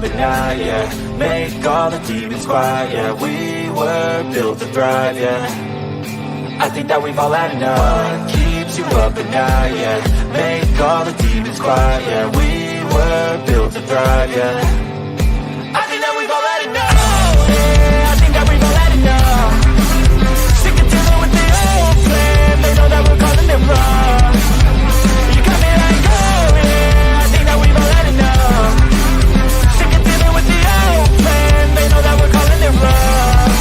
at night, yeah. Make all the demons quiet, yeah. We were built to thrive, yeah. I think that we've all had enough. What keeps you up at night, yeah. Make all the demons quiet, yeah. We were built to thrive, yeah. I think that we've all had enough, yeah. I think that we've all had enough. Sick of dealing with the old plan. They know that we're calling it wrong. You got me like, oh yeah. I think that we've all had enough. Sick of dealing with the old plan. They know that we're calling it wrong.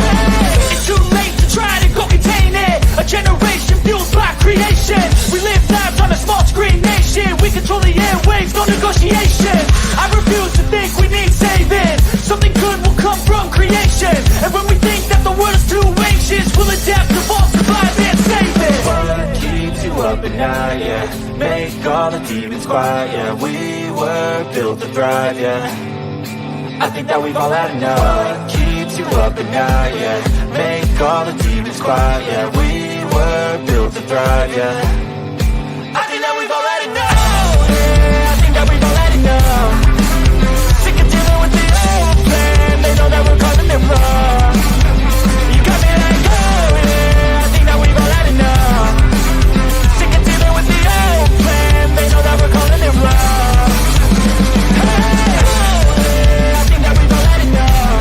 Hey, it's too late to try to go contain it. A generation fueled by creation. We live lives on a small screen nation. We control the airwaves, no negotiation. I refuse to think we need saving. Something good will come from creation. And when we think that the world is too anxious, we'll adapt, evolve, survive, and save it. What keeps you up at night, yeah. Make all the demons quiet, yeah. We were built to thrive, yeah. I think that we've all had enough. What keeps you up at night, yeah. Make all the demons quiet, yeah. We were built to thrive, yeah. I think that we've all had enough, yeah. I think that we've all had enough. Sick of dealing with the old plan. They know that we're calling it wrong. You got me like, oh yeah. I think that we've all had enough. Sick of dealing with the old plan. They know that we're calling it wrong. I think that we've all had enough.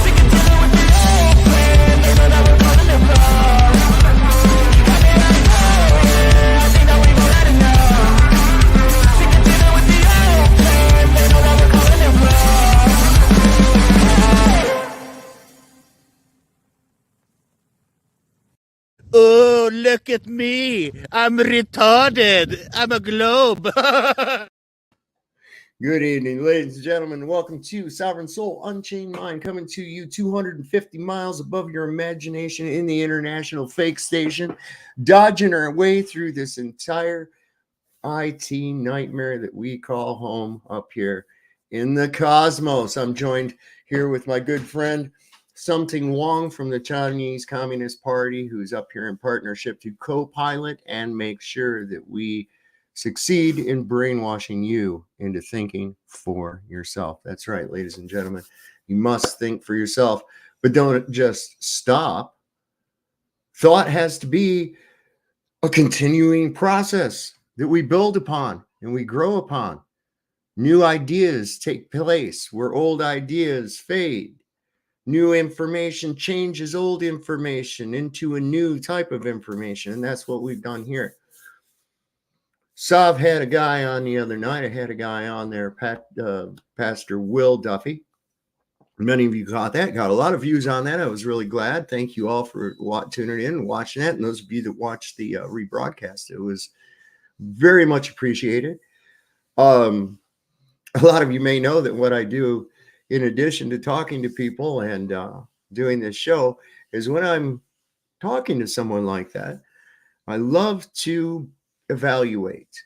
Sick of dealing with the old plan. They know that we're calling it wrong. You got me like, oh yeah. I think that we've all had enough. Sick of dealing with the old plan. They know that we're calling it wrong. Oh, look at me. I'm retarded. I'm a globe. Good evening, ladies and gentlemen. Welcome to Sovereign Soul Unchained Mind, coming to you 250 miles above your imagination in the International Fake Station, dodging our way through this entire IT nightmare that we call home up here in the cosmos. I'm joined here with my good friend, Something Wong from the Chinese Communist Party, who's up here in partnership to co-pilot and make sure that we succeed in brainwashing you into thinking for yourself. That's right, ladies and gentlemen. You must think for yourself, but don't just stop. Thought has to be a continuing process that we build upon and we grow upon. New ideas take place where old ideas fade. New information changes old information into a new type of information, and that's what we've done here. Sav had a guy on the other night. I had a guy on there, Pastor Will Duffy. Many of you got that, got a lot of views on that. I was really glad. Thank you all for tuning in and watching that. And those of you that watched the rebroadcast, it was very much appreciated. A lot of you may know that what I do, in addition to talking to people and doing this show, is when I'm talking to someone like that, I love to evaluate.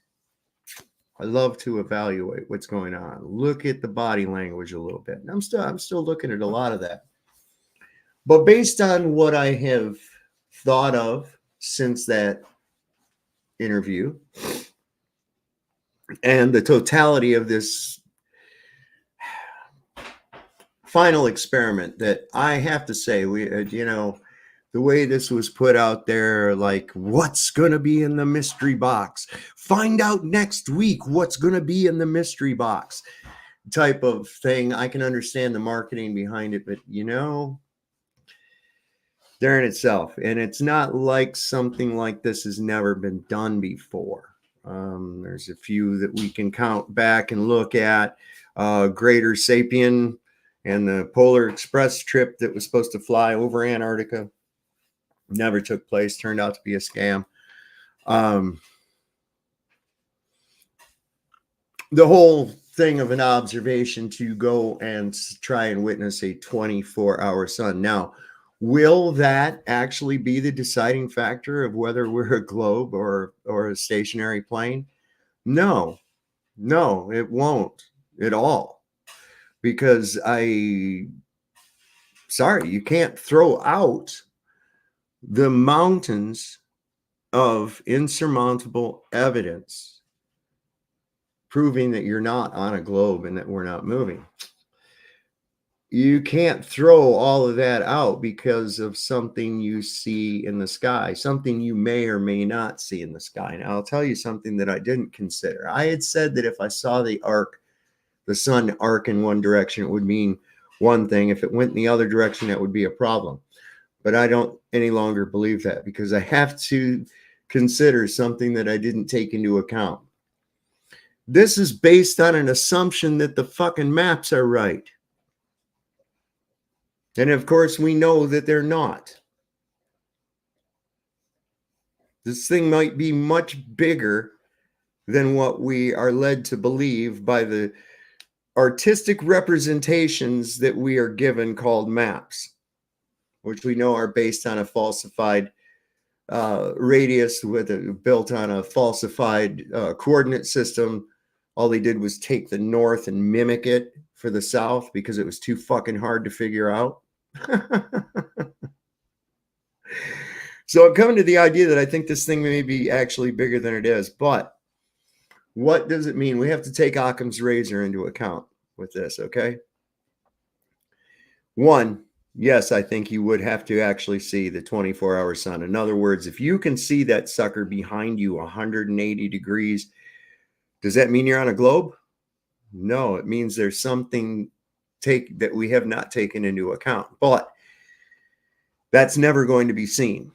I love to evaluate what's going on. Look at the body language a little bit. And I'm still looking at a lot of that. But based on what I have thought of since that interview and the totality of this final experiment, that I have to say, the way this was put out there, like, what's going to be in the mystery box? Find out next week what's going to be in the mystery box type of thing. I can understand the marketing behind it, but, there in itself. And it's not like something like this has never been done before. There's a few that we can count back and look at. Greater Sapien and the Polar Express trip that was supposed to fly over Antarctica. Never took place, turned out to be a scam. The whole thing of an observation to go and try and witness a 24-hour sun. Now, will that actually be the deciding factor of whether we're a globe or a stationary plane? No, it won't at all. Because you can't throw out the mountains of insurmountable evidence proving that you're not on a globe and that we're not moving. You can't throw all of that out because of something you see in the sky, something you may or may not see in the sky. Now, I'll tell you something that I didn't consider. I had said that if I saw the sun arc in one direction, it would mean one thing. If it went in the other direction, that would be a problem. But I don't any longer believe that, because I have to consider something that I didn't take into account. This is based on an assumption that the fucking maps are right. And of course, we know that they're not. This thing might be much bigger than what we are led to believe by the artistic representations that we are given, called maps, which we know are based on a falsified radius built on a falsified coordinate system. All they did was take the north and mimic it for the south because it was too fucking hard to figure out. So I'm coming to the idea that I think this thing may be actually bigger than it is. But what does it mean? We have to take Occam's razor into account with this, okay? One, yes, I think you would have to actually see the 24-hour sun. In other words, if you can see that sucker behind you 180 degrees, does that mean you're on a globe? No, it means there's something that we have not taken into account. But that's never going to be seen.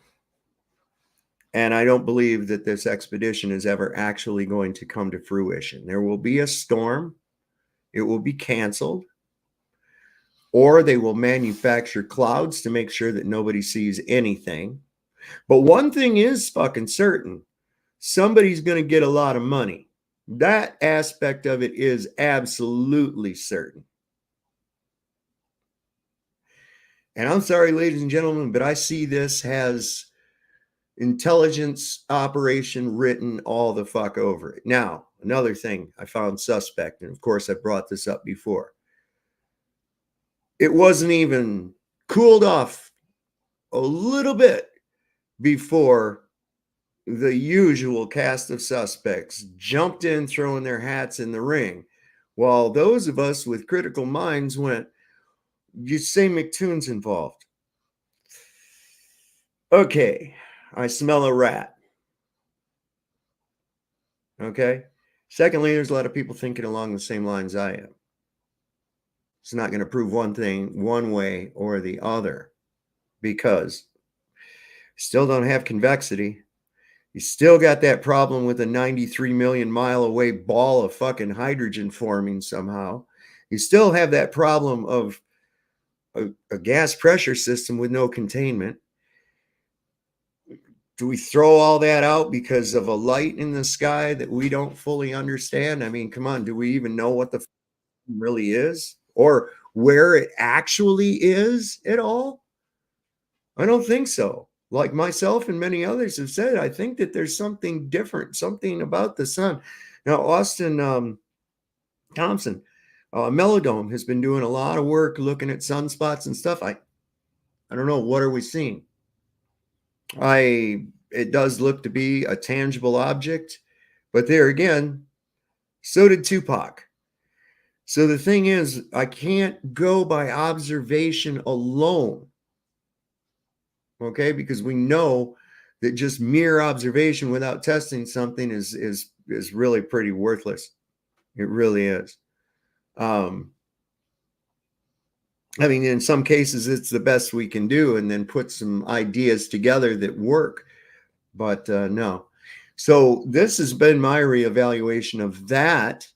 And I don't believe that this expedition is ever actually going to come to fruition. There will be a storm. It will be canceled. Or they will manufacture clouds to make sure that nobody sees anything. But one thing is fucking certain. Somebody's going to get a lot of money. That aspect of it is absolutely certain. And I'm sorry, ladies and gentlemen, but I see this has intelligence operation written all the fuck over it. Now, another thing I found suspect, and of course I brought this up before. It wasn't even cooled off a little bit before the usual cast of suspects jumped in, throwing their hats in the ring, while those of us with critical minds went, you say McToon's involved. Okay, I smell a rat. Okay. Secondly, there's a lot of people thinking along the same lines I am. It's not going to prove one thing one way or the other, because still don't have convexity. You still got that problem with a 93 million mile away ball of fucking hydrogen forming somehow. You still have that problem of a gas pressure system with no containment. Do we throw all that out because of a light in the sky that we don't fully understand? I mean, come on, do we even know what the really is, or where it actually is at all? I don't think so. Like myself and many others have said, I think that there's something different, something about the sun. Now, Austin Thompson, Melodome, has been doing a lot of work looking at sunspots and stuff. I don't know, what are we seeing? It does look to be a tangible object, but there again, so did Tupac. So the thing is, I can't go by observation alone. Okay, because we know that just mere observation without testing something is really pretty worthless. It really is. I mean, in some cases, it's the best we can do, and then put some ideas together that work. But no. So this has been my reevaluation of that,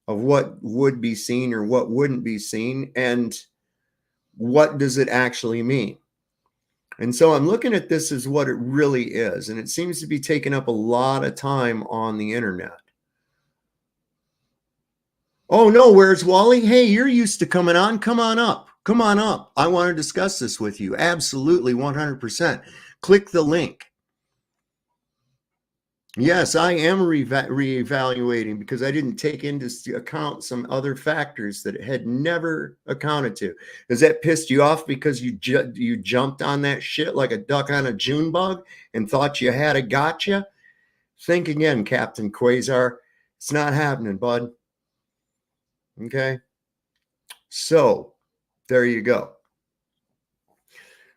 of what would be seen or what wouldn't be seen, and what does it actually mean. And so I'm looking at this as what it really is, and it seems to be taking up a lot of time on the internet. Oh no, where's Wally? Hey, you're used to coming on. Come on up. Come on up. I want to discuss this with you. Absolutely, 100%. Click the link. Yes, I am reevaluating because I didn't take into account some other factors that it had never accounted to. Has that pissed you off because you jumped on that shit like a duck on a June bug and thought you had a gotcha? Think again, Captain Quasar. It's not happening, bud. Okay. So there you go.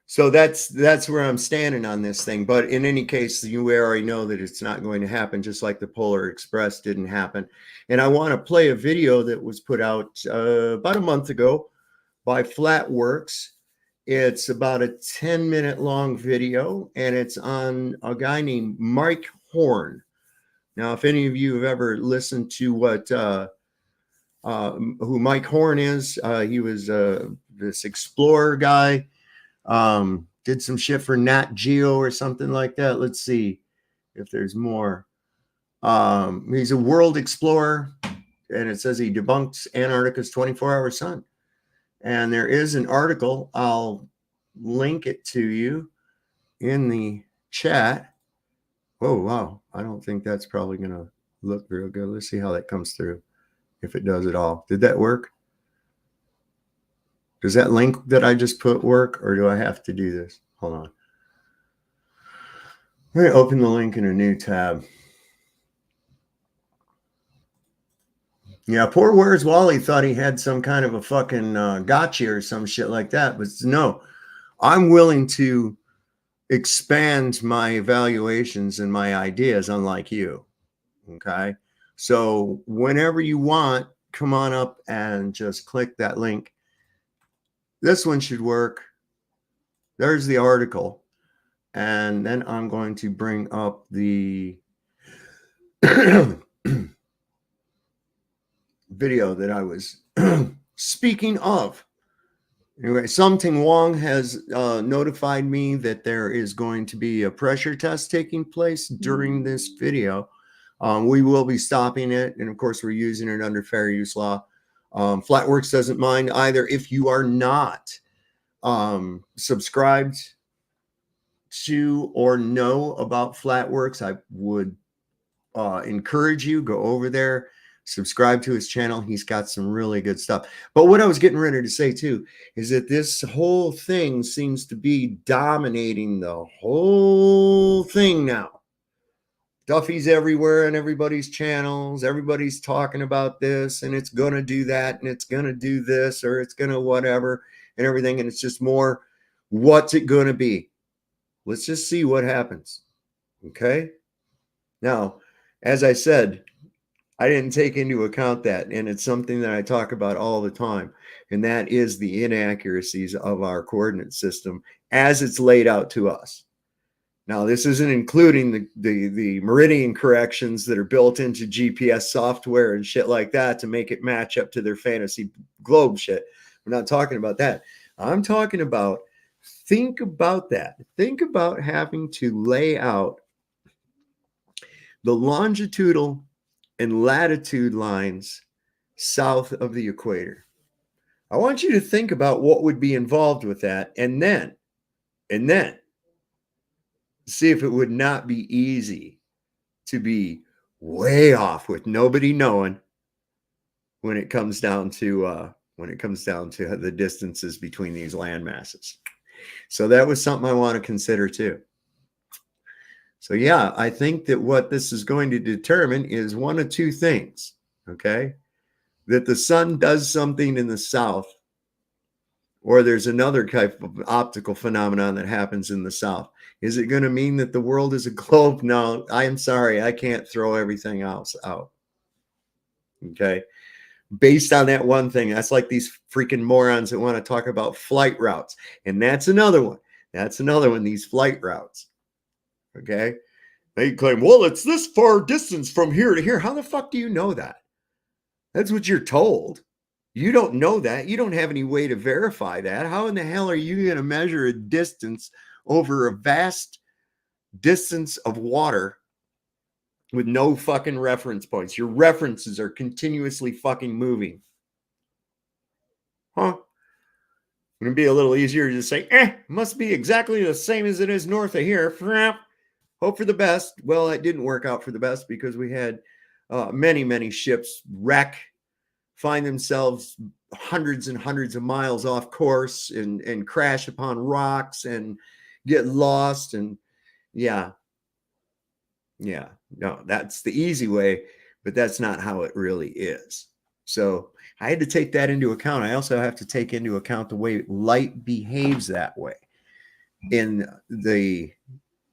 So that's where I'm standing on this thing. But in any case, you already know that it's not going to happen, just like the Polar Express didn't happen. And I want to play a video that was put out about a month ago by Flatworks. It's about a 10-minute long video, and it's on a guy named Mike Horn. Now, if any of you have ever listened to what who Mike Horn is, he was this explorer guy. Did some shit for Nat Geo or something like that. Let's see if there's more. He's a world explorer, and it says he debunks Antarctica's 24-hour sun. And there is an article. I'll link it to you in the chat. Oh, wow. I don't think that's probably going to look real good. Let's see how that comes through, if it does at all. Did that work? Does that link that I just put work, or do I have to do this? Hold on. Let me open the link in a new tab. Yeah, poor Where's Wally thought he had some kind of a fucking gotcha or some shit like that. But no, I'm willing to expand my evaluations and my ideas, unlike you. Okay. So whenever you want, come on up and just click that link. This one should work. There's the article. And then I'm going to bring up the video that I was speaking of. Anyway, Something Wong has notified me that there is going to be a pressure test taking place during this video. We will be stopping it. And of course, we're using it under fair use law. Flatworks doesn't mind either. If you are not subscribed to or know about Flatworks, I would encourage you, go over there, subscribe to his channel. He's got some really good stuff. But what I was getting ready to say too is that this whole thing seems to be dominating the whole thing now. Duffy's everywhere on everybody's channels. Everybody's talking about this, and it's going to do that, and it's going to do this, or it's going to whatever and everything. And it's just more, what's it going to be? Let's just see what happens. Okay. Now, as I said, I didn't take into account that, and it's something that I talk about all the time, and that is the inaccuracies of our coordinate system as it's laid out to us. Now, this isn't including the meridian corrections that are built into GPS software and shit like that to make it match up to their fantasy globe shit. We're not talking about that. I'm talking about, think about that. Think about having to lay out the longitudinal and latitude lines south of the equator. I want you to think about what would be involved with that, and then see if it would not be easy to be way off with nobody knowing when it comes down to the distances between these land masses. So that was something I want to consider too. So yeah, I think that what this is going to determine is one of two things, okay? That the sun does something in the south, or there's another type of optical phenomenon that happens in the south. Is it going to mean that the world is a globe? No, I am sorry. I can't throw everything else out. Okay? Based on that one thing. That's like these freaking morons that want to talk about flight routes. And that's another one. That's another one, these flight routes. Okay? They claim, well, it's this far distance from here to here. How the fuck do you know that? That's what you're told. You don't know that. You don't have any way to verify that. How in the hell are you going to measure a distance over a vast distance of water with no fucking reference points? Your references are continuously fucking moving. Huh? Wouldn't it be a little easier to just say, must be exactly the same as it is north of here. Hope for the best. Well, it didn't work out for the best because we had many ships wreck, find themselves hundreds and hundreds of miles off course and crash upon rocks and get lost. And no, that's the easy way. but that's not how it really is. So I had to take that into account. I also have to take into account the way light behaves that way in the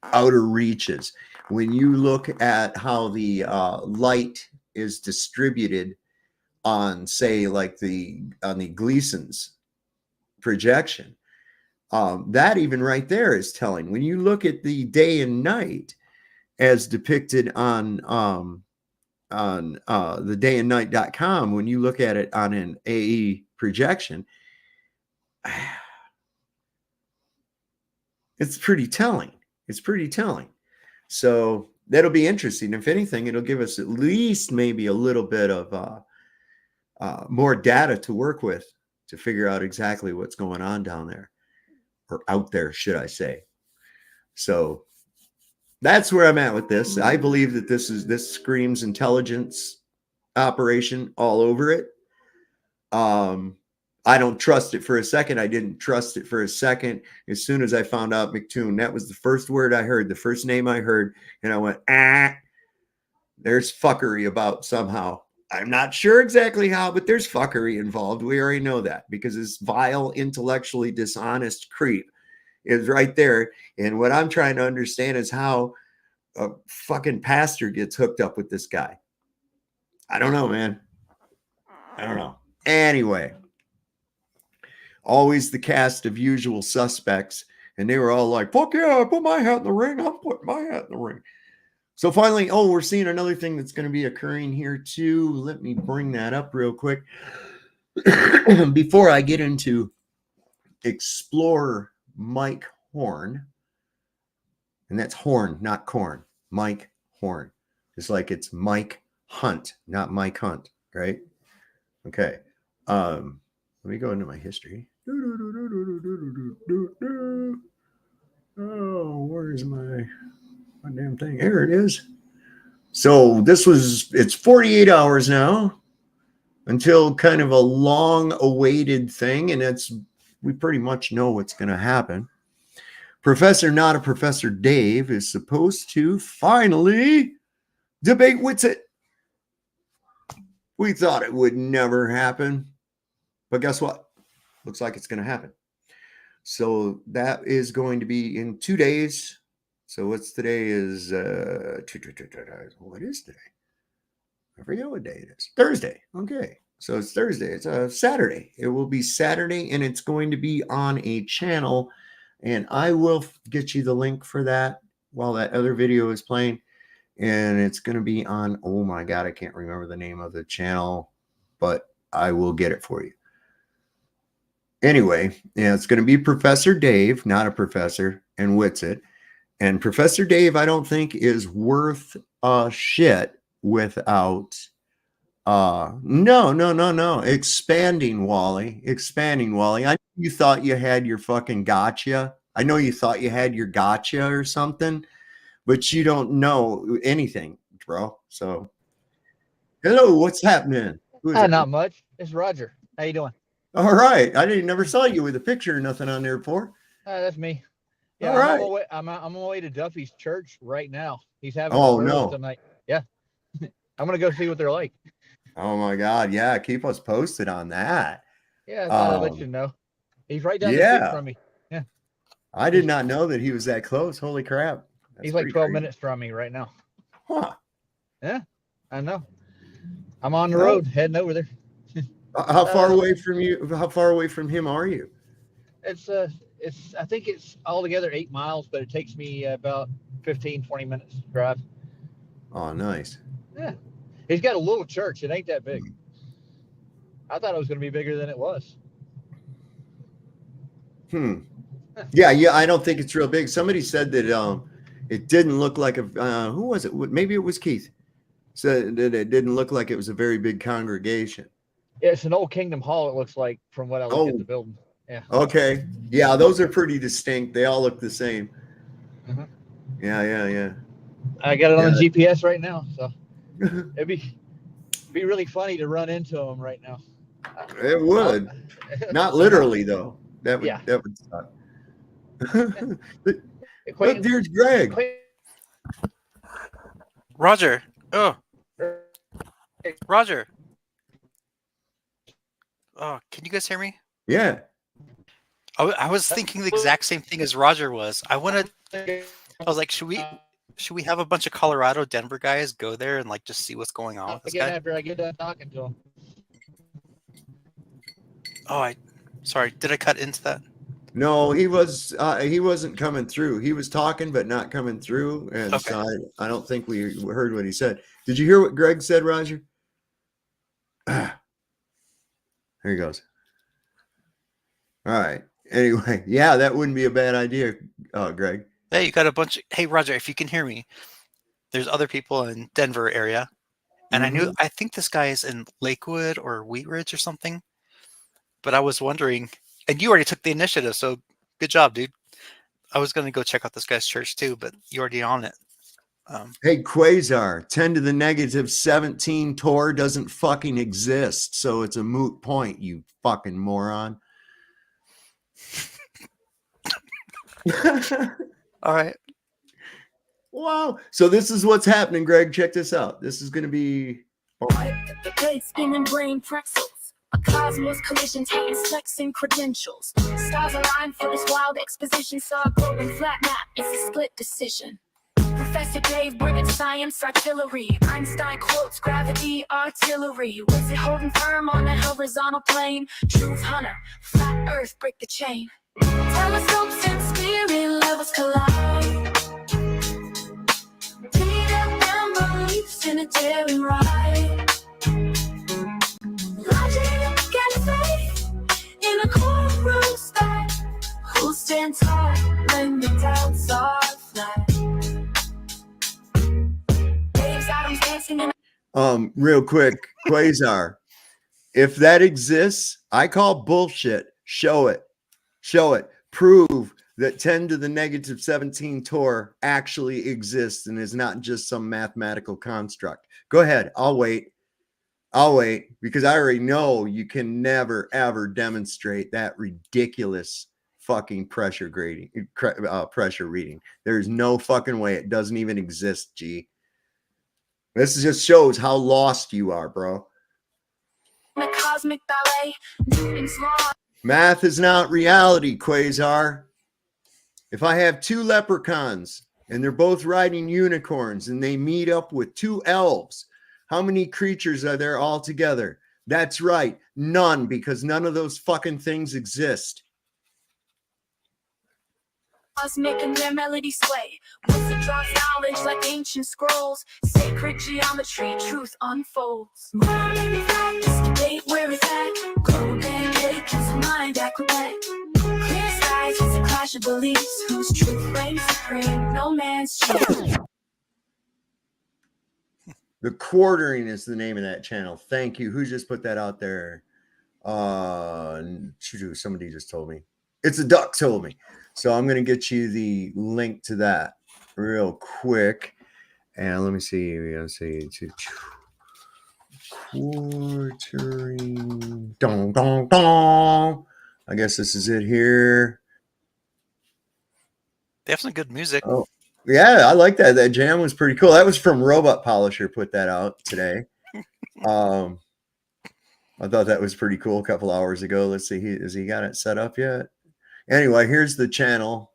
outer reaches. When you look at how the light is distributed on, say, like on the Gleason's projection, that even right there is telling. When you look at the day and night as depicted on the dayandnight.com, when you look at it on an AE projection, it's pretty telling. It's pretty telling. So that'll be interesting. If anything, it'll give us at least maybe a little bit of more data to work with to figure out exactly what's going on down there, or out there, should I say. So that's where I'm at with this. I believe that this screams intelligence operation all over it. I don't trust it for a second. I didn't trust it for a second. As soon as I found out McToon, that was the first word I heard, the first name I heard, and I went, there's fuckery about somehow. I'm not sure exactly how, but there's fuckery involved. We already know that because this vile, intellectually dishonest creep is right there. And what I'm trying to understand is how a fucking pastor gets hooked up with this guy. I don't know, man. I don't know. Anyway, always the cast of usual suspects. And they were all like, fuck yeah, I put my hat in the ring. I'm putting my hat in the ring. So finally, we're seeing another thing that's going to be occurring here too. Let me bring that up real quick. Before I get into Explorer Mike Horn, and that's Horn, not corn, Mike Horn. Just like it's Mike Hunt, not Mike Hunt, right? Okay. Let me go into my history. Oh, where's my damn thing? There it is. So it's 48 hours now until kind of a long awaited thing. And we pretty much know what's going to happen. Professor Not a Professor Dave is supposed to finally debate Witsit. We thought it would never happen, but guess what? Looks like it's going to happen. So that is going to be in 2 days. So what's today is, what is today? I forget what day it is. Thursday. Okay. So it's Thursday. It's a Saturday. It will be Saturday, and it's going to be on a channel. And I will get you the link for that while that other video is playing. And it's going to be on, oh my God, I can't remember the name of the channel, but I will get it for you. Anyway, yeah, it's going to be Professor Dave, Not a Professor, and Witsit. And Professor Dave, I don't think is worth shit without, no. Expanding Wally. I know you thought you had your fucking gotcha. I know you thought you had your gotcha or something, but you don't know anything, bro. So, hello, what's happening? Who is it? Not much. It's Roger. How you doing? All right. Never saw you with a picture or nothing on there before. That's me. Yeah, all right. I'm on my way to Duffy's church right now. He's having a service tonight. Yeah. I'm going to go see what they're like. Oh, my God. Yeah, keep us posted on that. Yeah, I thought I'd let you know. He's right down the street from me. Yeah. I did not know that he was that close. Holy crap. He's like 12 minutes from me right now. Huh. Yeah, I know. I'm on the road heading over there. How far away from you? How far away from him are you? I think it's altogether 8 miles, but it takes me about 15, 20 minutes to drive. Oh, nice. Yeah. He's got a little church. It ain't that big. I thought it was going to be bigger than it was. Yeah. I don't think it's real big. Somebody said that it didn't look like who was it? Maybe it was Keith. Said that it didn't look like it was a very big congregation. Yeah, it's an old Kingdom Hall, it looks like, from what I look at the building. Yeah. Okay. Yeah, those are pretty distinct. They all look the same. Mm-hmm. Yeah. I got it on the GPS right now, so it'd be really funny to run into them right now. It would. Not literally, though. That would suck. Look, there's Greg. Roger. Oh. Roger. Oh, can you guys hear me? Yeah. I was thinking the exact same thing as Roger was. I was like, should we have a bunch of Colorado, Denver guys go there and like just see what's going on with this Again, guy? after I get done talking to him. Oh, sorry, did I cut into that? No, he wasn't coming through. He was talking but not coming through, and Okay. so I don't think we heard what he said. Did you hear what Greg said, Roger? There he goes. All right. Anyway, yeah, that wouldn't be a bad idea, Greg. Hey, you got a bunch of, hey Roger, if you can hear me, there's other people in Denver area. And I think this guy is in Lakewood or Wheat Ridge or something. But I was wondering, and you already took the initiative, so good job, dude. I was going to go check out this guy's church too, but you're already on it. Hey, Quasar, 10 to the negative 17 Tor doesn't fucking exist, so it's a moot point, you fucking moron. All right. Wow. So this is what's happening, Greg. Check this out. This is going to be... Dead skin and brain pretzels. A cosmos collision, taking flexing credentials. Stars align for this wild exposition. Saw a golden flat map, it's a split decision. Professor Dave bringing science artillery. Einstein quotes gravity artillery. Was it holding firm on a horizontal plane? Truth hunter, flat earth break the chain. Telescopes and spirit levels collide. Freedom and beliefs in a daring ride. Logic and faith in a courtroom sky. Who stands tall when the doubts are flat? Waves, atoms dancing in Real quick, Quasar, if that exists, I call bullshit. Show it. Show it. Prove that 10 to the negative 17 Tor actually exists and is not just some mathematical construct. Go ahead. I'll wait. I'll wait because I already know you can never, ever demonstrate that ridiculous fucking pressure reading. There's no fucking way. It doesn't even exist, G. This just shows how lost you are, bro. a cosmic ballet. Newton's law. Math is not reality, Quasar. If I have two leprechauns and they're both riding unicorns and they meet up with two elves, how many creatures are there altogether? That's right, none, because none of those fucking things exist. Cosmic and their melody sway. Wisdom draws knowledge like ancient scrolls. Sacred geometry, truth unfolds. More maybe fact, this debate where it's at. Gold pancake, keeps mind acrobat. Clear skies, it's a clash of beliefs. Whose truth reigns supreme? No man's chief. The Quartering is the name of that channel. Thank you. Who just put that out there? Somebody just told me. It's a duck told me. So I'm going to get you the link to that real quick. And let me see. Let's see. Quartering. Dong, dong, dong. I guess this is it here. They have some good music. Oh, yeah. I like that. That jam was pretty cool. That was from Robot Polisher. Put that out today. I thought that was pretty cool a couple hours ago. Let's see. Has he got it set up yet? Anyway, here's the channel.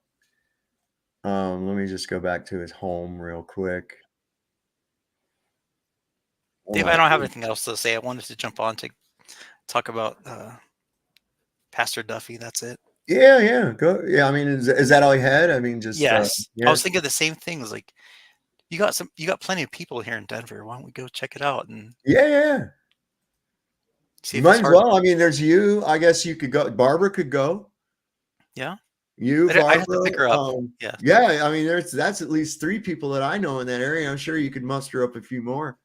Let me just go back to his home real quick. Dave, I don't have anything else to say. I wanted to jump on to talk about Pastor Duffy. That's it. Yeah. Go. Yeah, I mean, is that all you had? I mean, just yes. Yeah. I was thinking the same things. Like, you got plenty of people here in Denver. Why don't we go check it out and yeah. see You if might it's as hard? well. I mean, there's you. I guess you could go. Barbara could go. Yeah. You, I'd Barbara. have to pick her up. Yeah. Yeah. I mean, that's at least 3 people that I know in that area. I'm sure you could muster up a few more.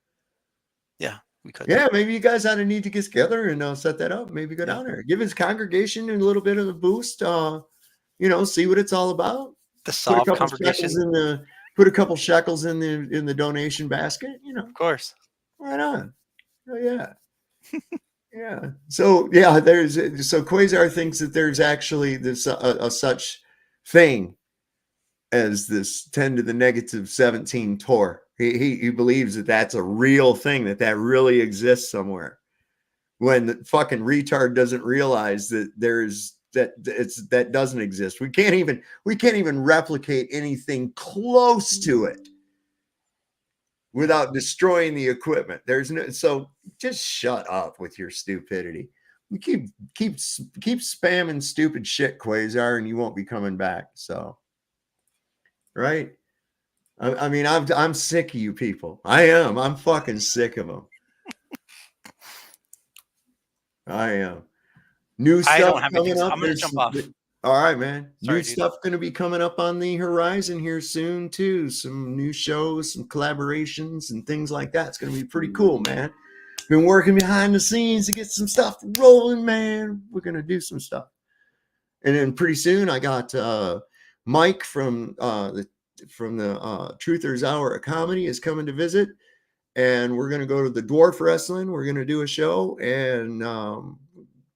Yeah, we could. Yeah, maybe you guys ought to need to get together and set that up. Maybe go down there, give his congregation a little bit of a boost. See what it's all about. The soft congregation. Put a couple shekels in the donation basket. Of course. Right on. Oh yeah. Yeah. So yeah, Quasar thinks that there's actually this a such thing as this 10 to the negative 17 Tor. He believes that that's a real thing, that really exists somewhere. When the fucking retard doesn't realize that that doesn't exist. We can't even replicate anything close to it without destroying the equipment. So just shut up with your stupidity. You keep spamming stupid shit, Quasar, and you won't be coming back. So, right? I mean, I'm sick of you people. I am. I'm fucking sick of them. I am. New stuff I don't have coming anything. up. I'm going to jump off. All right, man. Sorry, New dude. stuff going to be coming up on the horizon here soon, too. Some new shows, some collaborations, and things like that. It's going to be pretty cool, man. Been working behind the scenes to get some stuff rolling, man. We're going to do some stuff. And then pretty soon I got Mike from the Truthers Hour of Comedy is coming to visit. And we're going to go to the Dwarf Wrestling. We're going to do a show and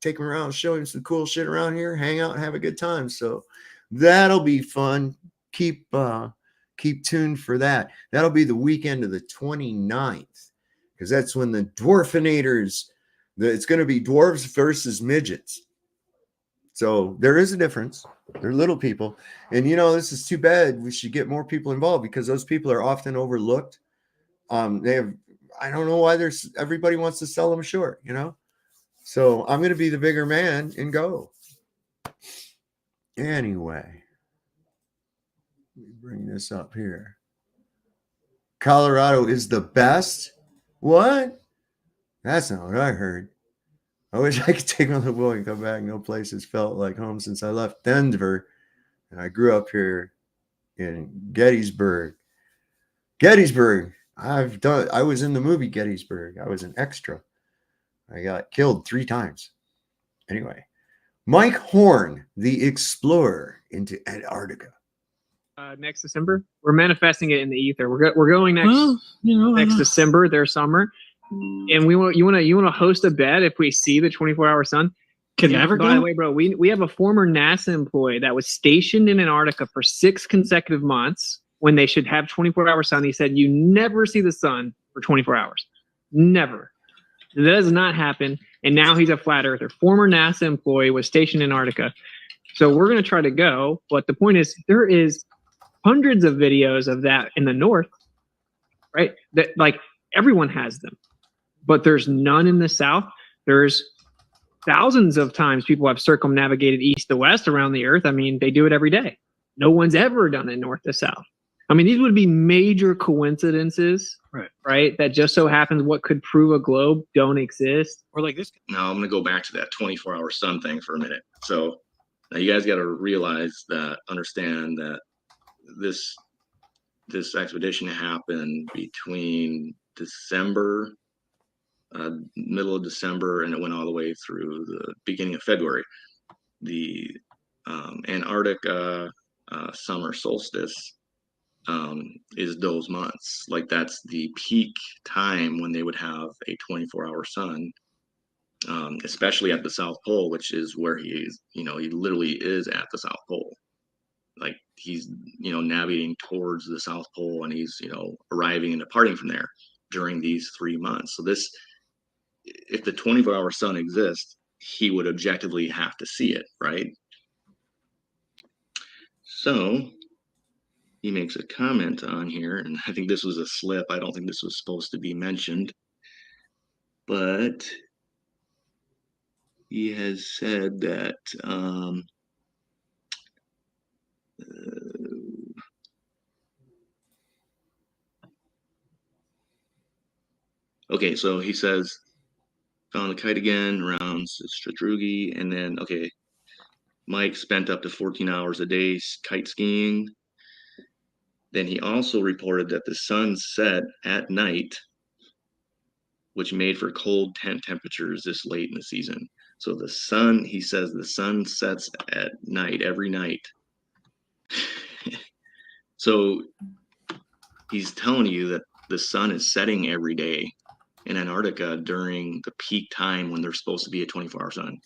take him around, show him some cool shit around here, hang out, and have a good time. So that'll be fun. Keep tuned for that. That'll be the weekend of the 29th, because that's when the Dwarfinators, it's going to be dwarves versus midgets. So there is a difference. They're little people. And, this is too bad. We should get more people involved because those people are often overlooked. I don't know why everybody wants to sell them short, So I'm going to be the bigger man and go. Anyway, let me bring this up here. Colorado is the best? What? That's not what I heard. I wish I could take my little boy and come back. No place has felt like home since I left Denver. And I grew up here in Gettysburg. I was in the movie Gettysburg. I was an extra. I got killed 3 times. Anyway, Mike Horn, the explorer into Antarctica. Next December, we're manifesting it in the ether. We're going next December, their summer, and you want to host a bet if we see the 24-hour sun. By the way, bro, we have a former NASA employee that was stationed in Antarctica for 6 consecutive months when they should have 24-hour sun. He said, you never see the sun for 24 hours. Never. That does not happen. And now he's a flat earther. Former NASA employee was stationed in Antarctica. So we're going to try to go. But the point is, there is hundreds of videos of that in the north, right? That like everyone has them, but there's none in the south. There's thousands of times people have circumnavigated east to west around the earth. I mean, they do it every day. No one's ever done it north to south. I mean, these would be major coincidences, right? That just so happens what could prove a globe don't exist. Or like this. Now I'm going to go back to that 24-hour sun thing for a minute. So now you guys got to understand that this expedition happened between December, middle of December, and it went all the way through the beginning of February. The Antarctica summer solstice is those months. Like that's the peak time when they would have a 24-hour sun, especially at the South Pole, which is where he is. He literally is at the South Pole. Like he's navigating towards the South Pole, and he's arriving and departing from there during these 3 months. So if the 24-hour sun exists, he would objectively have to see it, right? So he makes a comment on here, and I think this was a slip. I don't think this was supposed to be mentioned, but he has said that okay, so he says, found the kite again around Stradrugi, and then, okay, Mike spent up to 14 hours a day kite skiing. Then he also reported that the sun set at night, which made for cold tent temperatures this late in the season. So he says the sun sets at night, every night. So he's telling you that the sun is setting every day in Antarctica during the peak time when there's supposed to be a 24-hour sun.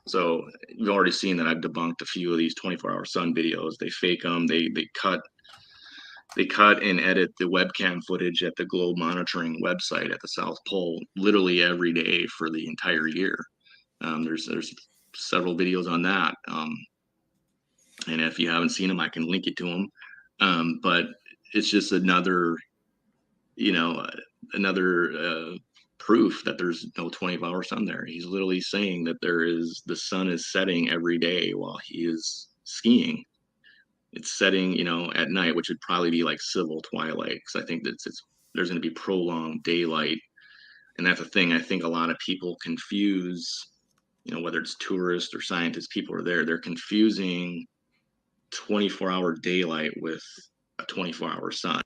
So you've already seen that I've debunked a few of these 24-hour sun videos. They fake them. They cut they cut and edit the webcam footage at the globe monitoring website at the South Pole literally every day for the entire year. There's several videos on that, and if you haven't seen them, I can link it to them. But it's just another, you know, another proof that there's no 24-hour sun there. He's literally saying that the sun is setting every day while he is skiing. It's setting, you know, at night, which would probably be like civil twilight, because I think that there's going to be prolonged daylight, and that's the thing. I think a lot of people confuse, you know, whether it's tourists or scientists, people are there, they're confusing 24-hour daylight with a 24-hour sun.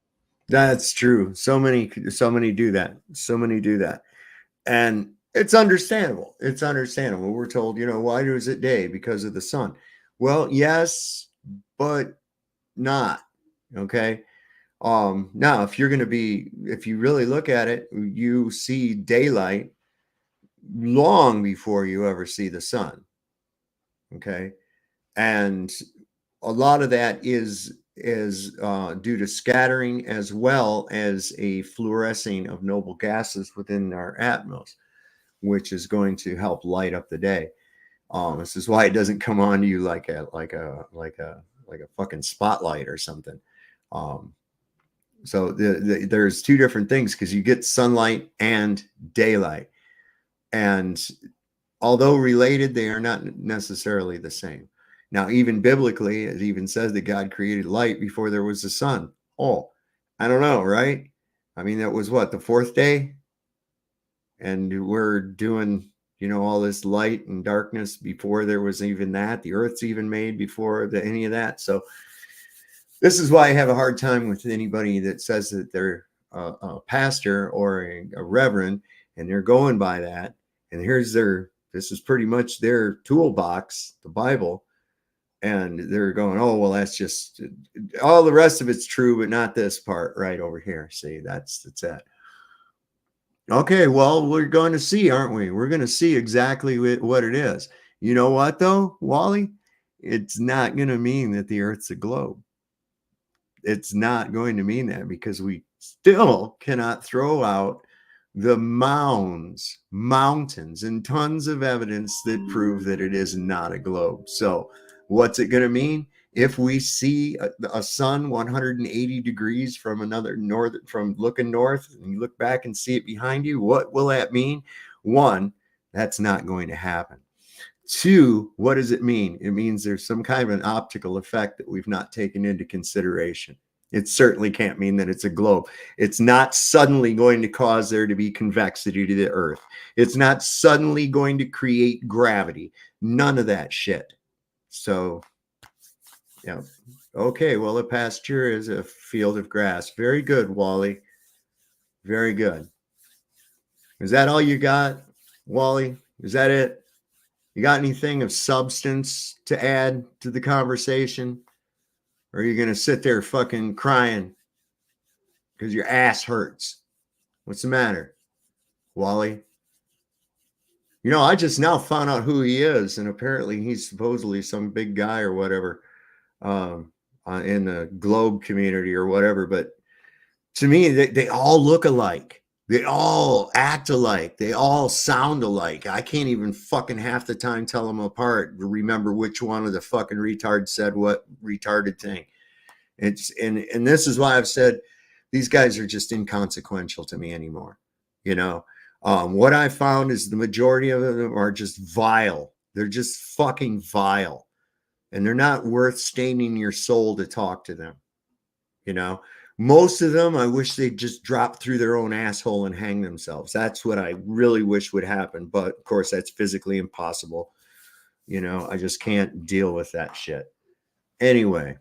That's true. So many do that. So many do that. And it's understandable. It's understandable. We're told, you know, why is it day? Because of the sun. Well, yes, but not. Okay. Now if you really look at it, you see daylight long before you ever see the sun. Okay. And a lot of that is due to scattering, as well as a fluorescing of noble gases within our atmos, which is going to help light up the day. This is why it doesn't come on you like a fucking spotlight or something. So there's two different things, because you get sunlight and daylight, and although related, they are not necessarily the same. Now, even biblically, it even says that God created light before there was the sun. Oh, I don't know, right? I mean, that was what, the fourth day? And we're doing, you know, all this light and darkness before there was even that. The earth's even made before any of that. So this is why I have a hard time with anybody that says that they're a pastor or a reverend, and they're going by that. And this is pretty much their toolbox, the Bible. And they're going, oh, well, that's just all the rest of it's true, but not this part right over here. See, that's it. Okay, well, we're going to see, aren't we? We're going to see exactly what it is. You know what, though, Wally? It's not going to mean that the Earth's a globe. It's not going to mean that, because we still cannot throw out the mountains, and tons of evidence that prove that it is not a globe. So what's it going to mean? If we see a sun 180 degrees from from looking north, and you look back and see it behind you, what will that mean? One, that's not going to happen. Two, what does it mean? It means there's some kind of an optical effect that we've not taken into consideration. It certainly can't mean that it's a globe. It's not suddenly going to cause there to be convexity to the Earth. It's not suddenly going to create gravity. None of that shit. So, yeah. Okay, well, a pasture is a field of grass. Very good, Wally. Very good. Is that all you got, Wally? Is that it? You got anything of substance to add to the conversation? Or are you going to sit there fucking crying because your ass hurts? What's the matter, Wally? You know, I just now found out who he is, and apparently he's supposedly some big guy or whatever in the globe community or whatever. But to me, they all look alike. They all act alike. They all sound alike. I can't even fucking half the time tell them apart to remember which one of the fucking retards said what retarded thing. And this is why I've said these guys are just inconsequential to me anymore. You know, what I found is the majority of them are just vile. They're just fucking vile, and they're not worth staining your soul to talk to them. You know, most of them, I wish they'd just drop through their own asshole and hang themselves. That's what I really wish would happen. But of course, that's physically impossible. You know, I just can't deal with that shit. Anyway.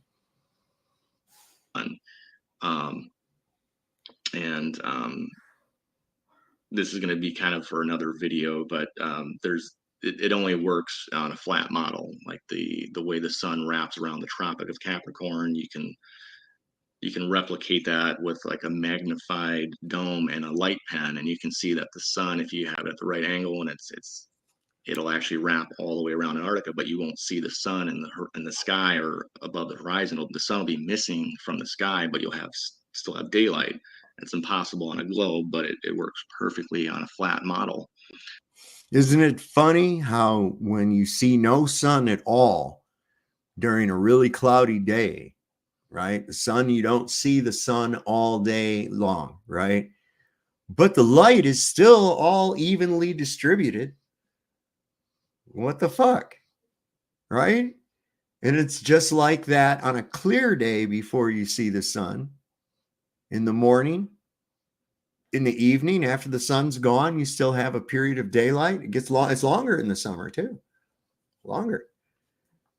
This is going to be kind of for another video, but it only works on a flat model, like the way the sun wraps around the Tropic of Capricorn. You can replicate that with like a magnified dome and a light pen, and you can see that the sun, if you have it at the right angle and it's it'll actually wrap all the way around Antarctica, but you won't see the sun in the sky or above the horizon. The sun will be missing from the sky, but you'll still have daylight. It's impossible on a globe, but it works perfectly on a flat model. Isn't it funny how when you see no sun at all during a really cloudy day, right? The sun, you don't see the sun all day long, right? But the light is still all evenly distributed. What the fuck? Right? And it's just like that on a clear day before you see the sun. In the morning, in the evening, after the sun's gone, you still have a period of daylight. It gets long, it's longer in the summer too. Longer.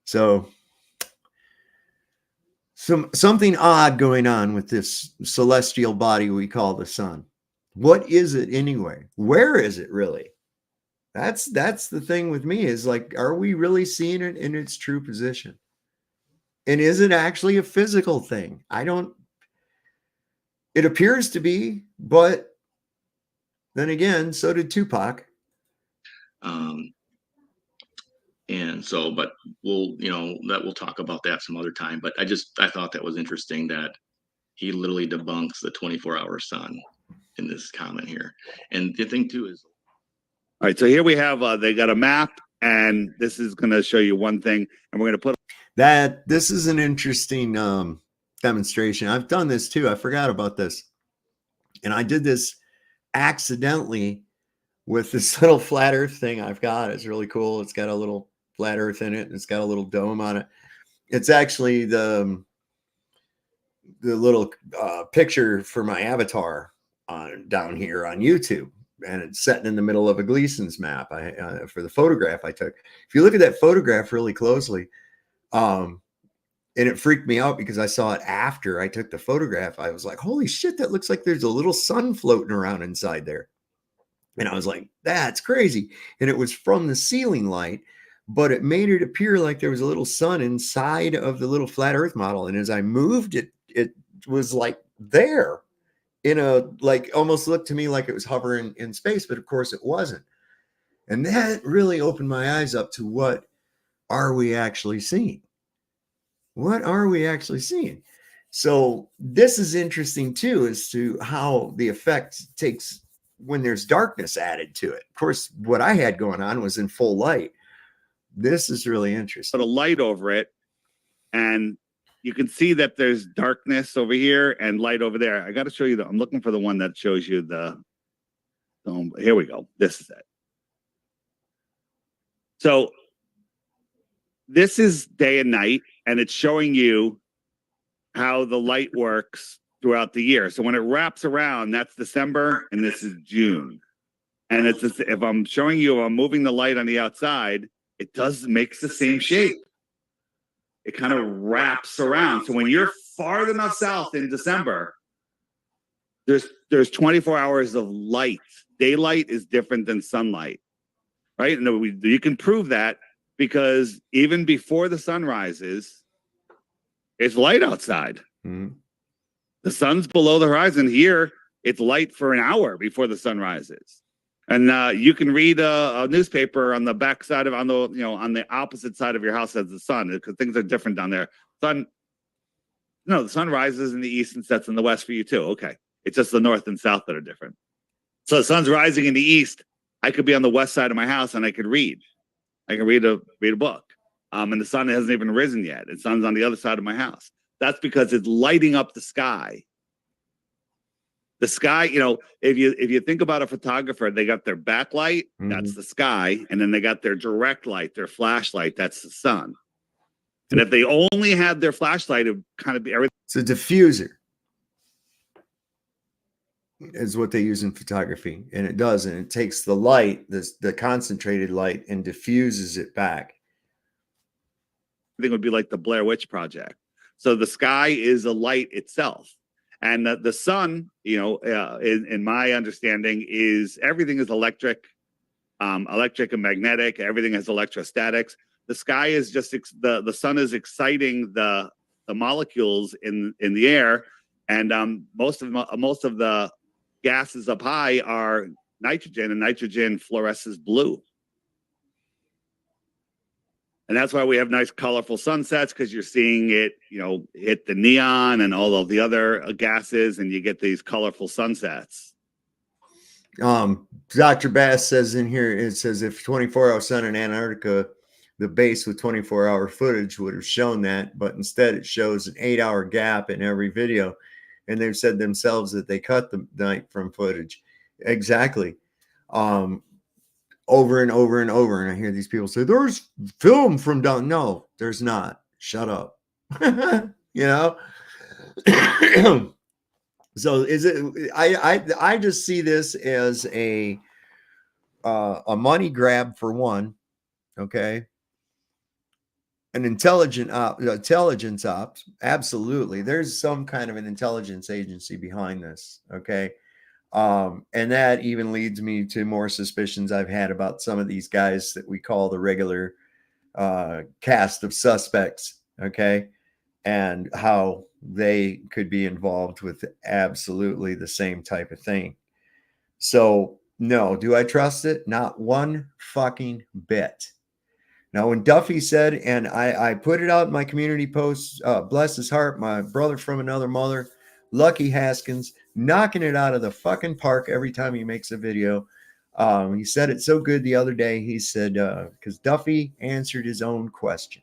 So something odd going on with this celestial body we call the sun. What is it anyway? Where is it really? That's the thing with me, is like, are we really seeing it in its true position? And is it actually a physical thing? It appears to be, but then again, so did Tupac. And so, but we'll talk about that some other time. But I thought that was interesting that he literally debunks the 24-hour sun in this comment here. And the thing too is, all right, so here we have, they got a map, and this is going to show you one thing, and we're going to put that. This is an interesting demonstration. I've done this too. I forgot about this. And I did this accidentally with this little flat earth thing I've got. It's really cool. It's got a little flat earth in it, and it's got a little dome on it. It's actually the little picture for my avatar down here on YouTube. And it's set in the middle of a Gleason's map for the photograph I took. If you look at that photograph really closely, and it freaked me out because I saw it after I took the photograph. I was like, holy shit, that looks like there's a little sun floating around inside there. And I was like, that's crazy. And it was from the ceiling light, but it made it appear like there was a little sun inside of the little flat earth model. And as I moved it, it was like there. Like almost looked to me like it was hovering in space, but of course it wasn't. And that really opened my eyes up to what are we actually seeing? What are we actually seeing? So this is interesting too, as to how the effect takes when there's darkness added to it. Of course, what I had going on was in full light. This is really interesting. Put a light over it, and you can see that there's darkness over here and light over there. I got to show you I'm looking for the one that shows you here we go. This is it. So this is day and night, and it's showing you how the light works throughout the year. So when it wraps around, that's December, and this is June. And if I'm showing you, I'm moving the light on the outside, it makes the same shape. It kind of wraps around. So when you're far enough south in December, there's 24 hours of light. Daylight is different than sunlight, right? And you can prove that because even before the sun rises, it's light outside. Mm-hmm. The sun's below the horizon. Here, it's light for an hour before the sun rises. And you can read a newspaper on the back side on the opposite side of your house as the sun, because things are different down there. The sun rises in the east and sets in the west for you too. Okay. It's just the north and south that are different. So the sun's rising in the east. I could be on the west side of my house and I could read. I can read a book. And the sun hasn't even risen yet. The sun's on the other side of my house. That's because it's lighting up the sky. The sky, if you think about a photographer, they got their backlight, that's the sky, and then they got their direct light, their flashlight, that's the sun. And if they only had their flashlight, it would kind of be everything. It's a diffuser, is what they use in photography, and it does, and it takes the light, the concentrated light, and diffuses it back. I think it would be like the Blair Witch Project. So the sky is a light itself. And the sun, in my understanding, is everything is electric and magnetic. Everything has electrostatics. The sky is just the sun is exciting the molecules in the air, and most of the gases up high are nitrogen, and nitrogen fluoresces blue. And that's why we have nice colorful sunsets, because you're seeing it, hit the neon and all of the other gases, and you get these colorful sunsets. Dr. Bass says in here, it says if 24-hour sun in Antarctica, the base with 24-hour footage would have shown that, but instead it shows an 8-hour gap in every video. And they've said themselves that they cut the night from footage. Exactly. Over and over and over. And I hear these people say, there's film from down. No, there's not. Shut up. So is it, I just see this as a money grab for one. Okay. An intelligence ops. Absolutely. There's some kind of an intelligence agency behind this. Okay. And that even leads me to more suspicions I've had about some of these guys that we call the regular cast of suspects. Okay. And how they could be involved with absolutely the same type of thing. So no, do I trust it? Not one fucking bit. Now, when Duffy said, and I put it out in my community post, bless his heart, my brother from another mother, Lucky Haskins, knocking it out of the fucking park every time he makes a video. He said it so good the other day. He said, because Duffy answered his own question,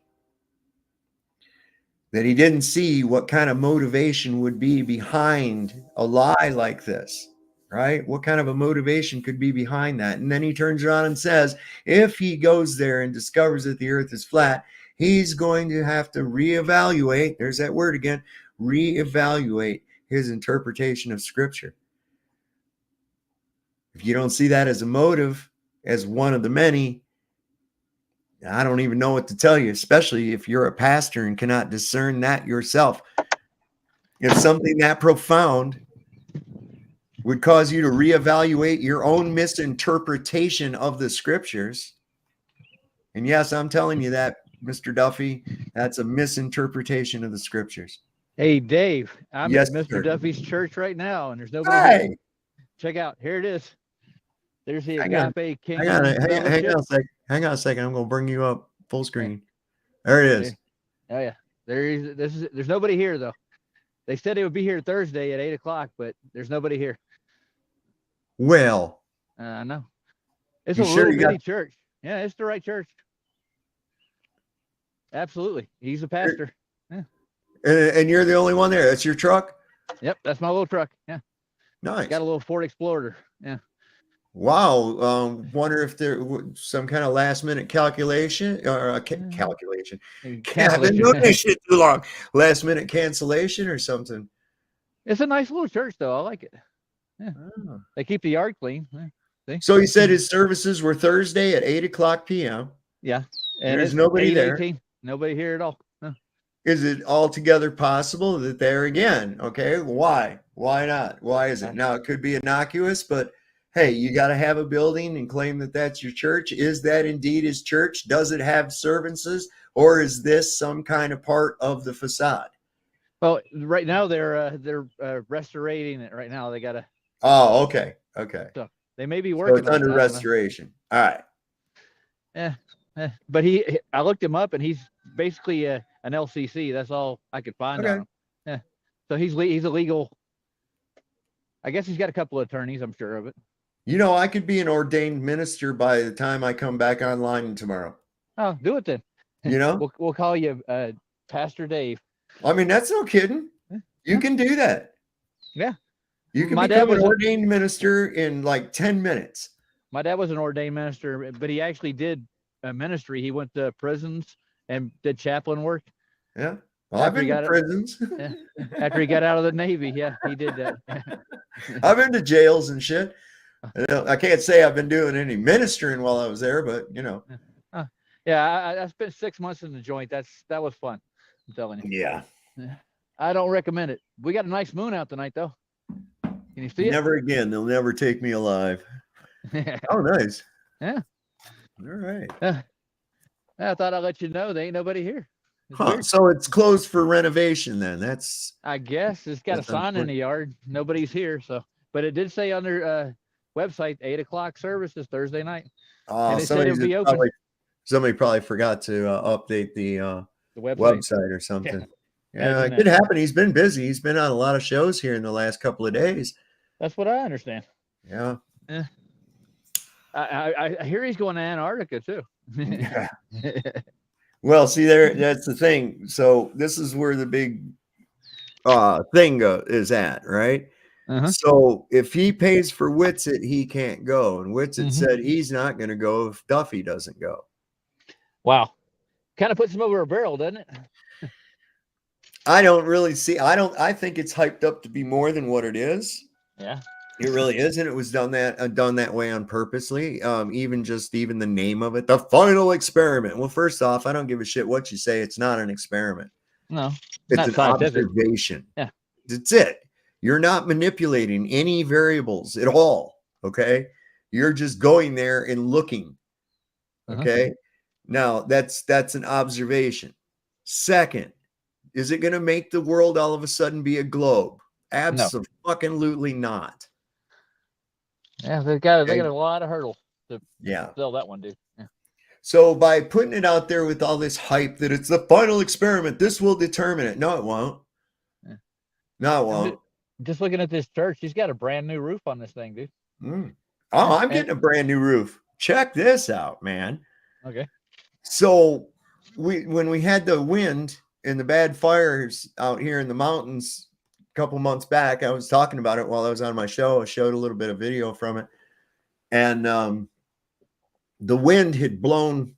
that he didn't see what kind of motivation would be behind a lie like this. Right? What kind of a motivation could be behind that? And then he turns around and says, if he goes there and discovers that the earth is flat, he's going to have to reevaluate. There's that word again, reevaluate his interpretation of scripture. If you don't see that as a motive, as one of the many, I don't even know what to tell you, especially if you're a pastor and cannot discern that yourself. If something that profound would cause you to reevaluate your own misinterpretation of the scriptures. And yes, I'm telling you that, Mr. Duffy, that's a misinterpretation of the scriptures. Hey, Dave, I'm Yes, at Mr. sir. Duffy's church right now, and there's nobody Hey, here. Check out. Here it is. There's the Hang on. Agape King. hang on a second. Hang on a second. I'm going to bring you up full screen. There it is. Oh yeah, there's nobody here though. They said it would be here Thursday at 8 o'clock, but there's nobody here. Well, I know. It's You a sure little you bitty got- church. Yeah, it's the right church. Absolutely. He's a pastor. and you're the only one there. That's your truck? Yep, that's my little truck. Yeah. Nice. Got a little Ford Explorer. Yeah. Wow. Wonder if there was some kind of last minute calculation or calculation. I've been doing this shit too long. Last minute cancellation or something. It's a nice little church though. I like it. Yeah. Oh. They keep the yard clean. Yeah. See? So he said his services were Thursday at 8 o'clock p.m. Yeah. And There's it's nobody there. 8:18. Nobody here at all. No. Is it altogether possible that there again? Okay. Why? Why not? Why is it? Now, it could be innocuous, but hey, you got to have a building and claim that that's your church. Is that indeed his church? Does it have services, or is this some kind of part of the facade? Well, right now they're restorating it right now. They got to. Oh, okay. Okay. So they may be So working it's on it. under I don't know. restoration. All right. But I looked him up, and he's basically an LCC. That's all I could find on him. Yeah. So he's a legal. I guess he's got a couple of attorneys. I'm sure of it. You know, I could be an ordained minister by the time I come back online tomorrow. Oh, do it then. You know, We'll call you Pastor Dave. I mean, that's no kidding. You can do that. Yeah. You can My dad become an was a- ordained minister in like 10 minutes. My dad was an ordained minister, but he actually did ministry. He went to prisons and did chaplain work. Yeah. Well, I've After he been to got it- prisons. Yeah. After he got out of the Navy, yeah, he did that. I've been to jails and shit. I can't say I've been doing any ministering while I was there, but you know. Yeah, I spent 6 months in the joint. That was fun. I'm telling you. Yeah. I don't recommend it. We got a nice moon out tonight, though. Can you see it? Never again. They'll never take me alive. Oh, nice. Yeah. All right. I thought I'd let you know there ain't nobody here. It's Huh. weird. So it's closed for renovation then. That's I guess it's got a That's sign in unfortunate. the yard. Nobody's here, so. But it did say on their website 8 o'clock service is Thursday night. And it said it would be open. Somebody probably forgot to update the website or something. Yeah, it could happen. He's been busy. He's been on a lot of shows here in the last couple of days. That's what I understand. Yeah. I hear he's going to Antarctica too. Yeah. Well, see there, that's the thing. So this is where the big thing is at, right? So if he pays for Whitsitt, he can't go. And Whitsitt said he's not going to go if Duffy doesn't go. Wow. Kind of puts him over a barrel, doesn't it? I don't really see. I think it's hyped up to be more than what it is. Yeah. It really is, and it was done that way on purposely. Even the name of it, the final experiment. Well, first off, I don't give a shit what you say. It's not an experiment. No, it's an observation. Yeah, that's it. You're not manipulating any variables at all. Okay, you're just going there and looking. Okay, now that's an observation. Second, is it going to make the world all of a sudden be a globe? Absolutely not. Yeah, they got a lot of hurdles to sell that one, dude. Yeah. So by putting it out there with all this hype that it's the final experiment, this will determine it. No, it won't. Yeah. No, it won't. Just looking at this church, he's got a brand new roof on this thing, dude. Oh, I'm getting a brand new roof. Check this out, man. Okay. So when we had the wind and the bad fires out here in the mountains a couple months back, I was talking about it while I was on my show. I showed a little bit of video from it. And the wind had blown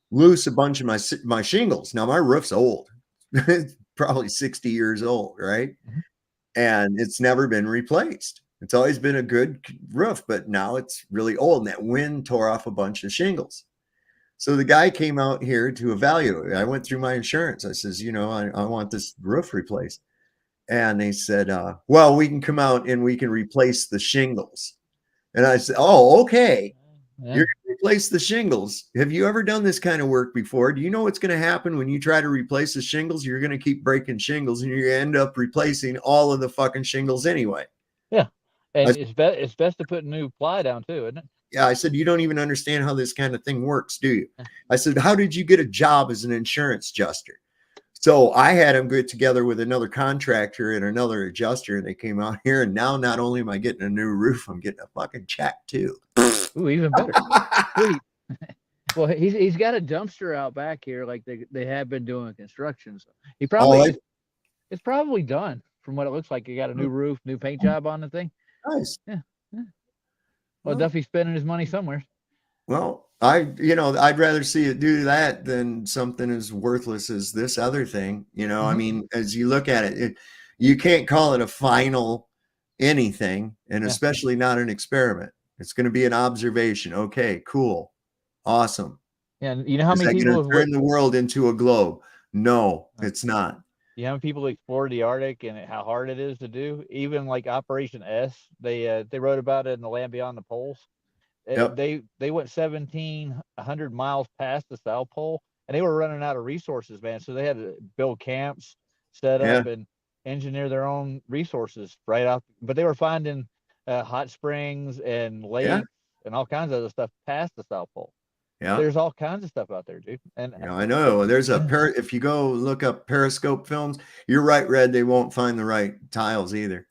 loose a bunch of my shingles. Now my roof's old. It's probably 60 years old, right? And it's never been replaced. It's always been a good roof, but now it's really old. And that wind tore off a bunch of shingles. So the guy came out here to evaluate it. I went through my insurance. I says, I want this roof replaced. And they said, well, we can come out and we can replace the shingles. And I said, oh, okay. Yeah. You're going to replace the shingles. Have you ever done this kind of work before? Do you know what's going to happen when you try to replace the shingles? You're going to keep breaking shingles and you're going to end up replacing all of the fucking shingles anyway. Yeah. And it's best to put new ply down too, isn't it? Yeah. I said, you don't even understand how this kind of thing works, do you? I said, how did you get a job as an insurance adjuster? So I had them get together with another contractor and another adjuster, and they came out here. And now not only am I getting a new roof, I'm getting a fucking check too. Ooh, even better. Sweet. Well, he's got a dumpster out back here, like they have been doing construction. So he probably it's probably done from what it looks like. He got a new roof, new paint job on the thing. Nice. Yeah. Well, Duffy's spending his money somewhere. Well, I'd rather see it do that than something as worthless as this other thing. I mean, as you look at it, you can't call it a final anything, and especially not an experiment. It's going to be an observation. Okay, cool. Awesome. Yeah. You know how many people have turned the world into a globe? No, it's not. You know how many people explored the Arctic and how hard it is to do? Even like Operation S, they wrote about it in The Land Beyond the Poles. Yep. They went 1,700 miles past the South Pole, and they were running out of resources, man. So they had to build camps, set up, and engineer their own resources right out. But they were finding hot springs and lakes and all kinds of other stuff past the South Pole. Yeah, there's all kinds of stuff out there, dude. And I know there's if you go look up periscope films, you're right, Red. They won't find the right tiles either.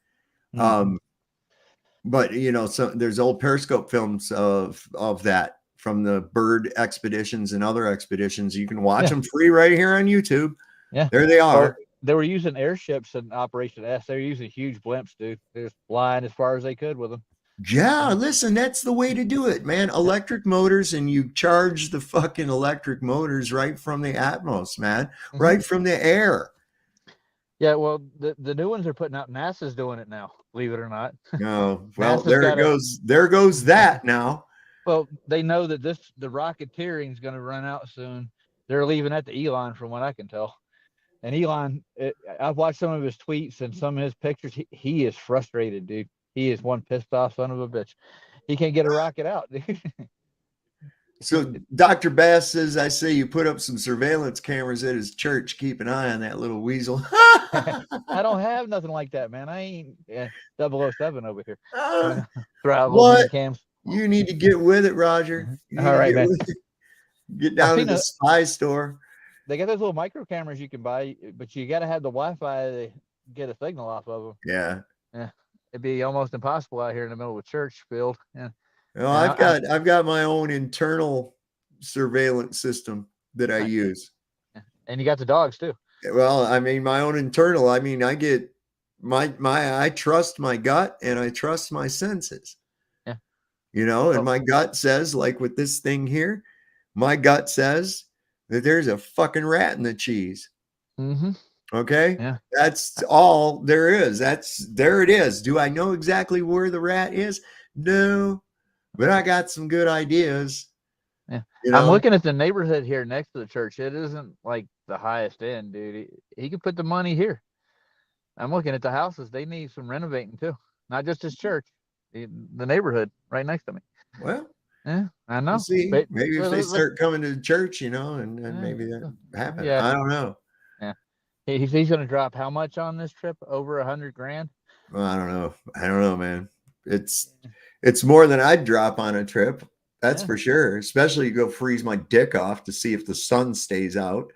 But so there's old periscope films of that from the bird expeditions and other expeditions. You can watch them free right here on YouTube. Yeah, there they are. They were using airships in Operation S. They were using huge blimps, dude. They were flying as far as they could with them. Yeah, listen, that's the way to do it, man. Electric motors, and you charge the fucking electric motors right from the atmos, man, right from the air. Yeah, well, the new ones are putting out. NASA's doing it now, believe it or not. Oh, well, there it goes. There goes that now. Well, they know that the rocketeering is going to run out soon. They're leaving that to Elon, from what I can tell. And Elon, I've watched some of his tweets and some of his pictures. He is frustrated, dude. He is one pissed off son of a bitch. He can't get a rocket out, dude. So Dr. Bass says, I say you put up some surveillance cameras at his church. Keep an eye on that little weasel. I don't have nothing like that, man. I ain't 007 over here. What? Cams. You need to get with it, Roger. All right, man. Get down to seen the a- spy store. They got those little micro cameras you can buy, but you got to have the Wi-Fi to get a signal off of them. Yeah. Yeah, it'd be almost impossible out here in the middle of a church field. Yeah. Well, Yeah, I've got my own internal surveillance system that I use. And you got the dogs too. Well, I mean, my own internal. I mean, I get I trust my gut and I trust my senses. Yeah. You know, and Well- my gut says, like with this thing here, my gut says that there's a fucking rat in the cheese. Mm-hmm. Okay. Yeah. That's all there is. There it is. Do I know exactly where the rat is? No, but I got some good ideas. Yeah. You know? I'm looking at the neighborhood here next to the church. It isn't like the highest end, dude. He could put the money here. I'm looking at the houses. They need some renovating too. Not just his church, the neighborhood right next to me. Well, yeah, I know. we'll see. But, maybe if they start coming to the church, you know, and maybe that happens. Yeah. I don't know. Yeah. He's going to drop how much on this trip? Over $100,000? Well, I don't know. I don't know, man. It's more than I'd drop on a trip. That's for sure. Especially you go freeze my dick off to see if the sun stays out.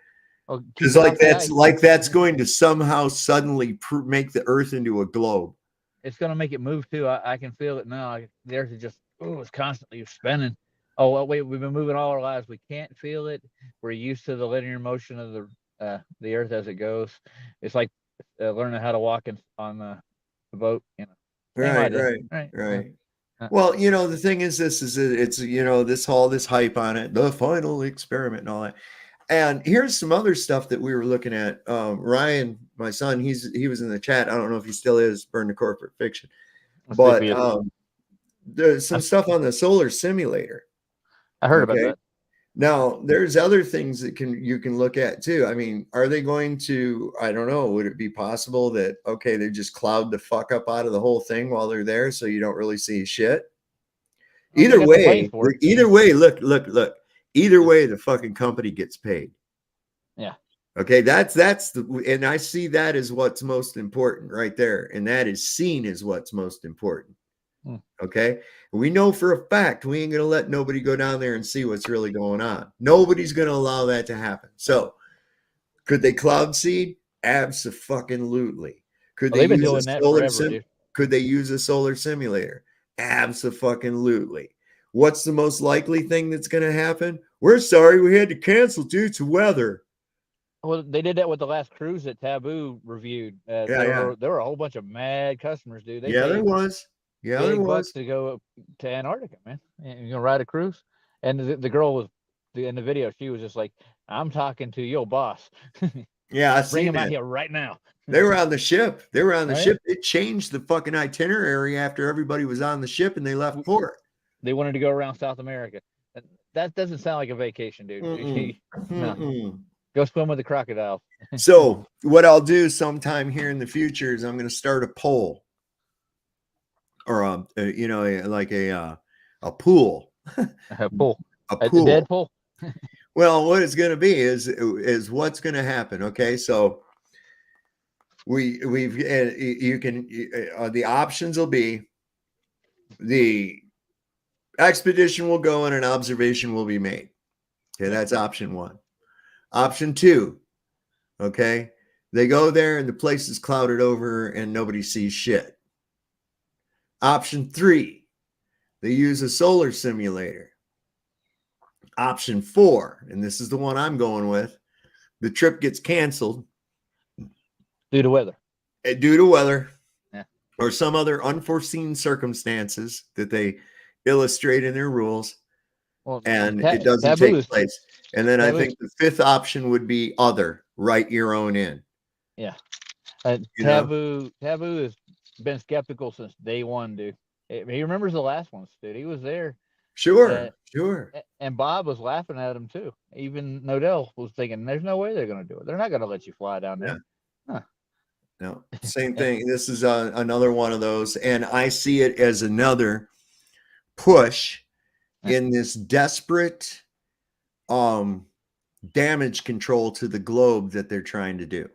Because that's going to somehow suddenly make the Earth into a globe. It's going to make it move too. I can feel it now. The Earth is just it's constantly spinning. Oh well, wait, we've been moving all our lives. We can't feel it. We're used to the linear motion of the Earth as it goes. It's like learning how to walk on the boat. You know. Right. Well, you know, the thing is, it's you know, this hype on it, the final experiment and all that. And here's some other stuff that we were looking at. Ryan, my son, he was in the chat. I don't know if he still is. Burn the corporate fiction, but there's some stuff on the solar simulator. I heard about that. Now, there's other things that you can look at too. I mean, are they going to? I don't know. Would it be possible that they just cloud the fuck up out of the whole thing while they're there, so you don't really see shit? Either way, look. Either way, the fucking company gets paid. Yeah. Okay, that's and I see that as what's most important right there, and that is seen as what's most important. Okay, we know for a fact we ain't gonna let nobody go down there and see what's really going on. Nobody's gonna allow that to happen. So, could they cloud seed? Abso-fucking-lutely. Could they use a solar Could they use a solar simulator? Abso-fucking-lutely. What's the most likely thing that's going to happen? We're sorry we had to cancel due to weather. Well, they did that with the last cruise that Taboo reviewed. There were a whole bunch of mad customers, dude. There was. Yeah, there was. To go to Antarctica, man. And you're gonna ride a cruise. And the girl was in the video. She was just like, "I'm talking to your boss." Yeah, I bring him out here right now. They were on the ship. Ship. It changed the fucking itinerary after everybody was on the ship and they left port. They wanted to go around South America. That doesn't sound like a vacation, dude. No. Go swim with the crocodiles. So what I'll do sometime here in the future is I'm going to start a poll, or a pool. A pool. A pool. A dead pool. Well, what it's going to be is what's going to happen. Okay, so the options will be the expedition will go and an observation will be made. Okay, that's option 1. Option 2, okay, they go there and the place is clouded over and nobody sees shit. Option 3, they use a solar simulator. Option 4, and this is the one I'm going with, the trip gets canceled due to weather. Yeah. Or some other unforeseen circumstances that they illustrate in their rules, and it doesn't take place. And then I think the 5th option would be other. Write your own in. Yeah. Taboo has been skeptical since day one, dude. He remembers the last ones, dude. He was there. Sure. And Bob was laughing at him too. Even Nodell was thinking, "There's no way they're going to do it. They're not going to let you fly down there." Yeah. Huh. No, same thing. This is another one of those, and I see it as another push in this desperate damage control to the globe that they're trying to do.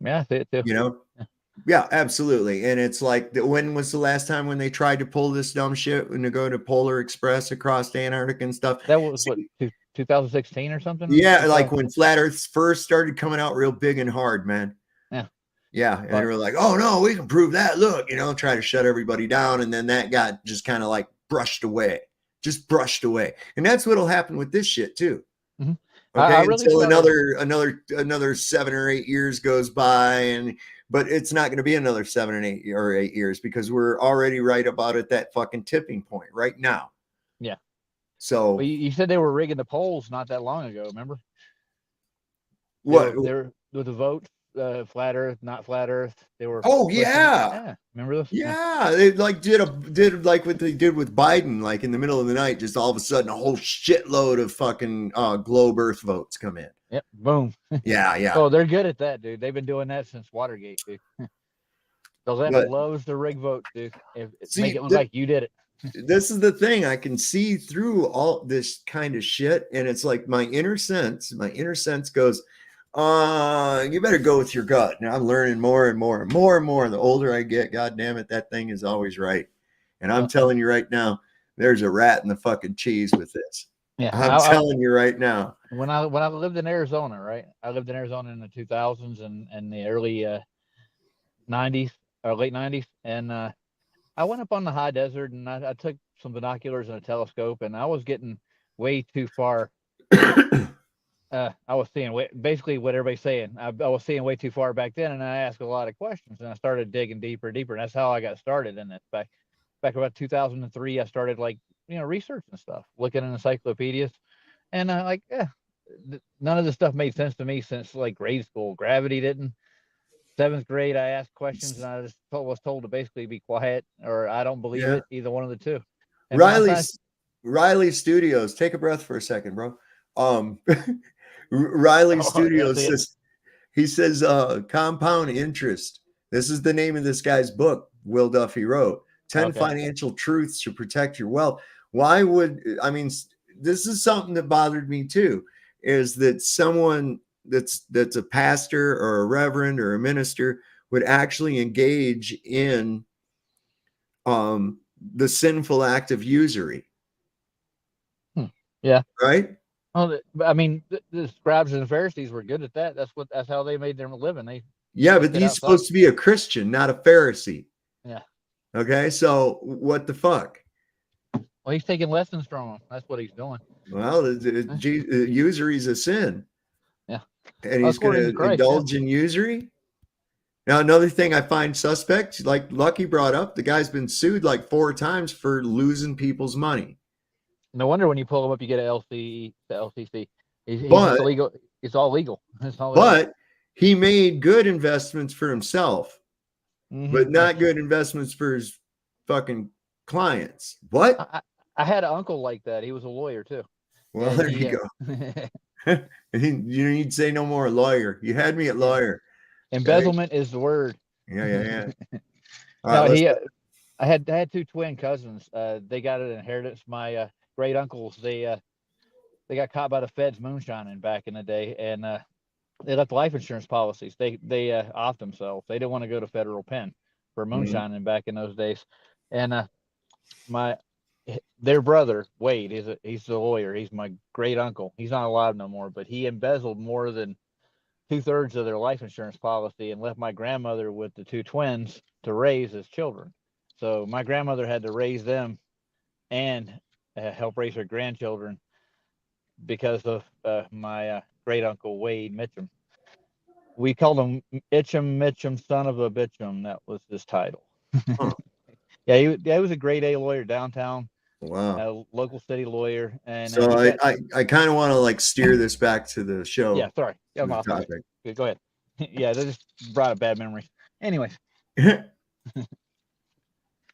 Yeah, I see it too. You know, Yeah, absolutely. And it's like, when was the last time when they tried to pull this dumb shit when to go to Polar Express across Antarctica and stuff? That was what, 2016 or something? Yeah, like when Flat Earth first started coming out real big and hard, man. Yeah. Yeah. And they were like, oh no, we can prove that. Look, try to shut everybody down. And then that got just kind of like brushed away. And that's what'll happen with this shit too. Mm-hmm. Okay. I really Until another 7 or 8 years goes by, but it's not going to be another 7 and 8 years because we're already right about at that fucking tipping point right now. Yeah. So well, you said they were rigging the polls not that long ago. Remember? What? They were with the vote, flat Earth, not flat Earth. They were. Oh yeah. Yeah. Remember this? Yeah, they like did like what they did with Biden, like in the middle of the night, just all of a sudden a whole shitload of fucking globe Earth votes come in. Yep. Boom. Yeah. Oh, they're good at that, dude. They've been doing that since Watergate, dude. Gillette loves the rig vote, dude. Make it look like you did it. This is the thing. I can see through all this kind of shit, and it's like my inner sense goes, you better go with your gut. And I'm learning more and more and more and more. The older I get, God damn it, that thing is always right. And I'm telling you right now, there's a rat in the fucking cheese with this. Yeah, I'm telling you right now. When I lived in Arizona, right? I lived in Arizona in the 2000s and the early 90s or late 90s, and I went up on the high desert and I took some binoculars and a telescope, and I was getting way too far. I was seeing basically what everybody's saying. I was seeing way too far back then, and I asked a lot of questions, and I started digging deeper, and that's how I got started in this. Back about 2003, I started researching stuff, looking in encyclopedias, and none of this stuff made sense to me since like grade school. Gravity didn't. 7th grade, I asked questions, and I just was told to basically be quiet, or I don't believe it. Either one of the two. And Riley Studios, take a breath for a second, bro. Riley Studios says compound interest. This is the name of this guy's book. Will Duffy wrote 10 financial truths to protect your wealth. This is something that bothered me too, is that someone that's a pastor or a reverend or a minister would actually engage in the sinful act of usury. Yeah. Right. Oh, the scribes and the Pharisees were good at that. That's how they made their living. But he's supposed to be a Christian, not a Pharisee. Yeah. Okay. So what the fuck? Well, he's taking lessons from them. That's what he's doing. Well, usury is a sin. Yeah. And he's going to indulge in usury. Now, another thing I find suspect, like Lucky brought up, the guy's been sued like 4 times for losing people's money. No wonder when you pull him up, you get an LCC. He's illegal. It's all legal. But he made good investments for himself, but not good investments for his fucking clients. What? I had an uncle like that. He was a lawyer too. Well, there you go. You need to say no more lawyer. You had me at lawyer. Embezzlement is the word. Yeah. All right, I had 2 twin cousins. They got an inheritance. My great uncles, they got caught by the feds moonshining back in the day, and they left life insurance policies. They offed themselves. They didn't want to go to federal pen for moonshining back in those days. And their brother Wade, he's the lawyer. He's my great uncle. He's not alive no more, but he embezzled more than 2/3 of their life insurance policy and left my grandmother with the 2 twins to raise as children. So my grandmother had to raise them and help raise her grandchildren because of my great uncle Wade Mitchum. We called him Mitchum, son of a bitchum. That was his title. Huh. Yeah, he was a grade A lawyer downtown. Wow. A local city lawyer. And so I kind of want to steer this back to the show. Yeah, sorry. I'm off topic. Go ahead. Yeah, that just brought up bad memories. Anyways.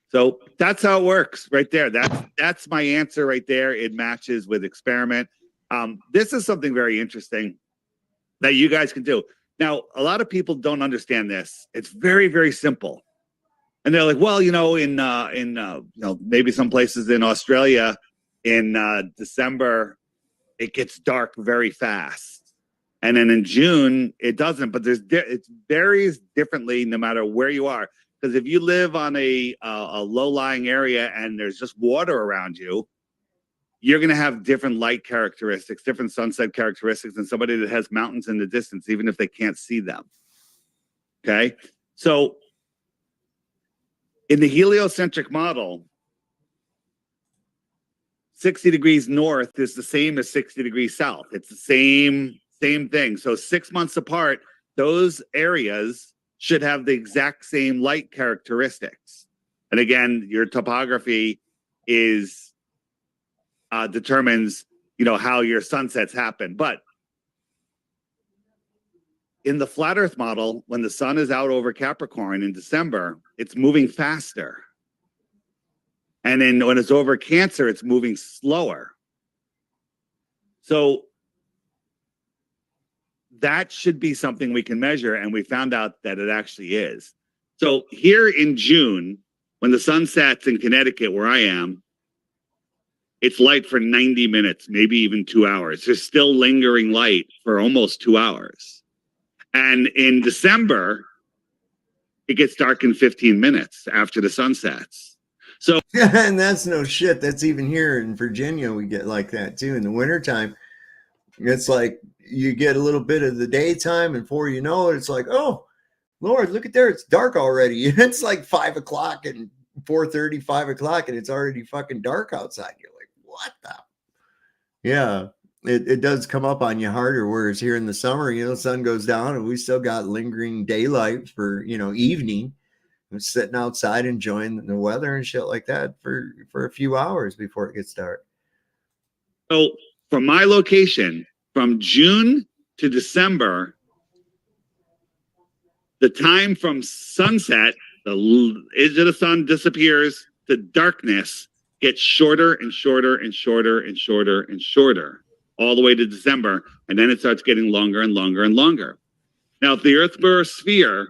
So that's how it works right there. That's my answer right there. It matches with experiment. This is something very interesting that you guys can do. Now, a lot of people don't understand this. It's very, very simple. And they're like, well, in maybe some places in Australia in December, it gets dark very fast. And then in June, it doesn't, but it varies differently no matter where you are. Because if you live on a low-lying area and there's just water around you, you're going to have different light characteristics, different sunset characteristics than somebody that has mountains in the distance, even if they can't see them. Okay? So in the heliocentric model, 60 degrees north is the same as 60 degrees south. It's the same thing. So 6 months apart, those areas should have the exact same light characteristics. And again, your topography is determines, how your sunsets happen. But in the flat Earth model, when the sun is out over Capricorn in December, it's moving faster. And then when it's over Cancer, it's moving slower. So that should be something we can measure, and we found out that it actually is. So here in June, when the sun sets in Connecticut, where I am, it's light for 90 minutes, maybe even 2 hours. There's still lingering light for almost 2 hours. And in December, it gets dark in 15 minutes after the sun sets. So, and that's no shit. That's even here in Virginia, we get like that too. In the wintertime, it's like you get a little bit of the daytime, and before you know it, it's like, oh, Lord, look at there. It's dark already. It's like 5 o'clock and 4:30, 5 o'clock, and it's already fucking dark outside. You're like, what the? Yeah, it does come up on you harder. Whereas here in the summer, the sun goes down and we still got lingering daylight for, evening. I'm sitting outside enjoying the weather and shit like that for a few hours before it gets dark. So from my location, from June to December, the time from sunset, the edge of the sun disappears, to darkness gets shorter and shorter and shorter and shorter and shorter all the way to December. And then it starts getting longer and longer and longer. Now, if the Earth were a sphere,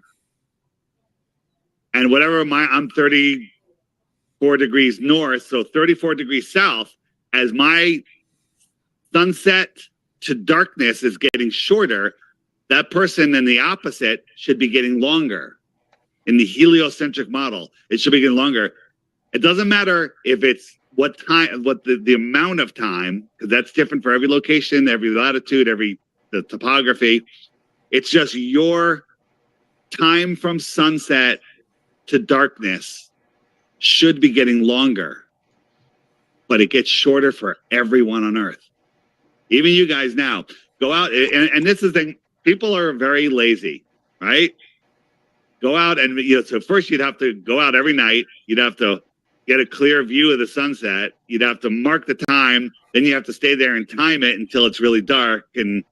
and whatever I'm 34 degrees north, so 34 degrees south, as my sunset to darkness is getting shorter, that person in the opposite should be getting longer. In the heliocentric model, it should be getting longer. It doesn't matter if it's what time, what the amount of time, because that's different for every location, every latitude, the topography. It's just your time from sunset to darkness should be getting longer, but it gets shorter for everyone on Earth. Even you guys now go out, and this is the thing, people are very lazy, right? Go out and, so first you'd have to go out every night. You'd have to get a clear view of the sunset. You'd have to mark the time. Then you have to stay there and time it until it's really dark and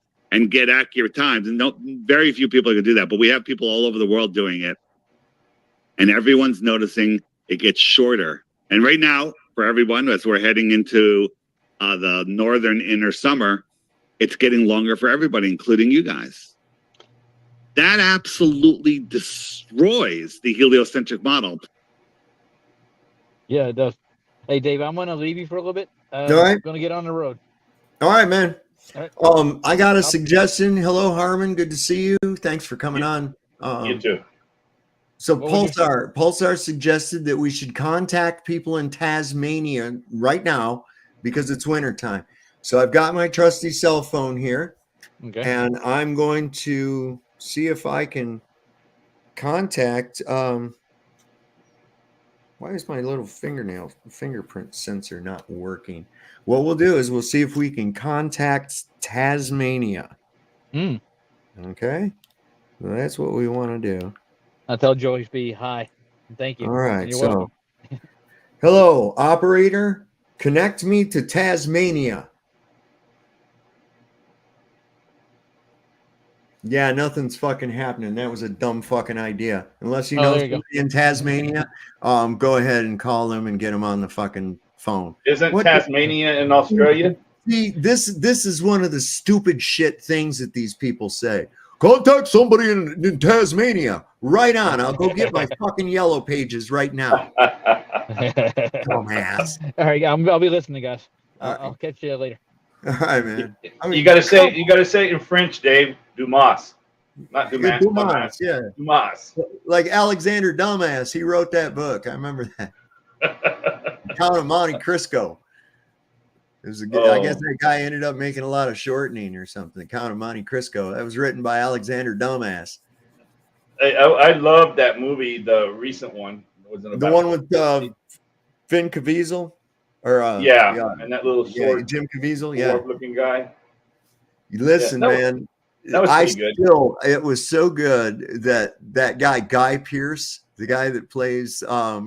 get accurate times. And very few people can do that, but we have people all over the world doing it. And everyone's noticing it gets shorter. And right now, for everyone, as we're heading into the northern inner summer, it's getting longer for everybody, including you guys. That absolutely destroys the heliocentric model. Yeah, it does. Hey, Dave, I'm going to leave you for a little bit. All right. I'm going to get on the road. All right, man. All right. I got a suggestion. Hello, Harmon. Good to see you. Thanks for coming on. You too. So Pulsar suggested that we should contact people in Tasmania right now because it's wintertime. So I've got my trusty cell phone here. Okay. And I'm going to see if I can contact why is my little fingerprint sensor not working? What we'll do is we'll see if we can contact Tasmania. Okay. Well, that's what we want to do. I'll tell Joey be hi. Thank you. All right. You're So welcome. hello, operator. Connect me to Tasmania. Yeah, nothing's fucking happening. That was a dumb fucking idea. Unless you know somebody in Tasmania, go ahead and call them and get them on the fucking phone. Isn't Tasmania in Australia? See, this is one of the stupid shit things that these people say. Contact somebody in Tasmania. Right on. I'll go get my fucking yellow pages right now. Dumbass. All right, I'll be listening, guys. All right. I'll catch you later. All right, man. I mean, You got to say it in French, Dave. Dumas, not Dumas. Dumas, yeah. Dumas. Like Alexander Dumbass, he wrote that book. I remember that. Count of Monte Cristo. It was a good, I guess that guy ended up making a lot of shortening or something. Count of Monte Cristo. That was written by Alexander Dumbass. I love that movie, the recent one. The one with Finn Caviezel? Or and that little short Jim Caviezel, looking guy. Listen, man. That was pretty good. It was so good that guy Guy Pearce, the guy that plays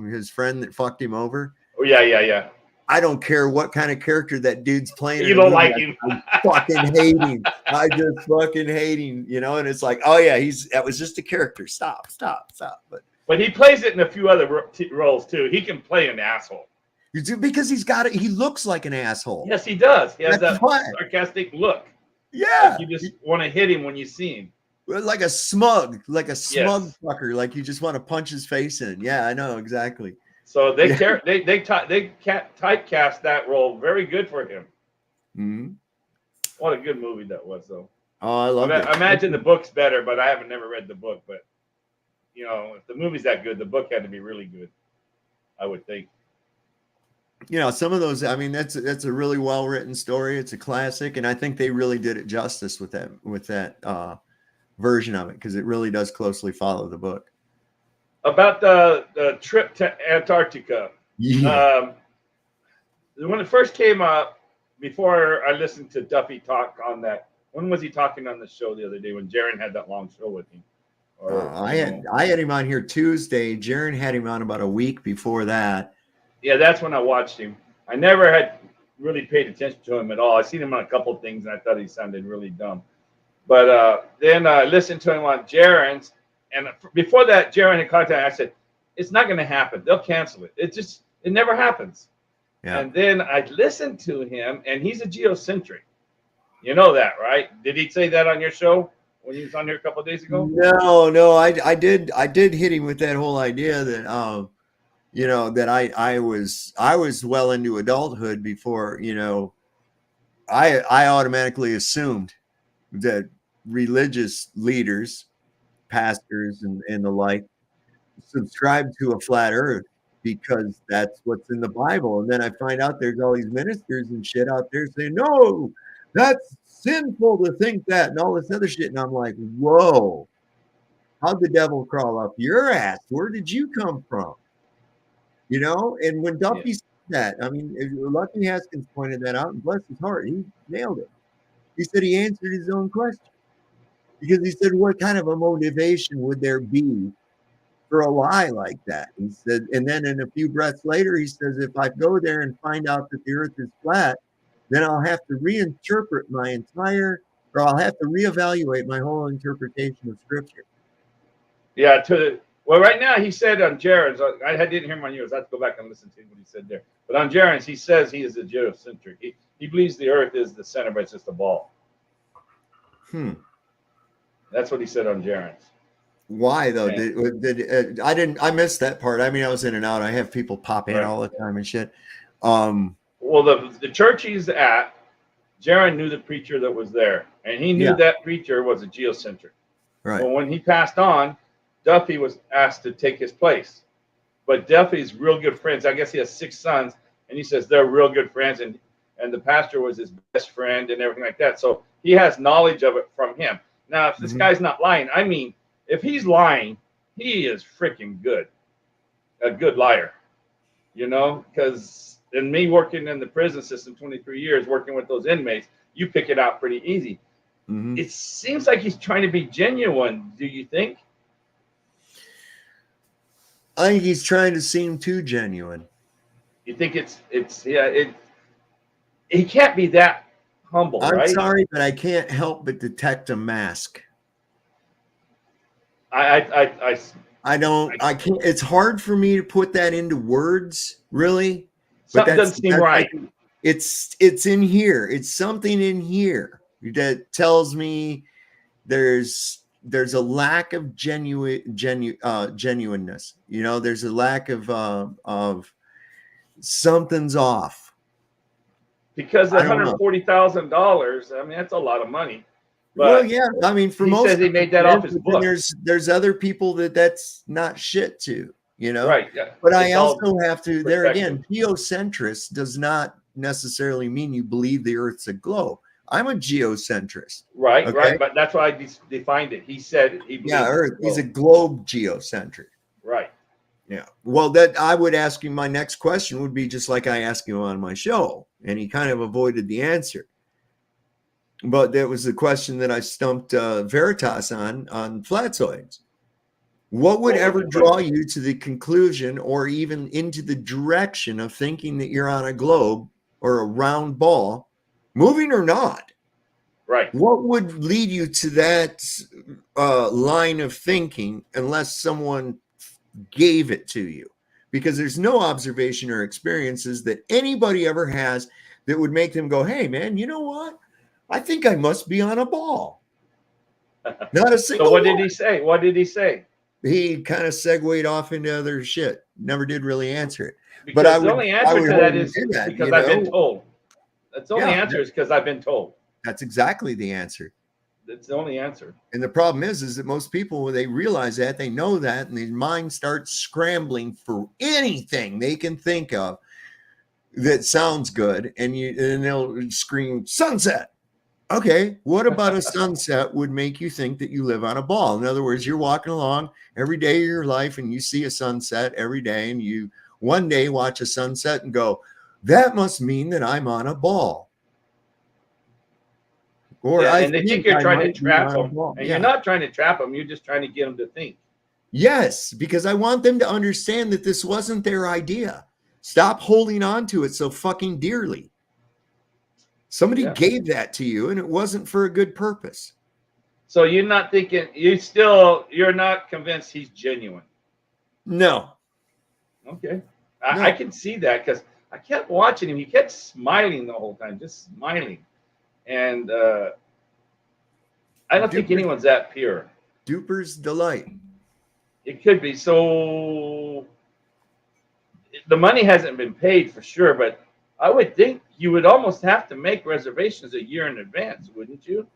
his friend that fucked him over. Oh yeah. I don't care what kind of character that dude's playing. You don't like him. I fucking hate him. I just fucking hate him. You know, and it's like, oh yeah, that was just a character. Stop. But he plays it in a few other roles too. He can play an asshole. You do, because he's got it. He looks like an asshole. Yes, he does. He has That's that sarcastic look. Yeah. Like you just want to hit him when you see him. Like a smug fucker. Like you just want to punch his face in. Yeah, I know exactly. So they typecast that role very good for him. Mm-hmm. What a good movie that was, though. Oh, I love it. I imagine the book's better, but I haven't never read the book. But you know, if the movie's that good, the book had to be really good, I would think. You know, some of those. I mean, that's a really well written story. It's a classic, and I think they really did it justice with that version of it, because it really does closely follow the book. About the trip to Antarctica. Yeah. When it first came up, before I listened to Duffy talk on that, when was he talking on the show the other day when Jaron had that long show with him? I had him on here Tuesday. Jaron had him on about a week before that. Yeah, that's when I watched him. I never had really paid attention to him at all. I seen him on a couple of things, and I thought he sounded really dumb. But then I listened to him on Jaron's, and before that, Jaron had contacted. I said, "It's not going to happen. They'll cancel it. It never happens." Yeah. And then I listened to him, and he's a geocentric. You know that, right? Did he say that on your show when he was on here a couple of days ago? No, I did hit him with that whole idea that you know, that I was well into adulthood before, you know, I automatically assumed that religious leaders, pastors and the like, subscribe to a flat earth because that's what's in the Bible. And then I find out there's all these ministers and shit out there saying, no, that's sinful to think that, and all this other shit. And I'm like, whoa, how'd the devil crawl up your ass? Where did you come from? You know, and when Duffy said that, I mean, Lucky Haskins pointed that out, and bless his heart, he nailed it. He said he answered his own question, because he said, what kind of a motivation would there be for a lie like that? He said, and then in a few breaths later, he says, if I go there and find out that the earth is flat, then I'll have to reinterpret I'll have to reevaluate my whole interpretation of scripture. Yeah, well, right now he said on Jaron's, I didn't hear him on yours. I have to go back and listen to what he said there. But on Jaron's, he says he is a geocentric. He believes the earth is the center, but it's just a ball. That's what he said on Jaron's. Why though? I missed that part. I mean, I was in and out. I have people pop in all the time and shit. Well, the church he's at, Jaron knew the preacher that was there, and he knew that preacher was a geocentric. Right. Well, when he passed on, Duffy was asked to take his place. But Duffy's real good friends. I guess he has 6 sons, and he says they're real good friends, and the pastor was his best friend and everything like that. So he has knowledge of it from him. Now, if this guy's not lying, I mean, if he's lying, he is freaking good. A good liar. You know, because in me working in the prison system 23 years, working with those inmates, you pick it out pretty easy. It seems like he's trying to be genuine. Do you think? I think he's trying to seem too genuine. You think he can't be that humble, I'm right? sorry, but I can't help but detect a mask. I can't. It's hard for me to put that into words, really. Something doesn't seem right. It's in here. It's something in here that tells me there's a lack of genuineness. You know, there's a lack of something's off. Because I don't know. $140,000, I mean, that's a lot of money. Well, But yeah, I mean, for he most says he made that off his but then book. there's other people that's not shit to, you know. Right. Yeah. But I It's all also have to there again, perspective. geocentrist does not necessarily mean you believe the Earth's a globe. I'm a geocentrist. Right, Okay? right. But that's why I defined it. He said he Yeah, believes Earth. it's He's a globe. globe geocentric. Right. Yeah. Well, that I would ask you. My next question would be just like I asked you on my show, and he kind of avoided the answer. But that was the question that I stumped Veritas on Flatzoids. What would ever draw you to the conclusion or even into the direction of thinking that you're on a globe or a round ball, moving or not? Right. What would lead you to that line of thinking unless someone gave it to you? Because there's no observation or experiences that anybody ever has that would make them go, hey, man, you know what? I think I must be on a ball. Not a single So what did one. he say? What did he say? He kind of segued off into other shit. Never did really answer it. Because But the only answer to that is that, because I've been told. That's the only Yeah. answer is because I've been told. That's exactly the answer. That's the only answer. And the problem is that most people, when they realize that, they know that, and their mind starts scrambling for anything they can think of that sounds good, and they'll scream sunset. Okay, what about a sunset would make you think that you live on a ball? In other words, you're walking along every day of your life and you see a sunset every day, and you one day watch a sunset and go, that must mean that I'm on a ball. Or yeah, I and they think you're trying to trap them. And yeah. you're not trying to trap them. You're just trying to get them to think. Yes, because I want them to understand that this wasn't their idea. Stop holding on to it so fucking dearly. Somebody gave that to you, and it wasn't for a good purpose. So you're not thinking, you're not convinced he's genuine. No. Okay. I can see that because I kept watching him. He kept smiling the whole time, just smiling. And I don't think anyone's that pure. Duper's delight. It could be. So the money hasn't been paid for sure, but I would think you would almost have to make reservations a year in advance, wouldn't you?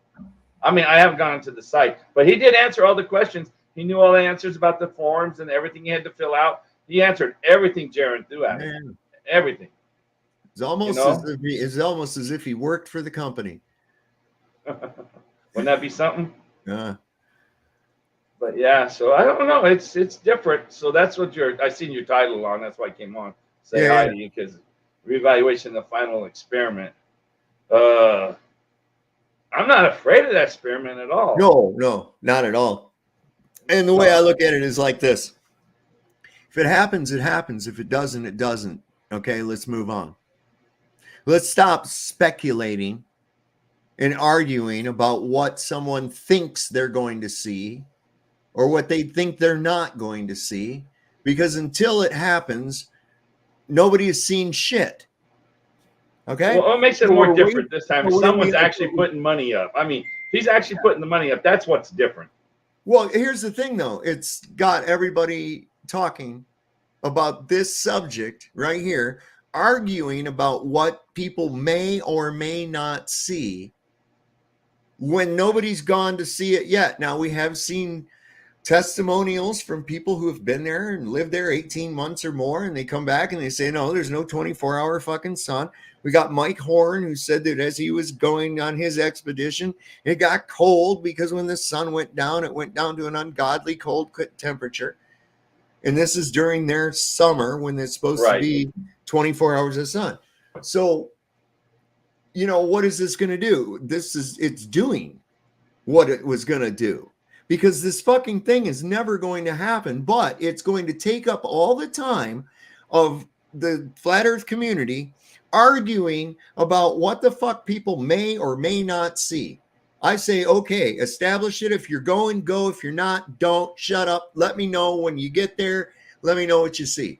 I mean, I haven't gone into the site, but he did answer all the questions. He knew all the answers about the forms and everything he had to fill out. He answered everything Jaron threw at him. Everything. It's almost as if he worked for the company. Wouldn't that be something? Yeah. But yeah, so I don't know. It's different. So that's what I seen your title on. That's why I came on. Say hi to you because reevaluation, the final experiment. I'm not afraid of that experiment at all. No, not at all. And the way I look at it is like this. If it happens, it happens. If it doesn't, it doesn't. Okay, let's move on. Let's stop speculating and arguing about what someone thinks they're going to see or what they think they're not going to see, because until it happens, nobody has seen shit. Okay. Well, what makes it more different this time? Someone's actually putting money up. I mean, he's actually putting the money up. That's what's different. Well, here's the thing, though. It's got everybody talking about this subject right here, arguing about what people may or may not see when nobody's gone to see it yet. Now, we have seen testimonials from people who have been there and lived there 18 months or more, and they come back and they say, no, there's no 24-hour fucking sun. We got Mike Horn, who said that as he was going on his expedition, it got cold because when the sun went down, it went down to an ungodly cold temperature. And this is during their summer when it's supposed to be 24 hours of sun. So, you know, what is this going to do? It's doing what it was going to do. Because this fucking thing is never going to happen, but it's going to take up all the time of the flat earth community arguing about what the fuck people may or may not see. I say, okay, establish it. If you're going, go. If you're not, don't. Shut up. Let me know when you get there. Let me know what you see.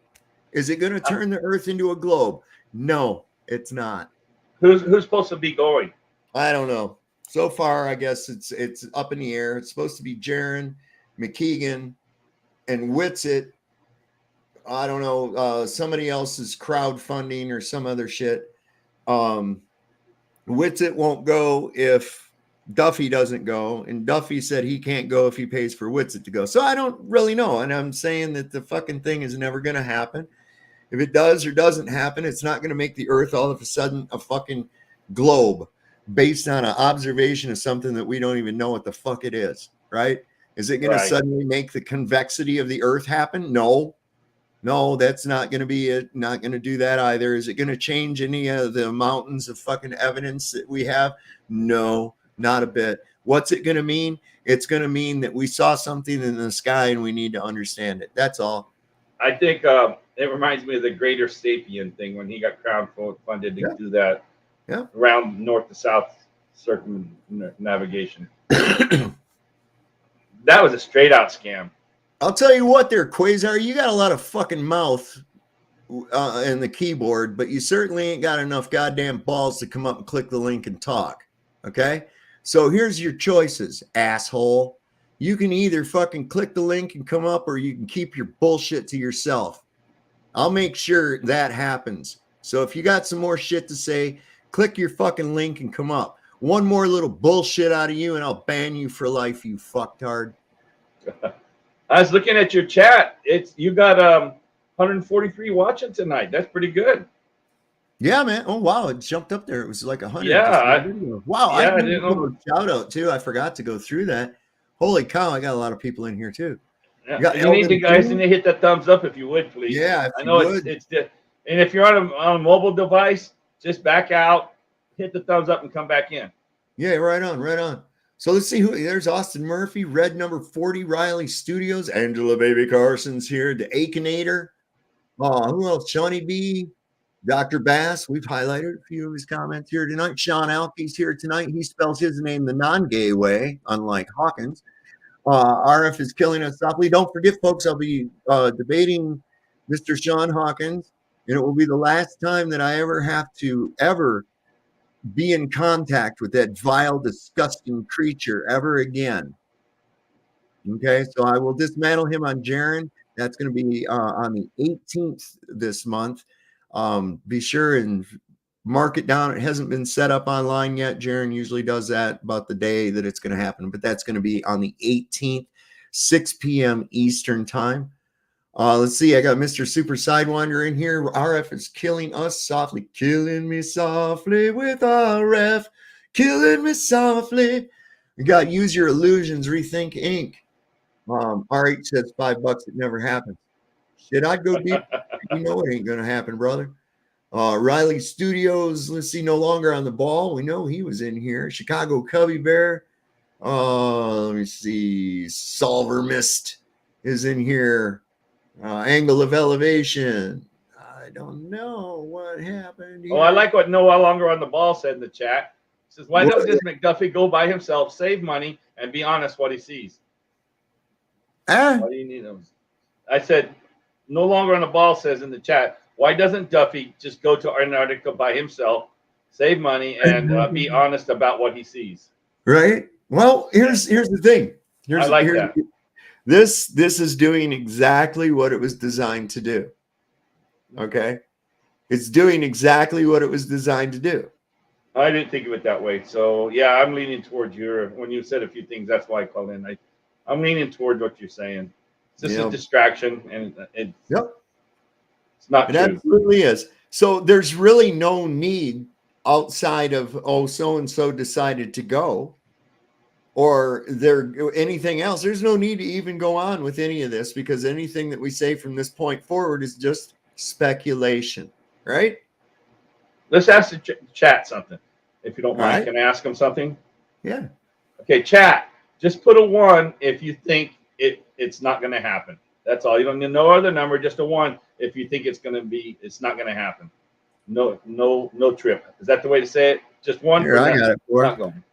Is it going to turn the earth into a globe? No, it's not. Who's supposed to be going? I don't know. So far, I guess it's up in the air. It's supposed to be Jaron, McKeegan, and Whitsitt. I don't know. Somebody else is crowdfunding or some other shit. Whitsitt won't go if Duffy doesn't go, and Duffy said he can't go if he pays for Whitsitt to go. So I don't really know, and I'm saying that the fucking thing is never going to happen. If it does or doesn't happen, it's not going to make the Earth all of a sudden a fucking globe based on an observation of something that we don't even know what the fuck it is, right? Is it going to suddenly make the convexity of the Earth happen? No, that's not going to be it. Not going to do that either. Is it going to change any of the mountains of fucking evidence that we have? No, not a bit. What's it going to mean? It's going to mean that we saw something in the sky and we need to understand it. That's all. I think it reminds me of the Greater Sapien thing when he got crowdfunded to do that around north to south circumnavigation. That was a straight out scam. I'll tell you what there, Quasar, you got a lot of fucking mouth in the keyboard, but you certainly ain't got enough goddamn balls to come up and click the link and talk. Okay? So here's your choices, asshole. You can either fucking click the link and come up, or you can keep your bullshit to yourself. I'll make sure that happens. So if you got some more shit to say, click your fucking link and come up. One more little bullshit out of you and I'll ban you for life, you fucktard. I was looking at your chat. You got 143 watching tonight. That's pretty good. Yeah, man. Oh wow, it jumped up there. It was like 100. Yeah. Wow. Yeah, I didn't know. Shout out too. I forgot to go through that. Holy cow, I got a lot of people in here too. Yeah. You need to guys need to hit that thumbs up if you would, please. Yeah, I know it's and if you're on a mobile device, just back out, hit the thumbs up, and come back in. Yeah, right on. So let's see who. There's Austin Murphy, red number 40, Riley Studios. Angela Baby Carson's here. The Akinator. Who else? Shawnee B. Dr. Bass. We've highlighted a few of his comments here tonight. Sean Alkey's here tonight. He spells his name the non-gay way, unlike Hawkins. RF is killing us softly. Don't forget, folks, I'll be debating Mr. Sean Hawkins, and it will be the last time that I ever have to be in contact with that vile, disgusting creature ever again. Okay, so I will dismantle him on Jaron. That's going to be on the 18th this month. Be sure and mark it down. It hasn't been set up online yet. Jaron usually does that about the day that it's going to happen, but that's going to be on the 18th, 6 p.m. Eastern time. Let's see. I got Mr. Super Sidewinder in here. RF is killing us softly. Killing me softly with RF. Killing me softly. We got Use Your Illusions, Rethink Inc. RH says $5. It never happens. Shit, I'd go deep. You know it ain't going to happen, brother. Riley Studios, let's see, no longer on the ball. We know he was in here. Chicago Cubby Bear. Let me see. Solver Mist is in here. Angle of Elevation. I don't know what happened here. Oh, I like what No Longer on the Ball said in the chat. He says, why doesn't this McDuffie go by himself, save money, and be honest what he sees? Why do you need those? I said, No Longer on the Ball says in the chat, why doesn't Duffy just go to Antarctica by himself, save money, and be honest about what he sees? Right. Well, here's the thing. I like that. This is doing exactly what it was designed to do. Okay. It's doing exactly what it was designed to do. I didn't think of it that way. So yeah, I'm leaning towards when you said a few things, that's why I called in. I'm leaning towards what you're saying. It's just a distraction, and it's not true. It absolutely is. So there's really no need outside of, so-and-so decided to go, or anything else. There's no need to even go on with any of this, because anything that we say from this point forward is just speculation, right? Let's ask the chat something, if you don't mind. Right. Can I ask them something? Yeah. Okay, chat. Just put a 1 if you think it's not going to happen. That's all. You don't need no other number. Just a 1 if you think it's not going to happen. No trip. Is that the way to say it? Just 1. Here, I got it. Not going.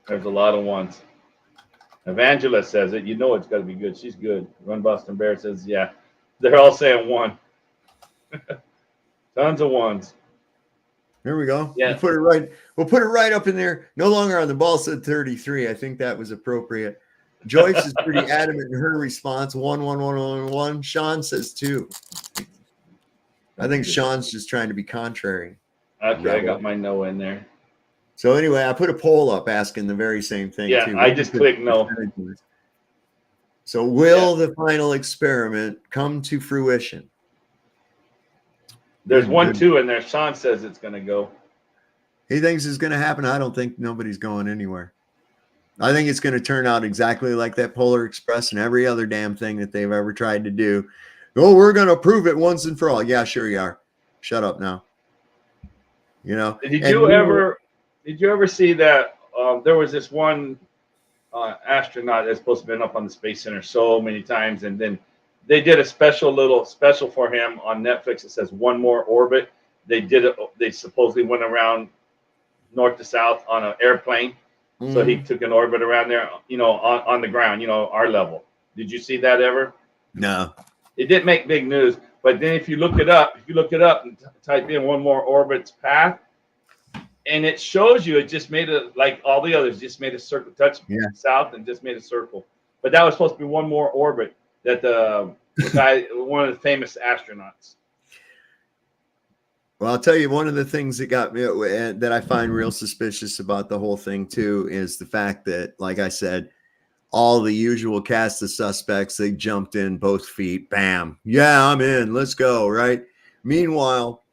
There's a lot of 1s. Evangelist says it. You know it's got to be good. She's good. Run Boston Bear says, yeah. They're all saying 1. Tons of 1s. Here we go. Yeah. We'll put it right up in there. No Longer on the Ball said 33. I think that was appropriate. Joyce is pretty adamant in her response. 1. Sean says 2. I think Sean's just trying to be contrary. Okay, I got my no in there. So anyway, I put a poll up asking the very same thing too. I just clicked no. So will the final experiment come to fruition? There's 1, 2 in there. Sean says it's going to go. He thinks it's going to happen. I don't think nobody's going anywhere. I think it's going to turn out exactly like that Polar Express and every other damn thing that they've ever tried to do. Oh, we're going to prove it once and for all. Yeah, sure you are. Shut up now. You know. Did you ever see that there was this one astronaut that's supposed to have been up on the Space Center so many times, and then they did a special for him on Netflix. It says One More Orbit. They did it. They supposedly went around north to south on an airplane. So he took an orbit around there, on the ground, our level. Did you see that ever? No. It didn't make big news, but then if you look it up and type in One More Orbit's path, and it shows you, it just made it like all the others, just made a circle, touch south and just made a circle. But that was supposed to be One More Orbit that the guy, one of the famous astronauts. Well, I'll tell you, one of the things that got me, that I find real suspicious about the whole thing too, is the fact that, like I said, all the usual cast of suspects, they jumped in both feet, bam, yeah, I'm in, let's go, right? Meanwhile,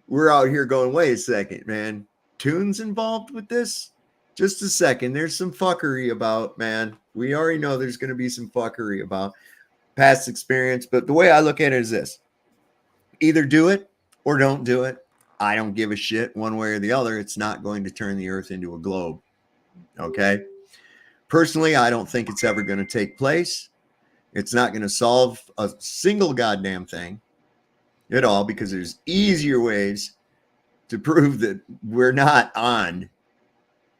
we're out here going, wait a second, man, Toon's involved with this? Just a second, there's some fuckery about, man. We already know there's going to be some fuckery about past experience, but the way I look at it is this: either do it or don't do it. I don't give a shit one way or the other. It's not going to turn the earth into a globe. Okay. Personally, I don't think it's ever going to take place. It's not going to solve a single goddamn thing at all, because there's easier ways to prove that we're not on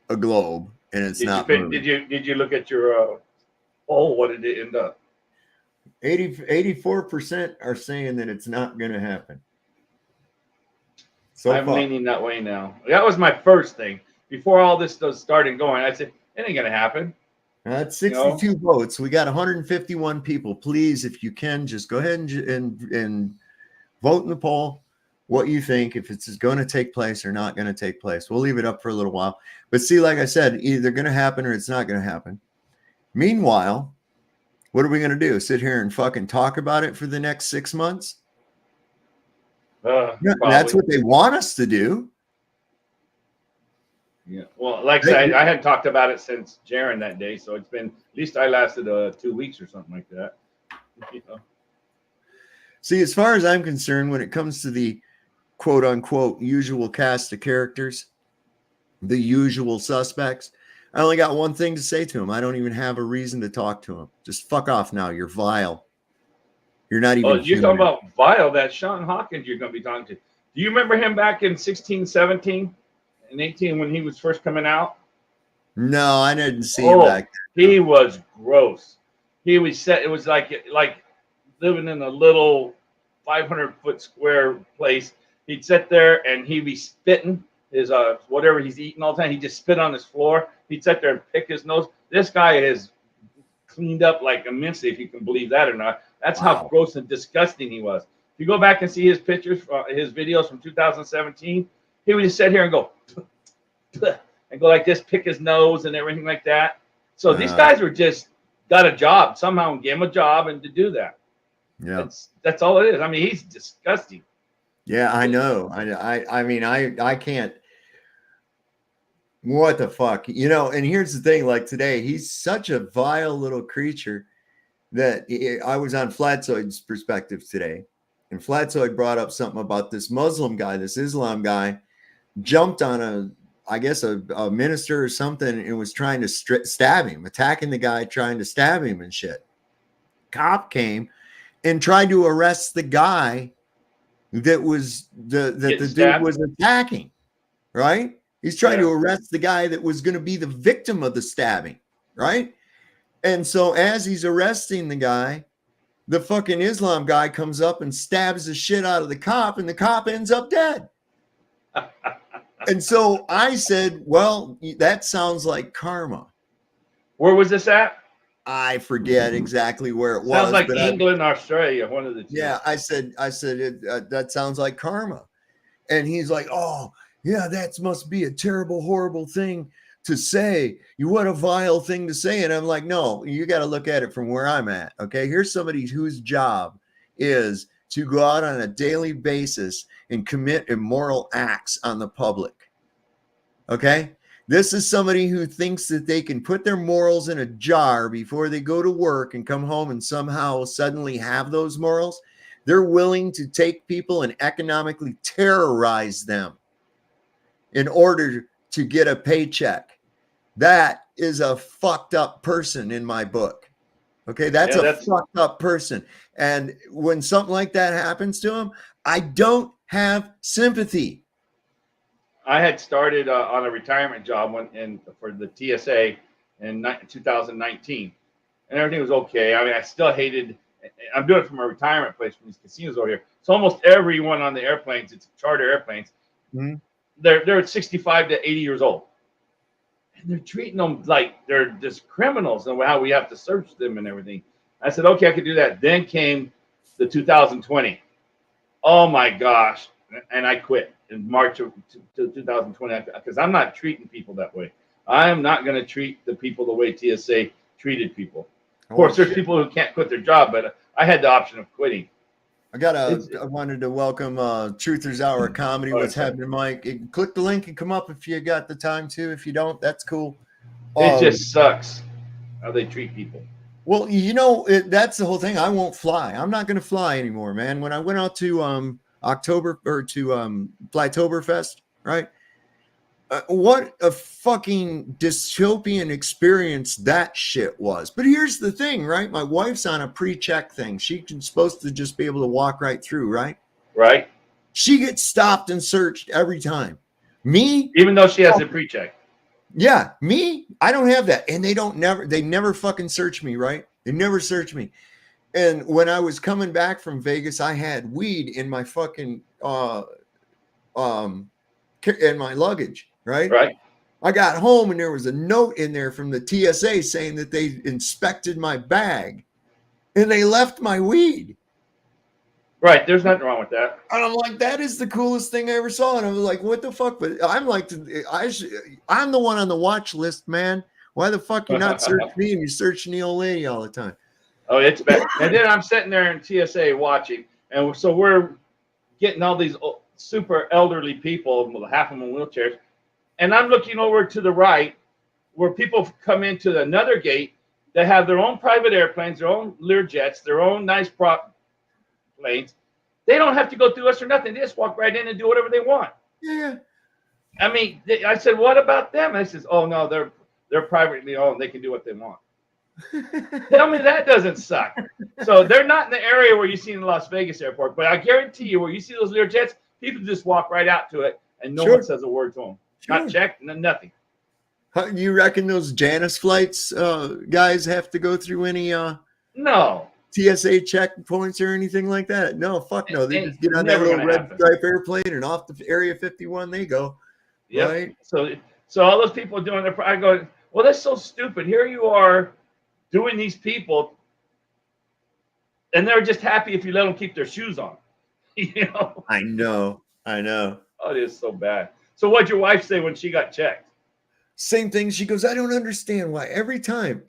a globe and it's not moving. Did you look at your poll? What did it end up? 84% are saying that it's not going to happen. So I'm leaning that way now. That was my first thing. Before all this started going, I said, it ain't going to happen. That's 62 votes. We got 151 people. Please, if you can, just go ahead and vote in the poll what you think, if it's going to take place or not going to take place. We'll leave it up for a little while. But see, like I said, either going to happen or it's not going to happen. Meanwhile, what are we going to do? Sit here and fucking talk about it for the next 6 months? That's what they want us to do. Yeah. Well, like I said, I hadn't talked about it since Jaron that day, so it's been, at least I lasted 2 weeks or something like that. See, as far as I'm concerned, when it comes to the quote unquote usual cast of characters, the usual suspects, I only got one thing to say to them. I don't even have a reason to talk to them. Just fuck off now. You're vile. You're not even. Oh, you're talking about vile, that Sean Hawkins you're going to be talking to. Do you remember him back in 16, 17, and 18 when he was first coming out? No, I didn't see him back then. He was gross. He was set. It was like living in a little 500-foot square place. He'd sit there and he'd be spitting his whatever he's eating all the time. He'd just spit on his floor. He'd sit there and pick his nose. This guy is cleaned up like immensely, if you can believe that or not. That's how gross and disgusting he was. If you go back and see his pictures, his videos from 2017, he would just sit here and go like this, pick his nose and everything like that. So these guys were just got a job somehow, and gave him a job and to do that. Yeah, that's all it is. I mean, he's disgusting. Yeah, I know. I mean, I can't. What the fuck, and here's the thing, like today, he's such a vile little creature that I was on Flatzoid's perspective today, and Flatzoid brought up something about this Muslim guy, this Islam guy, jumped on I guess a minister or something, and was trying to stab him, attacking the guy, trying to stab him and shit. Cop came and tried to arrest the guy that was the dude was attacking, right? He's trying to arrest the guy that was going to be the victim of the stabbing, right? And so as he's arresting the guy, the fucking Islam guy comes up and stabs the shit out of the cop, and the cop ends up dead. And so I said, well, that sounds like karma. Where was this at? I forget exactly where it was. Sounds like but England, Australia, one of the two. Yeah, I said that sounds like karma. And he's like, oh, yeah, that must be a terrible, horrible thing to say. What a vile thing to say. And I'm like, no, you got to look at it from where I'm at. Okay. Here's somebody whose job is to go out on a daily basis and commit immoral acts on the public. Okay. This is somebody who thinks that they can put their morals in a jar before they go to work and come home and somehow suddenly have those morals. They're willing to take people and economically terrorize them in order to get a paycheck. That is a fucked up person in my book. Okay, that's a fucked up person. And when something like that happens to him, I don't have sympathy. I had started on a retirement job for the TSA in 2019, and everything was okay. I mean, I still hated. I'm doing it from a retirement place from these casinos over here. So almost everyone on the airplanes, it's charter airplanes, they're 65 to 80 years old, and they're treating them like they're just criminals and how we have to search them and everything. I said, okay, I could do that. Then came the 2020. Oh my gosh. And I quit in March of 2020 because I'm not treating people that way. I am not going to treat the people the way TSA treated people. Of course, there's people who can't quit their job, but I had the option of quitting. I wanted to welcome Truthers Hour Comedy. What's happening, Mike? Click the link and come up if you got the time to. If you don't, that's cool. It just sucks how they treat people. Well, that's the whole thing. I won't fly. I'm not going to fly anymore, man. When I went out to Flytoberfest, right? What a fucking dystopian experience that shit was. But here's the thing, right? My wife's on a pre-check thing. She's supposed to just be able to walk right through, right? Right. She gets stopped and searched every time. Me, even though she has a pre-check. Yeah, me, I don't have that. And they never fucking search me, right? They never search me. And when I was coming back from Vegas, I had weed in my fucking in my luggage, right? Right. I got home and there was a note in there from the TSA saying that they inspected my bag and they left my weed. Right. There's nothing wrong with that. And I'm like, that is the coolest thing I ever saw. And I was like, what the fuck? But I'm like, I'm the one on the watch list, man. Why the fuck you not search me and you're searching the old lady all the time? Oh, it's bad. And then I'm sitting there in TSA watching. And so we're getting all these super elderly people, half of them in wheelchairs. And I'm looking over to the right where people come into another gate that have their own private airplanes, their own Lear jets, their own nice prop planes. They don't have to go through us or nothing. They just walk right in and do whatever they want. Yeah. I mean, I said, what about them? I says, oh, no, they're privately owned. They can do what they want. Tell me that doesn't suck. So they're not in the area where you see in the Las Vegas airport, but I guarantee you where you see those Lear jets, people just walk right out to it and no one says a word to them. Not checked, nothing. You reckon those Janus flights guys have to go through any no TSA checkpoints or anything like that? No, fuck no. They just get on that little red stripe airplane and off the Area 51 they go. Yeah. Right? So all those people doing their, I go, well, that's so stupid. Here you are doing these people, and they're just happy if you let them keep their shoes on. You know? I know. Oh, it is so bad. So what'd your wife say when she got checked? Same thing. She goes, I don't understand why every time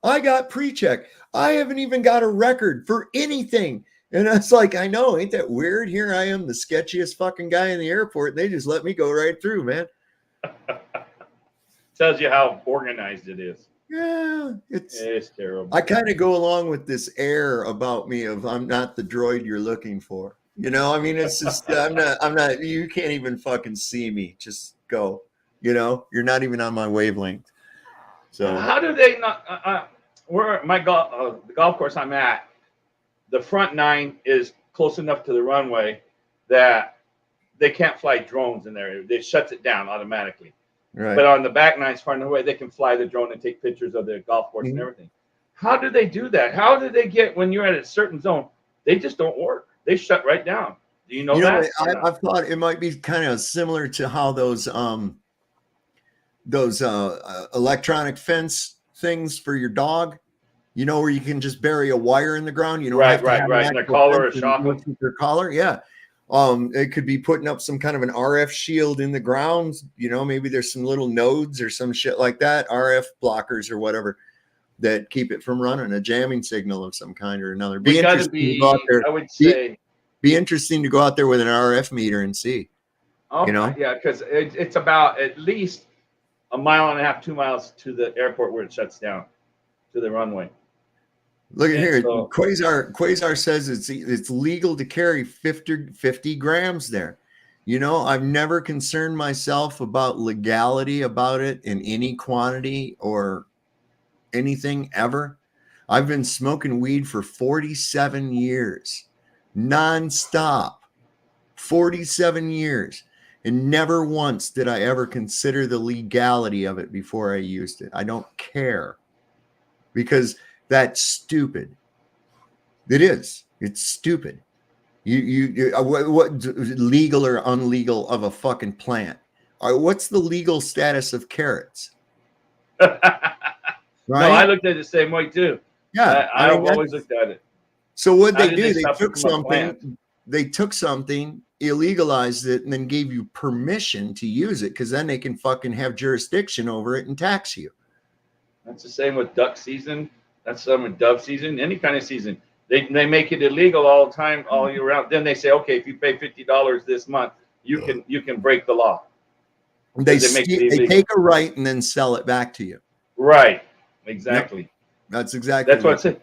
I got pre-check, I haven't even got a record for anything. And I was like, I know, ain't that weird? Here I am, the sketchiest fucking guy in the airport. And they just let me go right through, man. Tells you how organized it is. Yeah, it's terrible. I kind of go along with this air about me of I'm not the droid you're looking for. You know, I mean, it's just I'm not. You can't even fucking see me. Just go. You know, you're not even on my wavelength. So how do they not? Where the golf course I'm at, the front nine is close enough to the runway that they can't fly drones in there. It shuts it down automatically. Right. But on the back nines far away, they can fly the drone and take pictures of the golf course and everything. How do they do that? How do they get when you're at a certain zone? They just don't work. They shut right down. Do you know that? I thought it might be kind of similar to how those electronic fence things for your dog, you know, where you can just bury a wire in the ground. You don't Right, have to have right. an And a actual collar or fence shock and 'em. with their collar. Yeah. It could be putting up some kind of an RF shield in the ground. You know, maybe there's some little nodes or some shit like that, RF blockers or whatever that keep it from running, a jamming signal of some kind or another. We got to Interesting to go out be, there. I would say, Be interesting to go out there with an RF meter and see. oh, you know? yeah, because it's about at least a mile and a half, 2 miles to the airport where it shuts down to the runway. Look at And here. so- Quasar says it's legal to carry 50 grams there. You know, I've never concerned myself about legality about it in any quantity or anything ever. I've been smoking weed for 47 years, nonstop, 47 years. And never once did I ever consider the legality of it before I used it. I don't care because that's stupid. It is. It's stupid. What legal or unlegal of a fucking plant? What's the legal status of carrots? No, Right? I looked at it the same way too. Yeah, I've always looked at it. So what How they did do? they They stop it took from a something. plant? They took something, illegalized it, and then gave you permission to use it because then they can fucking have jurisdiction over it and tax you. That's the same with duck season. That's the same with dove season. Any kind of season, they make it illegal all the time, all year round. Then they say, okay, if you pay $50 this month, you can break the law. They make it they illegal. take a right and then sell it back to you. Right. Exactly. Yep. That's exactly. That's what I said.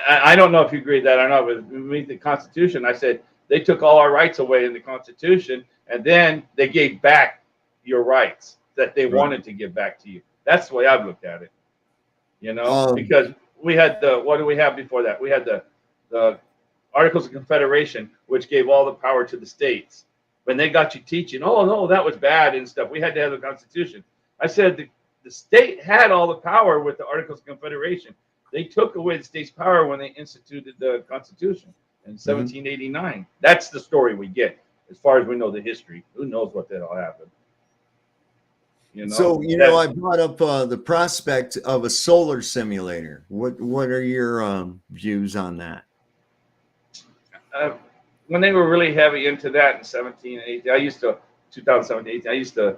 I don't know if you agree with that or not, but with the Constitution, I said they took all our rights away in the Constitution, and then they gave back your rights that they wanted to give back to you. That's the way I've looked at it. You know, because we had what do we have before that? We had the Articles of Confederation, which gave all the power to the states. When they got you teaching, oh no, that was bad and stuff, we had to have the Constitution. I said the state had all the power with the Articles of Confederation. They took away the state's power when they instituted the Constitution in 1789. That's the story we get, as far as we know the history. Who knows what that all happened? You know? So, I brought up the prospect of a solar simulator. What are your views on that? When they were really heavy into that in 17, 18, 2017, 18, I used to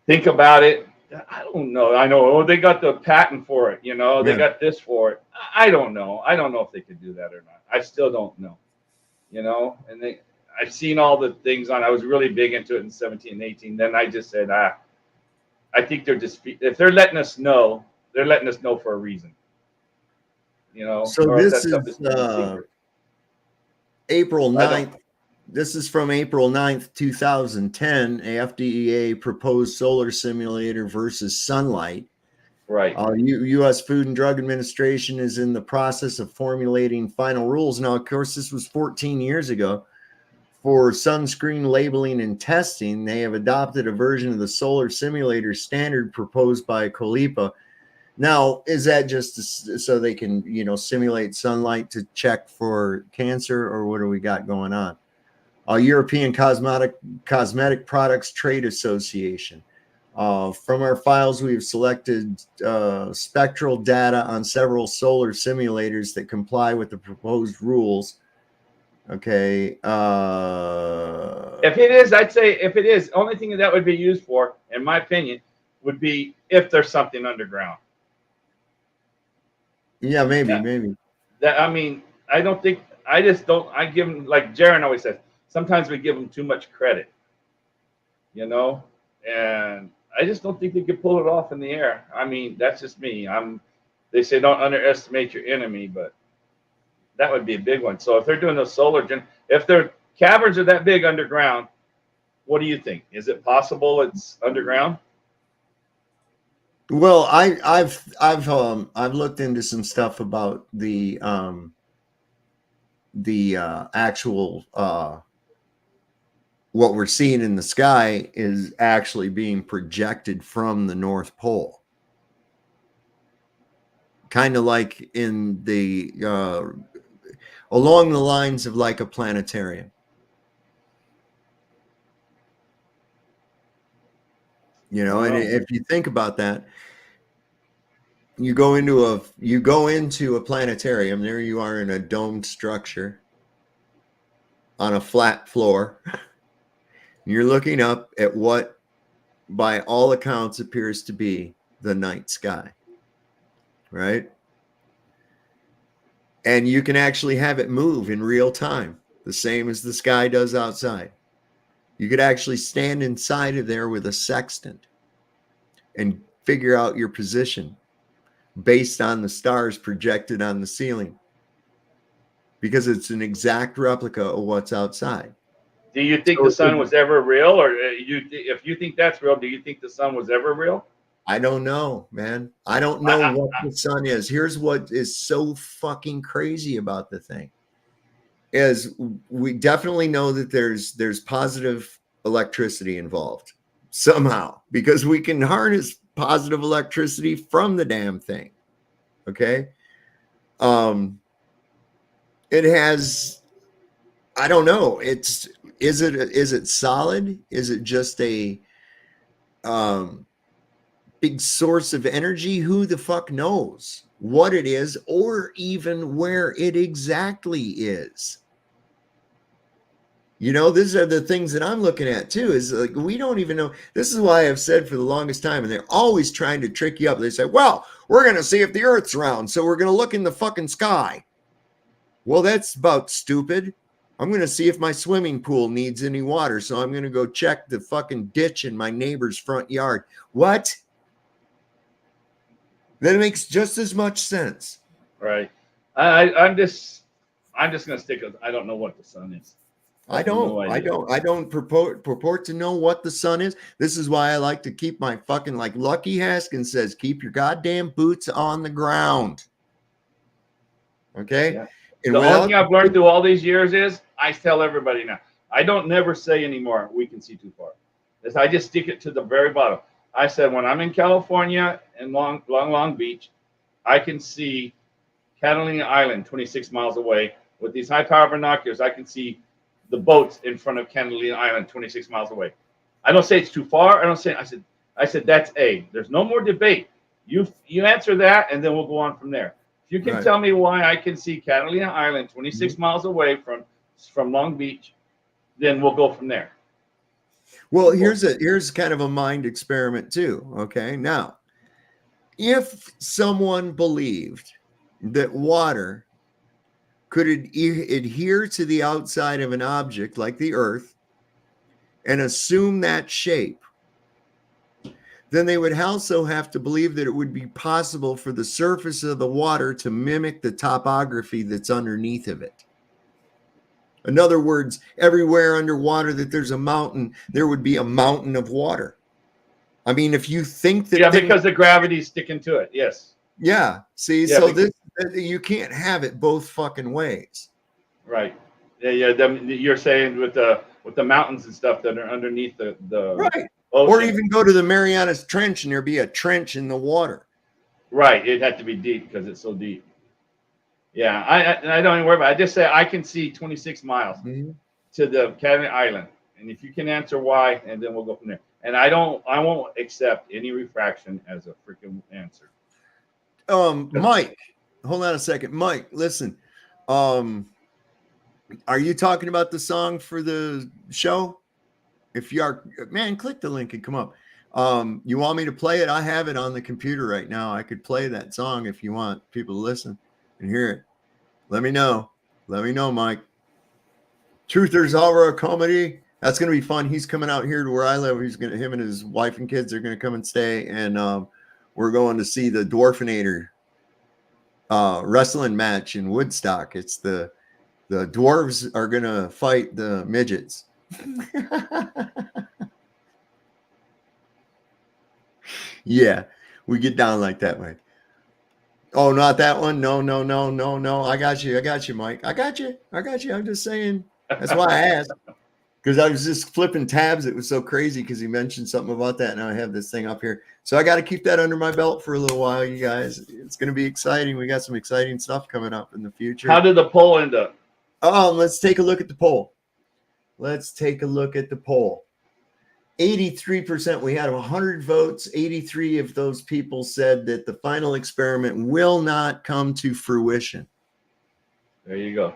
think about it. I don't know. I know they got the patent for it. They got this for it. I don't know. I don't know if they could do that or not. I still don't know. And I've seen all the things on. I was really big into it in 17 and 18. Then I just said, I think they're just, if they're letting us know, they're letting us know for a reason. So this is April 9th. This is from April 9th, 2010, FDEA proposed solar simulator versus sunlight. Right. U.S. Food and Drug Administration is in the process of formulating final rules. Now, of course, this was 14 years ago. For sunscreen labeling and testing, they have adopted a version of the solar simulator standard proposed by Colipa. Now, is that just so they can, simulate sunlight to check for cancer, or what do we got going on? European Cosmetic Products Trade Association. From our files, we have selected spectral data on several solar simulators that comply with the proposed rules. Okay. If it is, I'd say if it is, only thing that would be used for, in my opinion, would be if there's something underground. Yeah, maybe. I don't think, I give them, like Jaron always says, sometimes we give them too much credit, and I just don't think they could pull it off in the air. That's just me. They say don't underestimate your enemy, but that would be a big one. So if they're doing those if their caverns are that big underground, what do you think? Is it possible it's underground? Well, I've looked into some stuff about the actual what we're seeing in the sky is actually being projected from the North Pole. Kind of like in the along the lines of like a planetarium. And if you think about that, you go into a planetarium. There you are in a domed structure on a flat floor. You're looking up at what, by all accounts, appears to be the night sky, right? And you can actually have it move in real time, the same as the sky does outside. You could actually stand inside of there with a sextant and figure out your position based on the stars projected on the ceiling, because it's an exact replica of what's outside. Do you think the sun was ever real, or if you think that's real, do you think the sun was ever real? I don't know, man. I don't know what the sun is. Here's what is so fucking crazy about the thing is we definitely know that there's positive electricity involved somehow, because we can harness positive electricity from the damn thing. Okay. It has, I don't know. Is it solid? Is it just a big source of energy? Who the fuck knows what it is, or even where it exactly is? You know, these are the things that I'm looking at too, is like, we don't even know. This is why I've said for the longest time, and they're always trying to trick you up. They say, well, we're going to see if the earth's round, so we're going to look in the fucking sky. Well, that's about stupid. I'm going to see if my swimming pool needs any water, so I'm going to go check the fucking ditch in my neighbor's front yard. What? That makes just as much sense. Right. I'm just going to stick with, I don't know what the sun is. I don't purport to know what the sun is. This is why I like to keep my fucking, like Lucky Haskins says, keep your goddamn boots on the ground. Okay? Yeah. The only thing I've learned through all these years is I tell everybody now, I don't never say anymore, we can see too far. I just stick it to the very bottom. I said, when I'm in California and Long Beach, I can see Catalina Island 26 miles away. With these high power binoculars, I can see the boats in front of Catalina Island 26 miles away. I don't say it's too far. I said that's A. There's no more debate. You answer that, and then we'll go on from there. If you can tell me why I can see Catalina Island 26 miles away from Long Beach, then we'll go from there. Well, here's kind of a mind experiment too. Okay. Now, if someone believed that water could adhere to the outside of an object like the earth and assume that shape, then they would also have to believe that it would be possible for the surface of the water to mimic the topography that's underneath of it. In other words, everywhere underwater that there's a mountain, there would be a mountain of water. I mean, if you think that... Yeah, because the gravity's sticking to it, yes. Yeah, see, yeah, so this, you can't have it both fucking ways. Right. Yeah, you're saying with the mountains and stuff that are underneath the right. Ocean. Or even go to the Marianas Trench and there be a trench in the water. Right. It'd have to be deep because it's so deep. Yeah, I don't even worry about it. I just say I can see 26 miles to the Catalina Island. And if you can answer why, and then we'll go from there. And I won't accept any refraction as a freaking answer. Mike, hold on a second. Mike, listen. Are you talking about the song for the show? If you are, man, click the link and come up. You want me to play it? I have it on the computer right now. I could play that song if you want people to listen and hear it. Let me know. Let me know, Mike. Truthers Horror Comedy. That's gonna be fun. He's coming out here to where I live. Him and his wife and kids are gonna come and stay, and we're going to see the Dwarfinator wrestling match in Woodstock. It's the dwarves are gonna fight the midgets. Yeah, we get down like that way. Oh, not that one. No. I got you, Mike. I got you. I'm just saying. That's why I asked. Because I was just flipping tabs. It was so crazy because he mentioned something about that. And I have this thing up here. So I got to keep that under my belt for a little while, you guys. It's going to be exciting. We got some exciting stuff coming up in the future. How did the poll end up? Let's take a look at the poll. 83%. We had 100 votes. 83 of those people said that the final experiment will not come to fruition. There you go.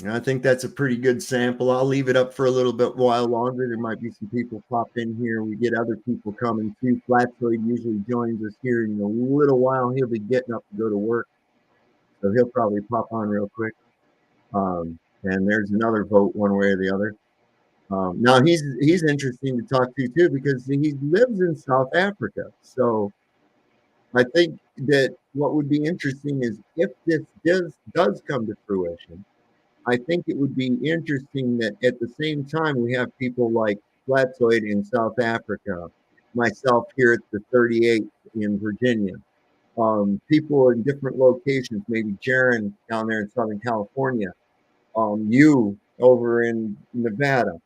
And I think that's a pretty good sample. I'll leave it up for a little bit while longer. There might be some people pop in here. We get other people coming too. Flatsoid usually joins us here in a little while. He'll be getting up to go to work, so he'll probably pop on real quick. And there's another vote one way or the other. Now he's interesting to talk to too, because he lives in South Africa. So I think that what would be interesting is if this does come to fruition, I think it would be interesting that at the same time we have people like Flatsoid in South Africa, myself here at the 38th in Virginia, people in different locations, maybe Jaron down there in Southern California, you over in Nevada.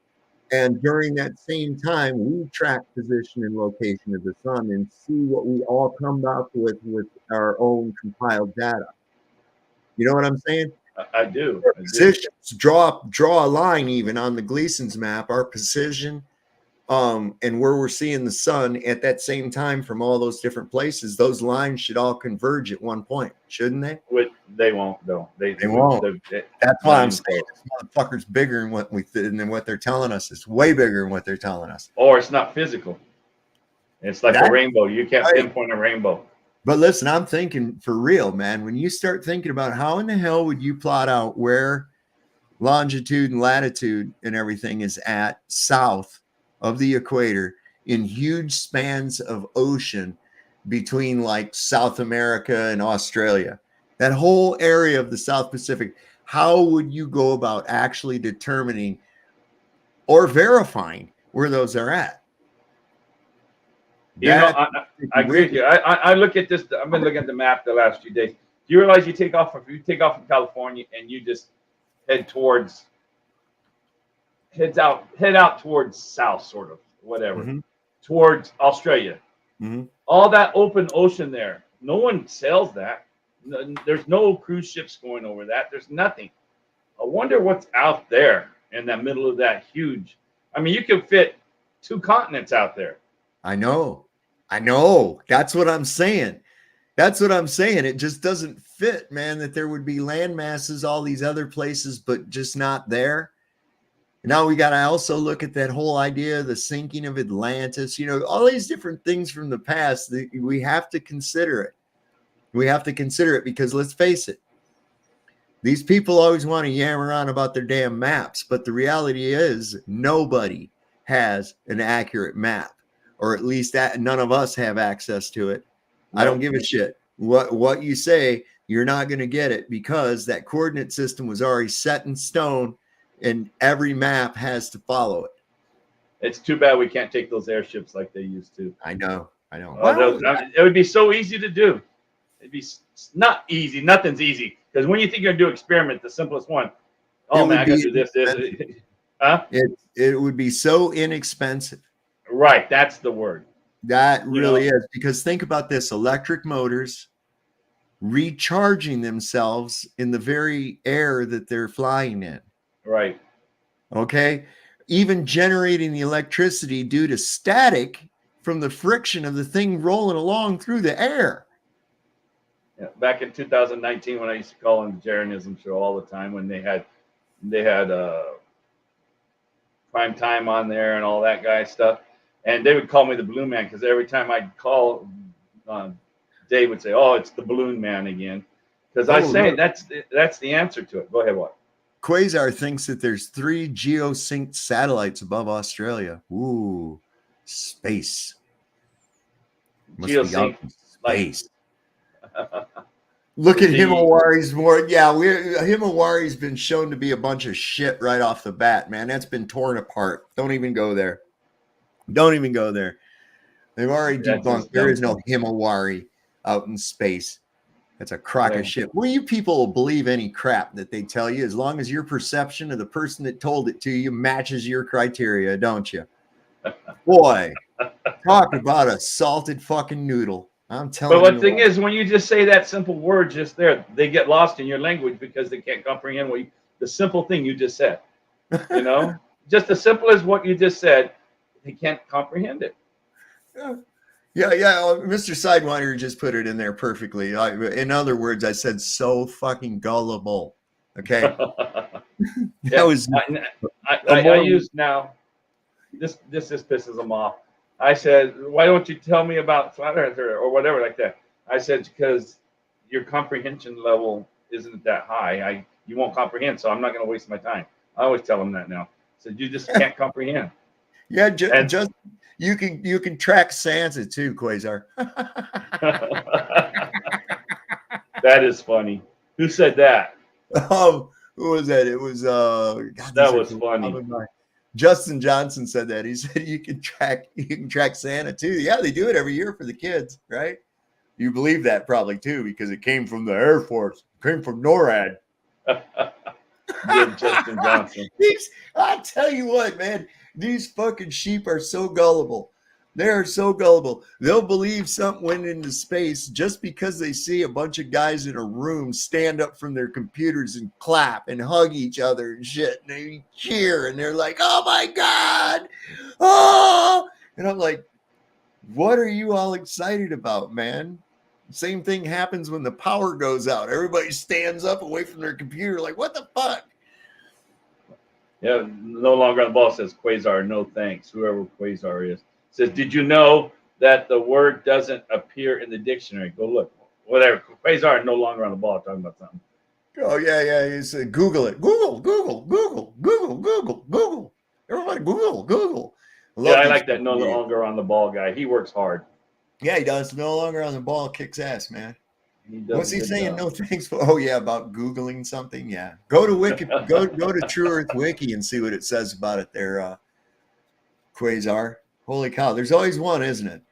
And during that same time, we track position and location of the sun and see what we all come up with our own compiled data. You know what I'm saying? I do. Positions, draw a line even on the Gleason's map, our position, and where we're seeing the sun at that same time from all those different places. Those lines should all converge at one point, shouldn't they? They won't, though. They won't. That's why I'm saying this motherfucker's bigger than what they're telling us. It's way bigger than what they're telling us. Or it's not physical. It's like a rainbow. You can't pinpoint a rainbow. But listen, I'm thinking for real, man, when you start thinking about how in the hell would you plot out where longitude and latitude and everything is at south of the equator in huge spans of ocean between like South America and Australia, that whole area of the South Pacific, how would you go about actually determining or verifying where those are at? You know, I agree with you. I look at this. I've been looking at the map the last few days. Do you realize you take off from California and you just head out towards south, sort of, whatever, towards Australia. All that open ocean there. No one sails that. There's no cruise ships going over that. There's nothing. I wonder what's out there in the middle of that huge. I mean, you could fit 2 continents out there. I know. That's what I'm saying. It just doesn't fit, man, that there would be land masses, all these other places, but just not there. Now we got to also look at that whole idea of the sinking of Atlantis, you know, all these different things from the past. We have to consider it. Because let's face it, these people always want to yammer on about their damn maps, but the reality is nobody has an accurate map. Or at least that none of us have access to it. I don't give a shit. What you say, you're not going to get it because that coordinate system was already set in stone and every map has to follow it. It's too bad we can't take those airships like they used to. I know. It would be so easy to do. It'd be not easy. Nothing's easy. Because when you think you're going to do experiment, the simplest one, I got to do this. Huh? It would be so inexpensive. Right, that's the word. That really is, because think about this: electric motors recharging themselves in the very air that they're flying in. Right. Okay. Even generating the electricity due to static from the friction of the thing rolling along through the air. Yeah, back in 2019, when I used to call on the Jaronism show all the time, when they had prime time on there and all that guy stuff. And they would call me the Balloon Man because every time I'd call, Dave would say, "Oh, it's the Balloon Man again." Because I say that's the answer to it. Go ahead, what? Quasar thinks that there's 3 geosynced satellites above Australia. Ooh, space. Must be out in space. Look at Himawari's more. Yeah, Himawari's been shown to be a bunch of shit right off the bat, man. That's been torn apart. Don't even go there. They've already debunked. There is no Himawari out in space. That's a crock of shit. Well, you people will believe any crap that they tell you as long as your perception of the person that told it to you matches your criteria, don't you? Boy, talk about a salted fucking noodle. I'm telling you. But the thing is, when you just say that simple word just there, they get lost in your language because they can't comprehend the simple thing you just said. You know, just as simple as what you just said. he can't comprehend it. Yeah. Mr. Sidewinder just put it in there perfectly. In other words, I said so fucking gullible. Okay. Yeah, was I use now. This pisses them off. I said, why don't you tell me about flat Earth or whatever like that? I said, because your comprehension level isn't that high. You won't comprehend, so I'm not going to waste my time. I always tell them that now. I said, you just can't comprehend. Yeah, just you can track Santa too, Quasar. That is funny. Who said that? Who was that? It was God, that was funny. Justin Johnson said that. He said you can track Santa too. Yeah, they do it every year for the kids, right? You believe that probably too because it came from the Air Force. It came from NORAD. Justin Johnson. I tell you what, man, these fucking sheep are so gullible. They are so gullible. They'll believe something went into space just because they see a bunch of guys in a room stand up from their computers and clap and hug each other and shit. And they cheer and they're like, oh my God. Oh, and I'm like, what are you all excited about, man? Same thing happens when the power goes out. Everybody stands up away from their computer like, what the fuck? Yeah, no longer on the ball says Quasar, no thanks. Whoever Quasar is says, did you know that the word doesn't appear in the dictionary? Go look. Whatever. Quasar no longer on the ball talking about something. Oh, yeah. He said, Google it. Google. Everybody Google. I like that no longer on the ball guy. He works hard. Yeah, he does. No longer on the ball. Kicks ass, man. What's he saying? Job. No thanks for. Oh yeah, about Googling something. Yeah, go to Wiki. go to True Earth Wiki and see what it says about it. There, Quasar. Holy cow! There's always one, isn't it?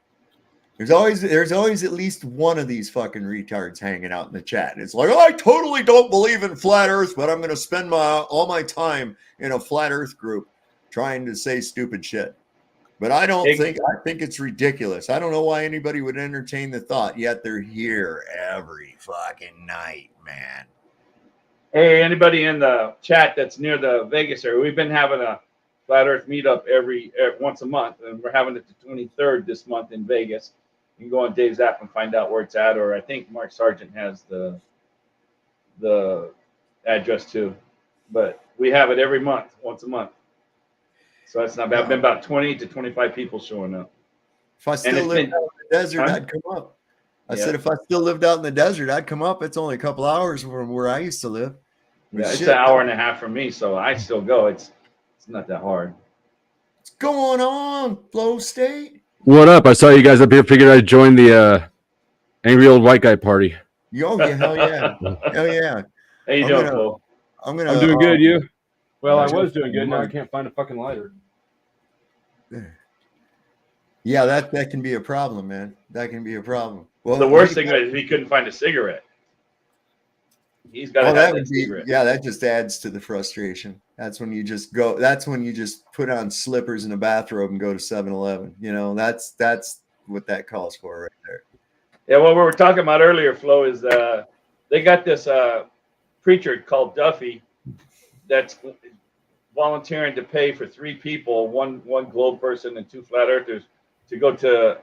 There's always at least one of these fucking retards hanging out in the chat. It's like, oh, I totally don't believe in flat Earth, but I'm going to spend all my time in a flat Earth group trying to say stupid shit. But I think it's ridiculous. I don't know why anybody would entertain the thought, yet they're here every fucking night, man. Hey, anybody in the chat that's near the Vegas area, we've been having a Flat Earth meetup every once a month, and we're having it the 23rd this month in Vegas. You can go on Dave's app and find out where it's at, or I think Mark Sargent has the address too. But we have it every month, once a month. So that's not bad. I've been about 20 to 25 people showing up. If I still lived out in the desert, I'd come up. I said if I still lived out in the desert, I'd come up. It's only a couple hours from where I used to live. Yeah, it's an hour and a half from me, so I still go. It's not that hard. What's going on, Flow State? What up? I saw you guys up here. Figured I'd join the angry old white guy party. Oh yeah, hell yeah, hell yeah. How you doing, Flo? I'm doing good. You? Well, I was doing good. Now I can't find a fucking lighter. Yeah, that can be a problem, man. That can be a problem. Well, the worst thing is he couldn't find a cigarette. He's got to have that cigarette. Yeah, that just adds to the frustration. That's when you just go. That's when you just put on slippers and a bathrobe and go to 7-Eleven. You know, that's what that calls for right there. Yeah, what we were talking about earlier, Flo, is they got this preacher called Duffy that's volunteering to pay for 3 people, one globe person and 2 flat earthers, to go to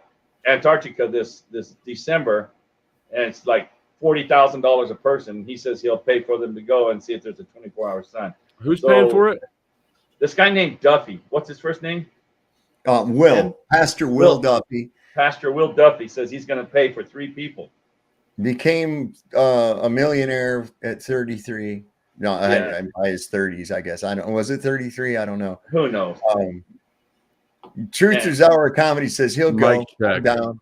Antarctica this December, and it's like $40,000 a person. He says he'll pay for them to go and see if there's a 24-hour sun. Who's paying for it? This guy named Duffy. What's his first name? Pastor Will Duffy. Pastor Will Duffy says he's going to pay for 3 people. Became a millionaire at 33. No, yeah. By his 30s, I guess. I don't. Was it 33? I don't know. Who knows? Truth is Our Comedy says he'll go down.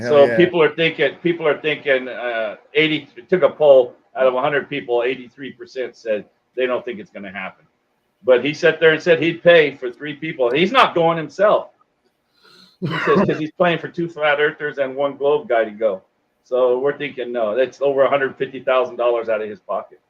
So yeah. People are thinking 80 took a poll out of 100 people, 83% said they don't think it's going to happen. But he sat there and said he'd pay for 3 people. He's not going himself. He says because he's playing for 2 flat earthers and 1 globe guy to go. So we're thinking no, that's over $150,000 out of his pocket.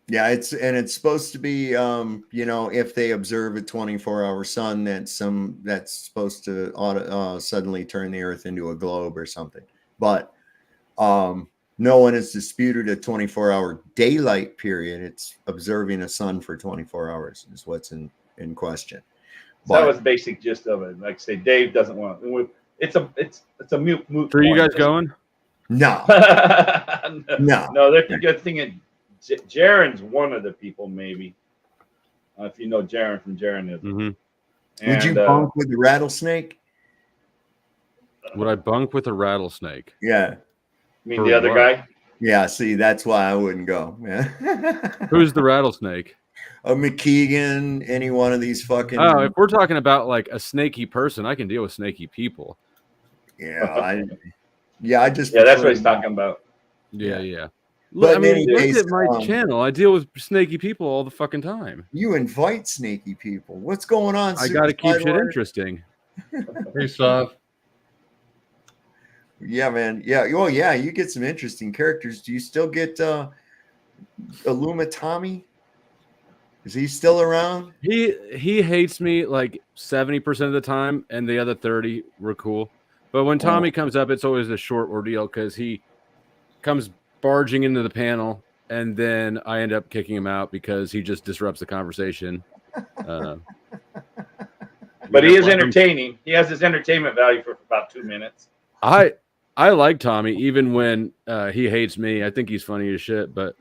Yeah, it's supposed to be if they observe a 24-hour sun, that's supposed to suddenly turn the Earth into a globe or something. But No one has disputed a 24-hour daylight period. It's observing a sun for 24 hours is what's in question. So that was the basic gist of it. Like I say, Dave doesn't want to. It's a moot. So are you guys going? No. No. They're good thing. Jaren's one of the people, maybe. If you know Jaren from Jarenism. Mm-hmm. Would you bunk with the rattlesnake? Would I bunk with a rattlesnake? Yeah. You mean the other guy? Yeah. See, that's why I wouldn't go. Yeah. Who's the rattlesnake? A McKeegan, any one of these fucking. Oh, if we're talking about like a snaky person, I can deal with snaky people. Yeah. That's what he's talking about. Yeah. But I mean, look at my channel. I deal with snaky people all the fucking time. You invite snaky people. What's going on? I got to keep shit interesting. Hey, Soft. Yeah, man. Yeah. Oh, yeah. You get some interesting characters. Do you still get Illuma Tommy? Is he still around? He hates me like 70% of the time, and the other 30 were cool. But when Tommy comes up, it's always a short ordeal because he comes barging into the panel, and then I end up kicking him out because he just disrupts the conversation. But he is entertaining. He has his entertainment value for about 2 minutes. I like Tommy even when he hates me. I think he's funny as shit. But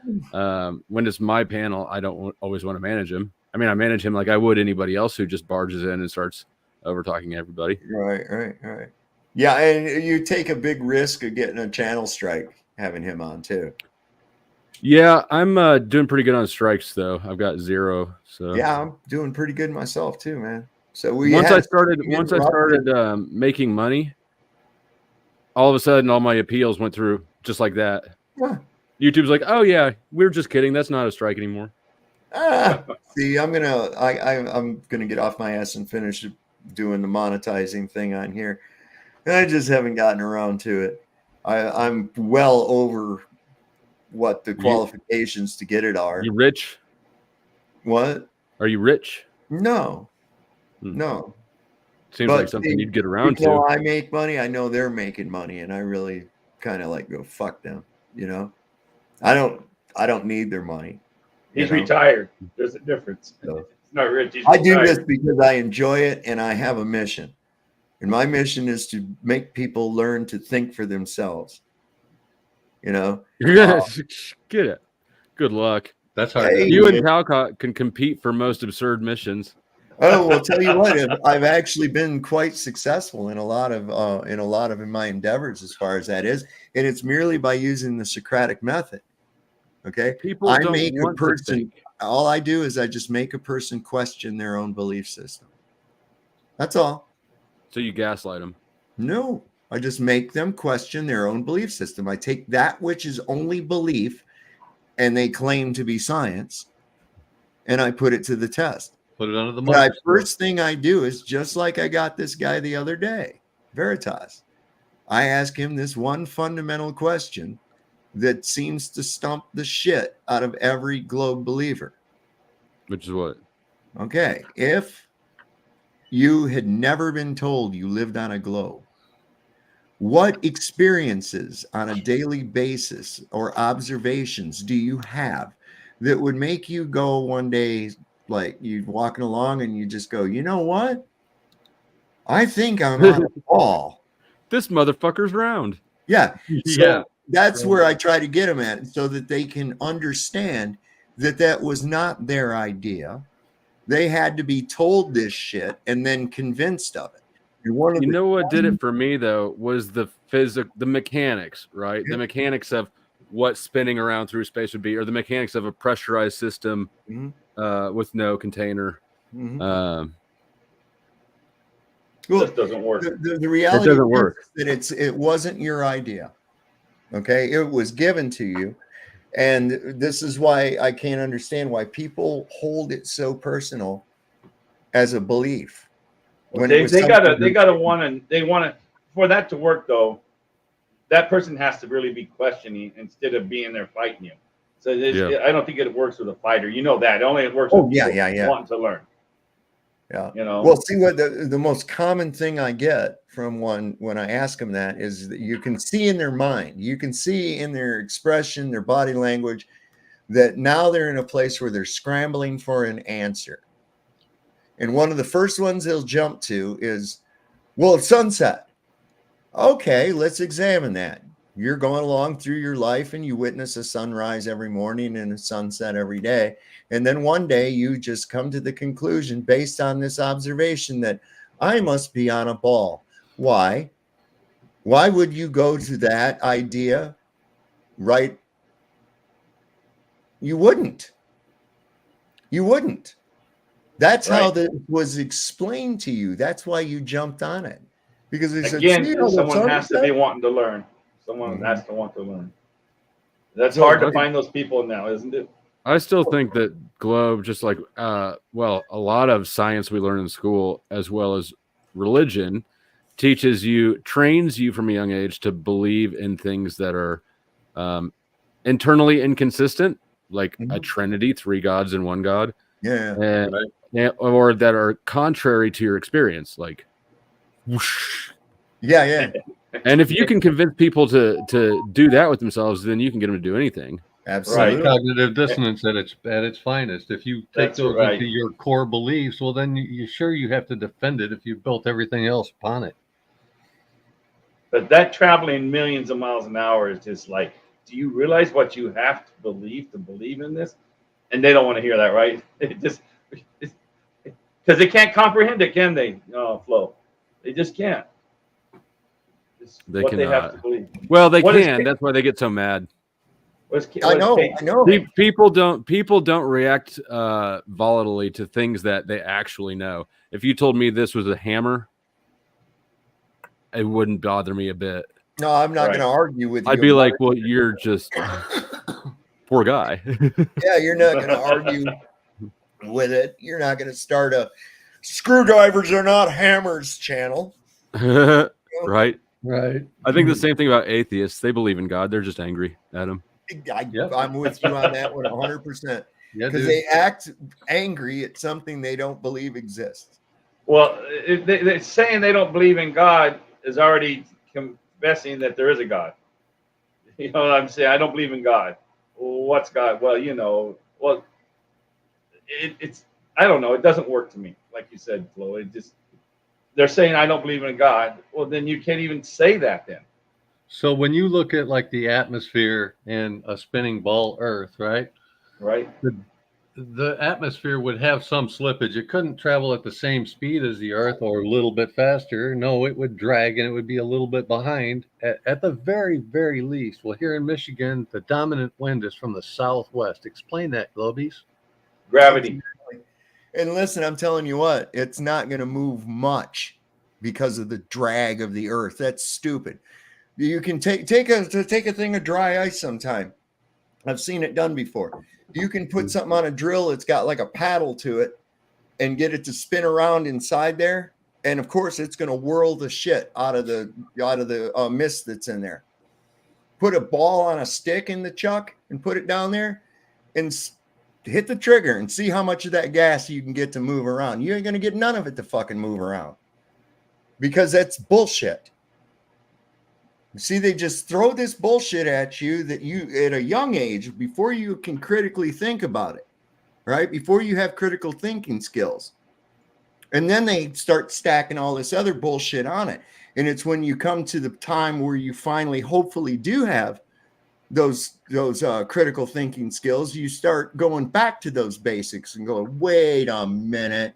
when it's my panel, I don't always want to manage him. I mean, I manage him like I would anybody else who just barges in and starts over talking everybody. Right. Yeah, and you take a big risk of getting a channel strike having him on too. Yeah, I'm doing pretty good on strikes though. I've got 0. So yeah, I'm doing pretty good myself too, man. So once I started making money, all of a sudden all my appeals went through just like that. Yeah. YouTube's like, oh yeah, we're just kidding. That's not a strike anymore. See, I'm gonna get off my ass and finish doing the monetizing thing on here. I just haven't gotten around to it. I'm well over what the qualifications to get it are. You rich? What? Are you rich? No. Seems like something you'd get around to. I make money. I know they're making money, and I really kind of like go fuck them. You know, I don't need their money. He's retired. There's a difference. So, it's not rich. I do this because I enjoy it, and I have a mission. And my mission is to make people learn to think for themselves. You know? Get it. Good luck. That's hard. You and Talcott can compete for most absurd missions. Oh, well, tell you what, I've actually been quite successful in a lot of my endeavors as far as that is. And it's merely by using the Socratic method. Okay. People don't want to think. All I do is I just make a person question their own belief system. That's all. So you gaslight them? No, I just make them question their own belief system. I take that which is only belief and they claim to be science, and I put it to the test. Put it under the microscope. The first thing I do is just like I got this guy the other day, Veritas. I ask him this one fundamental question that seems to stump the shit out of every globe believer. Which is what? Okay, if you had never been told you lived on a globe, what experiences on a daily basis or observations do you have that would make you go one day, like you walking along and you just go, you know what? I think I'm on a ball. This motherfucker's round. Yeah. So that's where I try to get them at, so that they can understand that that was not their idea. They had to be told this shit and then convinced of it. You know what did it for me though was the mechanics, right? The mechanics of what spinning around through space would be, or the mechanics of a pressurized system with no container. Well, this doesn't work. The reality doesn't work. That it wasn't your idea. Okay, it was given to you, and this is why I can't understand why people hold it so personal as a belief. Well, they gotta want to for that to work though. That person has to really be questioning instead of being there fighting you. So I don't think it works with a fighter. You know that. It only works with people wanting to learn. Yeah. You know. Well, see what the most common thing I get from one when I ask them that is that you can see in their mind, you can see in their expression, their body language, that now they're in a place where they're scrambling for an answer. And one of the first ones they'll jump to is, well, it's sunset. Okay, let's examine that. You're going along through your life and you witness a sunrise every morning and a sunset every day. And then one day you just come to the conclusion based on this observation that I must be on a ball. Why? Why would you go to that idea? Right? You wouldn't. You wouldn't. That's how this was explained to you. That's why you jumped on it. Because it's again, someone has to be wanting to learn. Someone has to want to learn. That's hard to find those people now, isn't it? I still think that Globe, just like well, a lot of science we learn in school, as well as religion, trains you from a young age to believe in things that are internally inconsistent, like a trinity, 3 gods and 1 god. Yeah. Or that are contrary to your experience, like whoosh. Yeah. And if you can convince people to do that with themselves, then you can get them to do anything. Absolutely. Right. Cognitive dissonance at its finest. If you take those into your core beliefs, well, then you have to defend it if you've built everything else upon it. But that traveling millions of miles an hour is just like, do you realize what you have to believe in this? And they don't want to hear that, right? Because they can't comprehend it, can they? Flo, they just can't. They cannot. They have to believe. Well, they can. That's why they get so mad. I know. People don't react volatilely to things that they actually know. If you told me this was a hammer, it wouldn't bother me a bit. No, I'm not going to argue with you. I'd be like, well, you're just poor guy. Yeah, you're not going to argue with it. You're not going to start a screwdrivers are not hammers channel. Right. Right. I think the same thing about atheists. They believe in God. They're just angry at him. I'm with you on that one 100%. Because they act angry at something they don't believe exists. Well, they're saying they don't believe in God is already confessing that there is a God. You know what I'm saying? I don't believe in God. Well, what's God? Well, it's I don't know. It doesn't work to me, like you said, Flo. They're saying I don't believe in God. Well, then you can't even say that then. So when you look at like the atmosphere and a spinning ball Earth, right? Right. The atmosphere would have some slippage. It couldn't travel at the same speed as the Earth or a little bit faster. No, it would drag and it would be a little bit behind at the very, very least. Well, here in Michigan, the dominant wind is from the southwest. Explain that, Globies. Gravity. And listen, I'm telling you what, it's not going to move much because of the drag of the Earth. That's stupid. You can take a thing of dry ice sometime. I've seen it done before. You can put something on a drill that's got like a paddle to it and get it to spin around inside there. And of course, it's going to whirl the shit out of the mist that's in there. Put a ball on a stick in the chuck and put it down there and hit the trigger and see how much of that gas you can get to move around. You ain't going to get none of it to fucking move around because that's bullshit. See, they just throw this bullshit at you that you, at a young age, before you can critically think about it, right? Before you have critical thinking skills. And then they start stacking all this other bullshit on it. And it's when you come to the time where you finally, hopefully, do have those critical thinking skills, you start going back to those basics and going, wait a minute.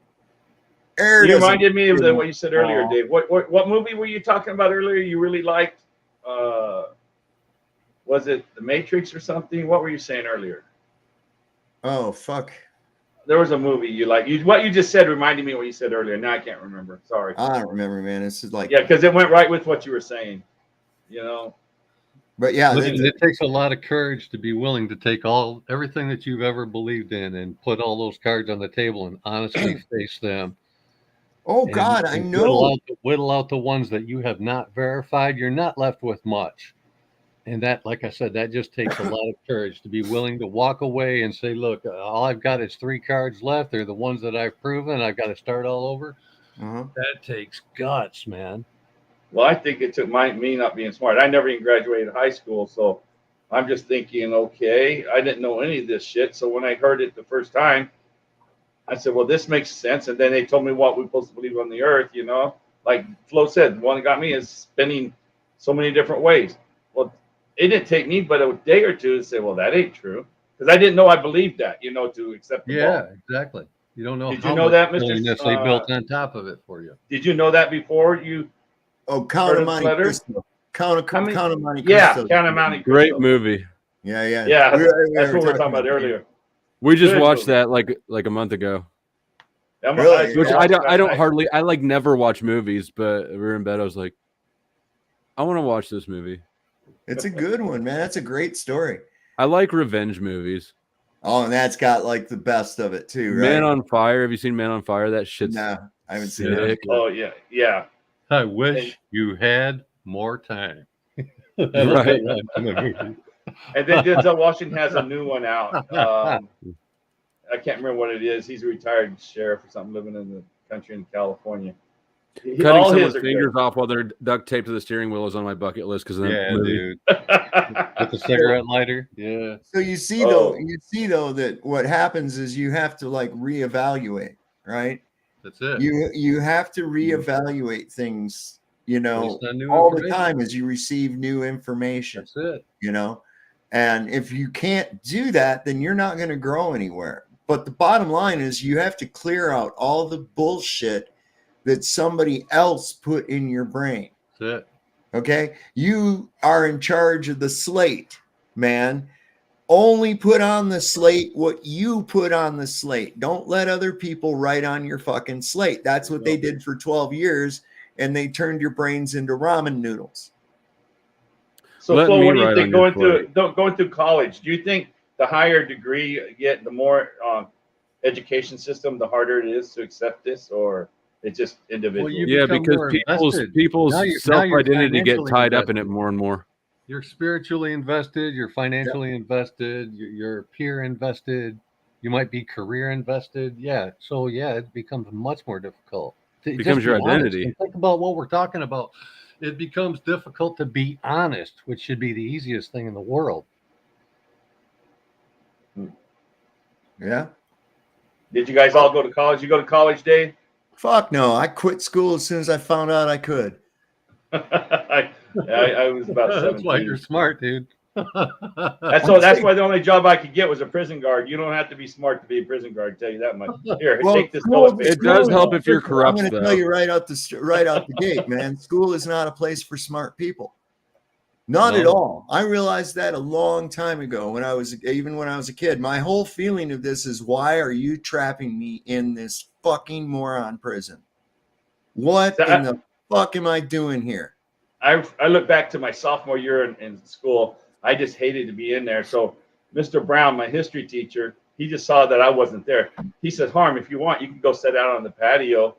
You reminded me of what you said earlier, Dave. What movie were you talking about earlier you really liked? Was it The Matrix or something? What were you saying earlier? Oh, fuck. There was a movie you like. What you just said reminded me of what you said earlier. Now I can't remember. Sorry. I don't remember, man. This is like... Yeah, because it went right with what you were saying, you know? But yeah, it takes a lot of courage to be willing to take everything that you've ever believed in and put all those cards on the table and honestly face them. Oh God, I know. Whittle out the ones that you have not verified. You're not left with much. And that, like I said, that just takes a lot of courage to be willing to walk away and say, look, all I've got is 3 cards left. They're the ones that I've proven. I've got to start all over. That takes guts, man. Well, I think it took me not being smart. I never even graduated high school, so I'm just thinking, okay, I didn't know any of this shit. So when I heard it the first time, I said, well, this makes sense. And then they told me what we're supposed to believe on the earth, you know? Like Flo said, the one that got me is spinning so many different ways. Well, it didn't take me but a day or two to say, well, that ain't true. Because I didn't know I believed that, you know, to accept the ball. Exactly. You don't know. Did you know that, Mr. They built on top of it for you. Did you know that before you? Oh, Count of Monte Cristo. Count of Monte Cristo. Yeah, Count of Monte Cristo. Great movie. Yeah. Yeah, that's what we were talking about earlier. We just Good watched movie. that like a month ago. Really? Which I don't hardly. I like never watch movies, but we were in bed. I was like, I want to watch this movie. It's a good one, man. That's a great story. I like revenge movies. Oh, and that's got like the best of it too, right? Man on Fire. Have you seen Man on Fire? That shit's no, I haven't seen that. Oh yeah. I wish you had more time. Right. And then Denzel Washington has a new one out. I can't remember what it is. He's a retired sheriff or something living in the country in California. Cutting someone's fingers off while they're duct taped to the steering wheel is on my bucket list because dude. With the cigarette lighter. Yeah. So you see though that what happens is you have to like reevaluate, right? That's it. You have to reevaluate things, you know, all the time as you receive new information. That's it. You know, and if you can't do that, then you're not going to grow anywhere. But the bottom line is you have to clear out all the bullshit that somebody else put in your brain. That's it. Okay? You are in charge of the slate, man. Only put on the slate what you put on the slate. Don't let other people write on your fucking slate. That's what they did for 12 years, and they turned your brains into ramen noodles. So, Flo, what do you think going through college? Do you think the higher degree you get, the more education system, the harder it is to accept this, or it's just individual? Well, because people's self-identity get tied up in it more and more. You're spiritually invested, you're financially invested, you're peer invested, you might be career invested. Yeah. So it becomes much more difficult. It becomes your identity. Think about what we're talking about. It becomes difficult to be honest, which should be the easiest thing in the world. Yeah. Did you guys all go to college? You go to college, Dave? Fuck no. I quit school as soon as I found out I could. I was about 17. That's why you're smart, dude. That's why the only job I could get was a prison guard. You don't have to be smart to be a prison guard, I'll tell you that much. Here, take this. It does help if you're corrupt. I'm going to tell you right out the gate, man. School is not a place for smart people. Not at all. I realized that a long time ago when I was a kid. My whole feeling of this is, why are you trapping me in this fucking moron prison? What in the fuck am I doing here? I look back to my sophomore year in school. I just hated to be in there. So Mr. Brown, my history teacher, he just saw that I wasn't there. He says, Harm, if you want, you can go sit out on the patio.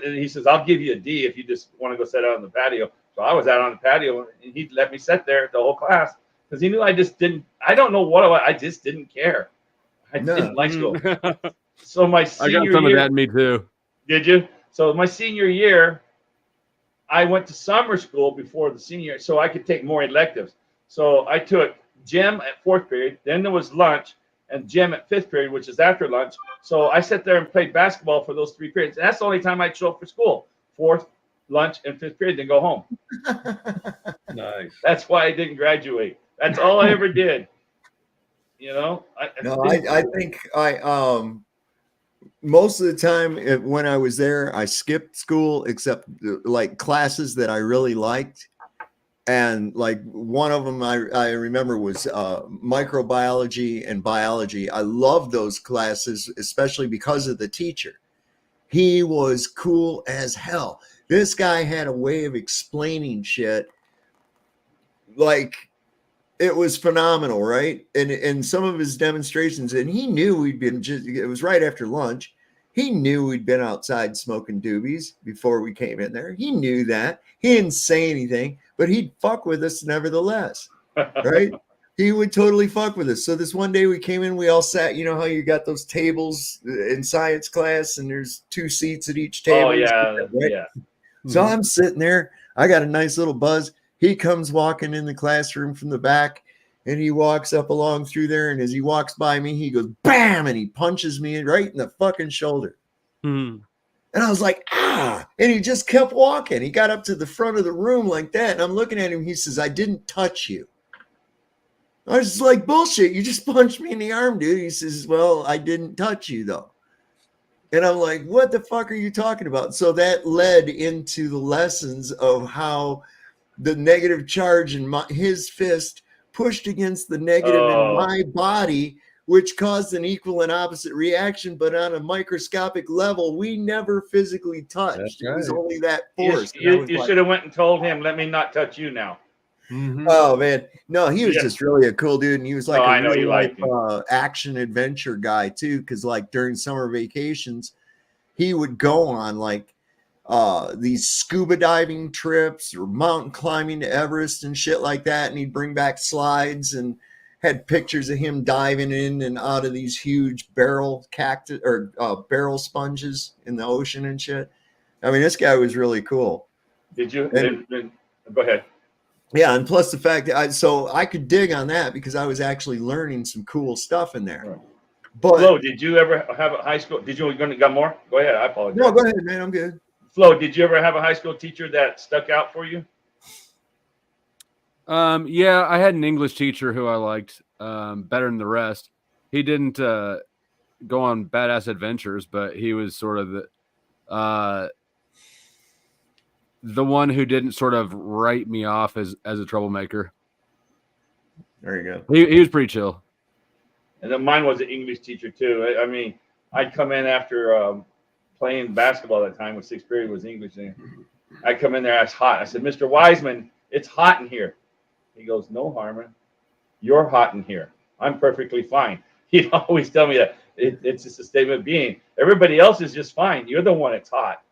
He says, I'll give you a D if you just want to go sit out on the patio. So I was out on the patio, and he let me sit there the whole class because he knew I just didn't. I don't know what I just didn't care. I didn't like school. So my senior I got some of that in me too. Did you? So my senior year, I went to summer school before the senior, so I could take more electives. So I took gym at 4th period, then there was lunch, and gym at 5th period, which is after lunch. So I sat there and played basketball for those 3 periods. And that's the only time I'd show up for school. 4th, lunch, and 5th period, then go home. Nice. That's why I didn't graduate. That's all I ever did. You know? I think most of the time when I was there, I skipped school except like classes that I really liked. And like one of them I remember was microbiology and biology. I loved those classes, especially because of the teacher. He was cool as hell. This guy had a way of explaining shit like it was phenomenal, right? And some of his demonstrations, and he knew we'd been it was right after lunch. He knew we'd been outside smoking doobies before we came in there. He knew that. He didn't say anything, but he'd fuck with us nevertheless. right? He would totally fuck with us. So this one day we came in, we all sat, you know how you got those tables in science class and there's 2 seats at each table. Oh yeah, right? yeah. So I'm sitting there, I got a nice little buzz. He comes walking in the classroom from the back and he walks up along through there. And as he walks by me, he goes, bam, and he punches me right in the fucking shoulder. Hmm. And I was like, ah, and he just kept walking. He got up to the front of the room like that. And I'm looking at him. He says, I didn't touch you. I was just like, bullshit. You just punched me in the arm, dude. He says, well, I didn't touch you though. And I'm like, what the fuck are you talking about? So that led into the lessons of how the negative charge in his fist pushed against the negative in my body, which caused an equal and opposite reaction. But on a microscopic level, we never physically touched. That's It was right. only that You, force. you should have went and told him, let me not touch you now. Oh man, no, he was Yeah. just really a cool dude, and he was like Oh, I a know real you life liked action adventure guy too. Because like during summer vacations, he would go on like these scuba diving trips or mountain climbing to Everest and shit like that, and he'd bring back slides and had pictures of him diving in and out of these huge barrel cactus or barrel sponges in the ocean and shit. I mean, this guy was really cool. Did you? And- Go ahead. Yeah, and plus the fact that I could dig on that because I was actually learning some cool stuff in there. Right. But Flo, did you ever have a high school? Did you got more? Go ahead. I apologize. no, go ahead, man. I'm good. Flo, did you ever have a high school teacher that stuck out for you? Yeah, I had an English teacher who I liked better than the rest. He didn't go on badass adventures, but he was sort of the one who didn't sort of write me off as a troublemaker. There you go. He was pretty chill. And then mine was an English teacher too. I mean, I'd come in after playing basketball at the time. With 6th period was English. And I'd come in there. I was hot. I said, Mr. Wiseman, it's hot in here. He goes, no, Harmon, you're hot in here. I'm perfectly fine. He'd always tell me that it's just a statement of being. Everybody else is just fine. You're the one that's hot.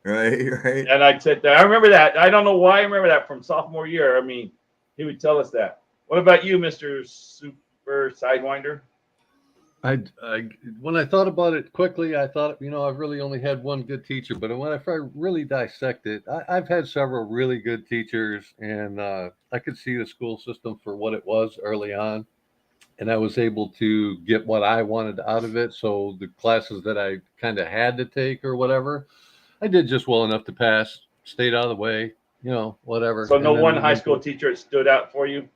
Right. And I'd sit there. I remember that. I don't know why I remember that from sophomore year. I mean, he would tell us that. What about you, Mr. Super Sidewinder? I when I thought about it quickly, I thought, I've really only had one good teacher. But when I really dissect it, I've had several really good teachers, and I could see the school system for what it was early on, and I was able to get what I wanted out of it. So the classes that I kind of had to take or whatever, I did just well enough to pass, stayed out of the way, whatever. So no one high school teacher stood out for you?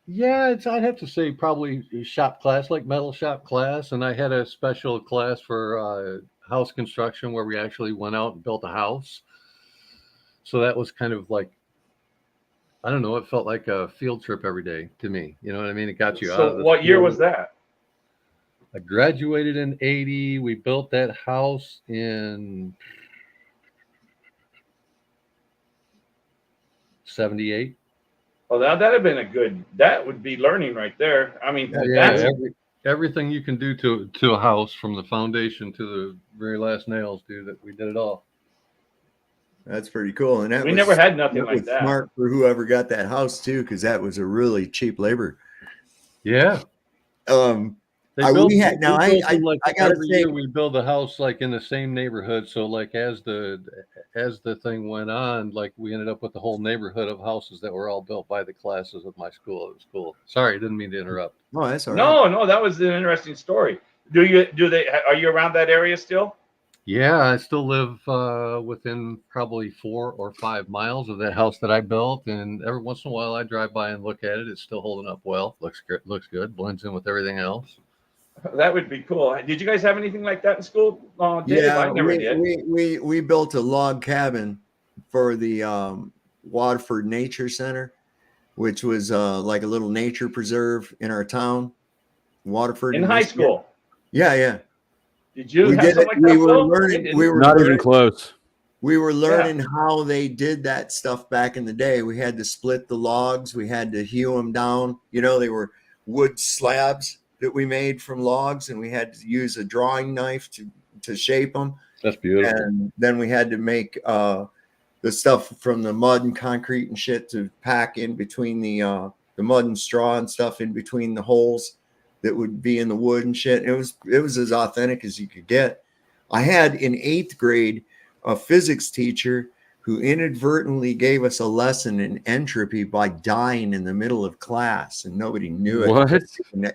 Yeah, I'd have to say probably shop class, like metal shop class. And I had a special class for house construction where we actually went out and built a house. So that was kind of like, I don't know, it felt like a field trip every day to me. You know what I mean? It got you out of the what year school. was that? I graduated in 80. We built that house in 78. Oh, that'd have been that would be learning right there. I mean, Yeah, everything you can do to a house, from the foundation to the very last nails, dude, that we did it all. That's pretty cool. And we never had nothing like that. Smart for whoever got that house too, because that was a really cheap labor. Yeah. I gotta every say, year we build a house like in the same neighborhood. So like as the thing went on, like we ended up with the whole neighborhood of houses that were all built by the classes of my school. It was cool. Sorry, I didn't mean to interrupt. No, that's all right. No, that was an interesting story. Are you around that area still? Yeah, I still live within probably 4 or 5 miles of that house that I built, and every once in a while I drive by and look at it. It's still holding up well. Looks good. Blends in with everything else. That would be cool. Did you guys have anything like that in school? Dave? Yeah, I never did. We built a log cabin for the Waterford Nature Center, which was like a little nature preserve in our town, Waterford. In high school? Yeah. Did you we have did something it. like that? We were learning. We were not learning, even close. We were learning how they did that stuff back in the day. We had to split the logs. We had to hew them down. They were wood slabs that we made from logs, and we had to use a drawing knife to shape them. That's beautiful. And then we had to make the stuff from the mud and concrete and shit to pack in between the mud and straw and stuff in between the holes that would be in the wood and shit. It was as authentic as you could get. I had in 8th grade a physics teacher who inadvertently gave us a lesson in entropy by dying in the middle of class, and nobody knew it. What?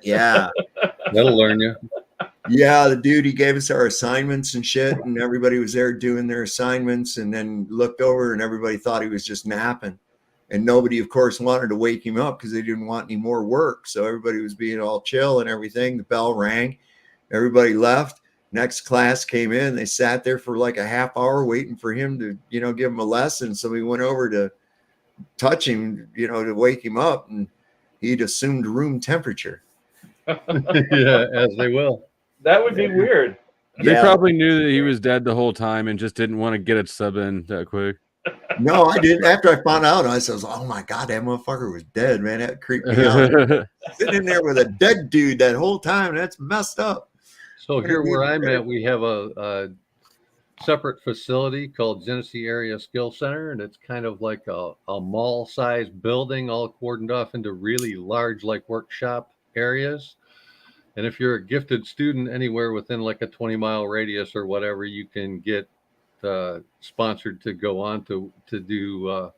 Yeah. That'll learn you. Yeah, the dude, he gave us our assignments and shit, and everybody was there doing their assignments, and then looked over and everybody thought he was just napping. And nobody, of course, wanted to wake him up because they didn't want any more work. So everybody was being all chill and everything. The bell rang. Everybody left. Next class came in. They sat there for like a half hour waiting for him to, give him a lesson. So we went over to touch him, to wake him up, and he'd assumed room temperature. Yeah, as they will. That would be weird. They probably knew that he was dead the whole time and just didn't want to get it sub in that quick. No, I didn't. After I found out, I said, "Oh my god, that motherfucker was dead, man. That creeped me out. Sitting in there with a dead dude that whole time. That's messed up." So here where I'm at, we have a separate facility called Genesee Area Skill Center, and it's kind of like a mall-sized building, all cordoned off into really large, like workshop areas. And if you're a gifted student anywhere within like a 20-mile radius or whatever, you can get sponsored to go on to do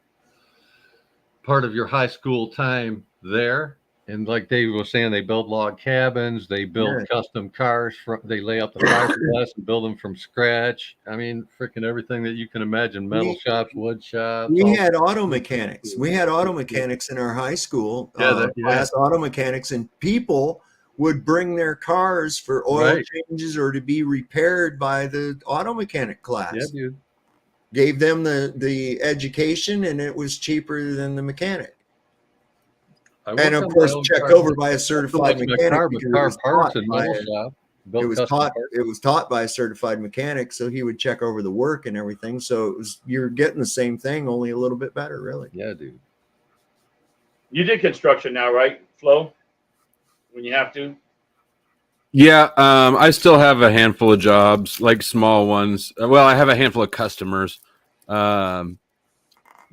part of your high school time there. And like Dave was saying, they build log cabins, they build custom cars, they lay out the fiberglass and build them from scratch. I mean, freaking everything that you can imagine, metal shops, wood shops. We had auto mechanics. We had auto mechanics in our high school, class auto mechanics, and people would bring their cars for oil changes or to be repaired by the auto mechanic class. Yeah, dude. Gave them the education, and it was cheaper than the mechanic. And of course, checked over by a certified mechanic. It was taught by a certified mechanic, so he would check over the work and everything. So you're getting the same thing, only a little bit better, really. Yeah, dude. You did construction now, right, Flo? When you have to? Yeah, I still have a handful of jobs, like small ones. Well, I have a handful of customers that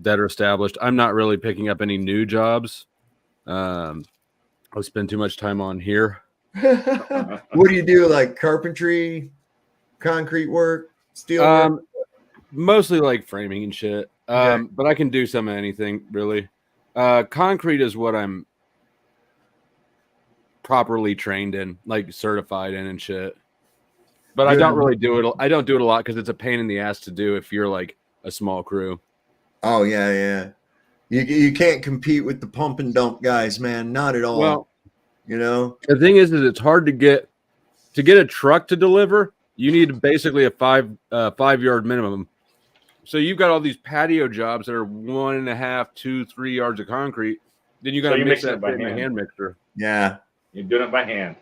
are established. I'm not really picking up any new jobs. I spend too much time on here. What do you do? Like carpentry, concrete work, steel work? Mostly like framing and shit. But I can do some of anything, really. Concrete is what I'm properly trained in, like certified in and shit. But I don't really do it. I don't do it a lot because it's a pain in the ass to do if you're like a small crew. Oh yeah. You can't compete with the pump and dump guys, man. Not at all. Well, the thing is it's hard to get a truck to deliver. You need basically a 5-yard minimum. So you've got all these patio jobs that are 1.5, 2, 3 yards of concrete. Then you got to mix that in a hand mixer. Yeah. You're doing it by hand.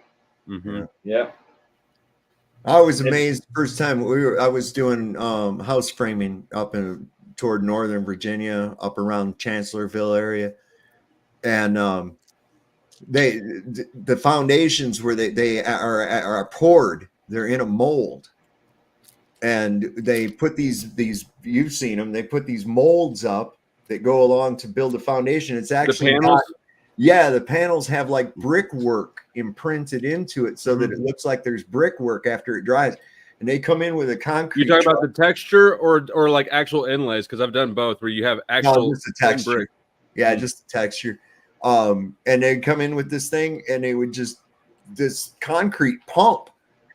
Mm-hmm. Yeah. I was amazed the first time I was doing house framing up toward Northern Virginia, up around Chancellorsville area, and the foundations where they are poured. They're in a mold, and they put these you've seen them. They put these molds up that go along to build a foundation. It's actually the panels have like brickwork imprinted into it so that it looks like there's brickwork after it dries. And they come in with a concrete. You talking about the texture or like actual inlays? Because I've done both, where you have actual just the texture. Brick. Yeah, just the texture. And they'd come in with this thing, and they would this concrete pump.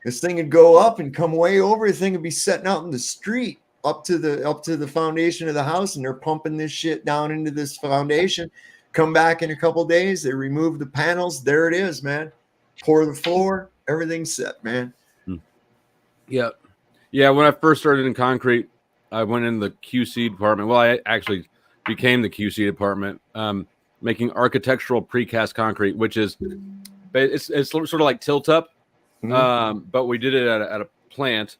This thing would go up and come way over. The thing would be setting out in the street up to the foundation of the house, and they're pumping this shit down into this foundation. Come back in a couple of days, they remove the panels. There it is, man. Pour the floor, everything's set, man. Yeah. When I first started in concrete, I went in the QC department. Well, I actually became the QC department, making architectural precast concrete, which is it's sort of like tilt up, but we did it at a plant.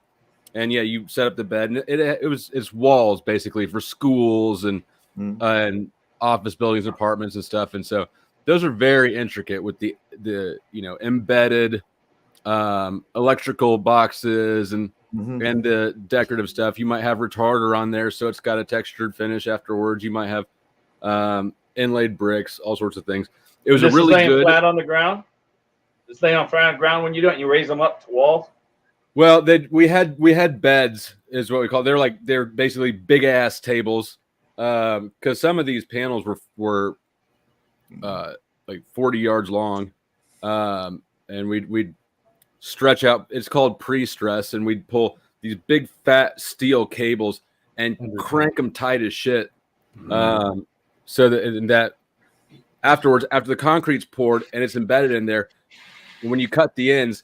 And yeah, you set up the bed, and it's walls basically for schools and office buildings, apartments, and stuff. And so those are very intricate with the embedded electrical boxes and and the decorative stuff. You might have retarder on there, so it's got a textured finish afterwards. You might have inlaid bricks, all sorts of things. It was a really good. Flat on the ground. Just laying on flat on the ground when you do it, and you raise them up to walls. Well, we had beds, is what we call. They're basically big ass tables, because some of these panels were like 40 yards long, and we'd stretch out. It's called pre-stress, and we'd pull these big fat steel cables and crank them tight as shit, so that afterwards, after the concrete's poured and it's embedded in there, when you cut the ends,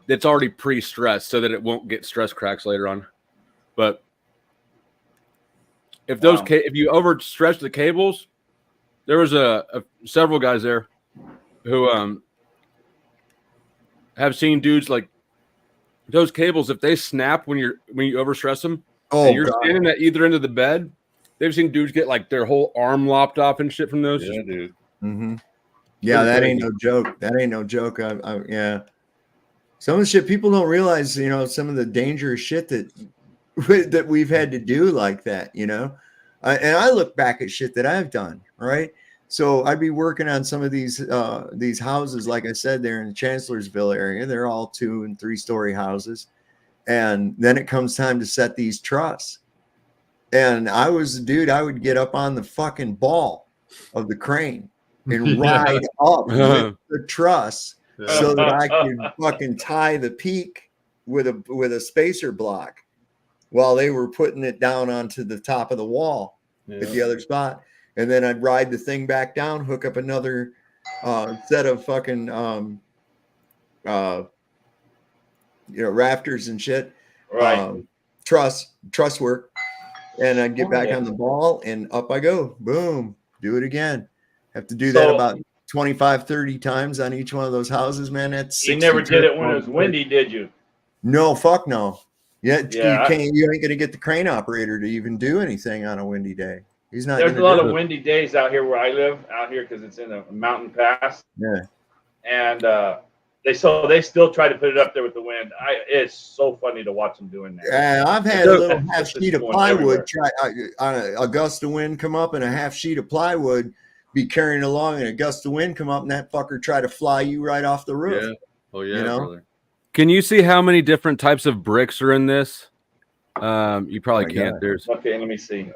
it's already pre-stressed so that it won't get stress cracks later on. But if those if you overstretch the cables, there was several guys there who have seen dudes like those cables. If they snap when you overstress them, and you're standing at either end of the bed, they've seen dudes get like their whole arm lopped off and shit from those. Yeah, dude. Yeah, that ain't no joke. That ain't no joke. Yeah. Some of the shit people don't realize, some of the dangerous shit that we've had to do like that, and I look back at shit that I've done, right? So I'd be working on some of these houses, like I said, they're in the Chancellorsville area. They're all 2- and 3-story houses. And then it comes time to set these truss. And I was a dude, I would get up on the fucking ball of the crane and ride up with the truss so that I could fucking tie the peak with a spacer block while they were putting it down onto the top of the wall at the other spot. And then I'd ride the thing back down, hook up another set of fucking rafters and shit, truss work, and I'd get back on the ball and up I go. Boom, do it again. Have to do that about 25, 30 times on each one of those houses, man. That's you never did it when it was windy, did you? No, fuck no. You ain't gonna get the crane operator to even do anything on a windy day. He's not. There's a lot of windy days out here where I live out here because it's in a mountain pass. Yeah. And they still try to put it up there with the wind. It's so funny to watch them doing that. Yeah, I've had a little half sheet of plywood on a gust of wind come up, and a half sheet of plywood be carrying along, and a gust of wind come up, and that fucker try to fly you right off the roof. Yeah. Oh yeah. Brother. Can you see how many different types of bricks are in this? You probably can't. God. There's let me see.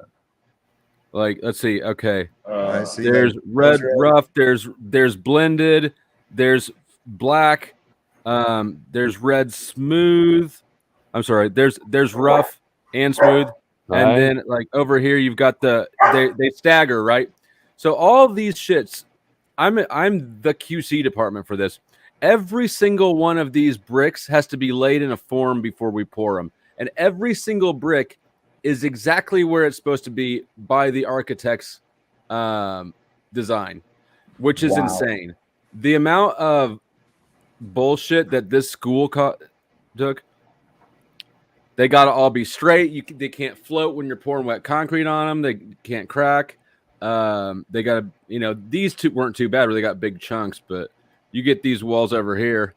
Let's see. Okay. I see. There's red rough. There's blended. There's black. There's red smooth. I'm sorry. There's rough and smooth. Right. And then like over here you've got they stagger, right? So all of these shits, I'm the QC department for this. Every single one of these bricks has to be laid in a form before we pour them. And every single brick is exactly where it's supposed to be by the architect's design, which is insane. The amount of bullshit that this school took, they got to all be straight. They can't float when you're pouring wet concrete on them. They can't crack. They got to, these two weren't too bad where they got big chunks, but you get these walls over here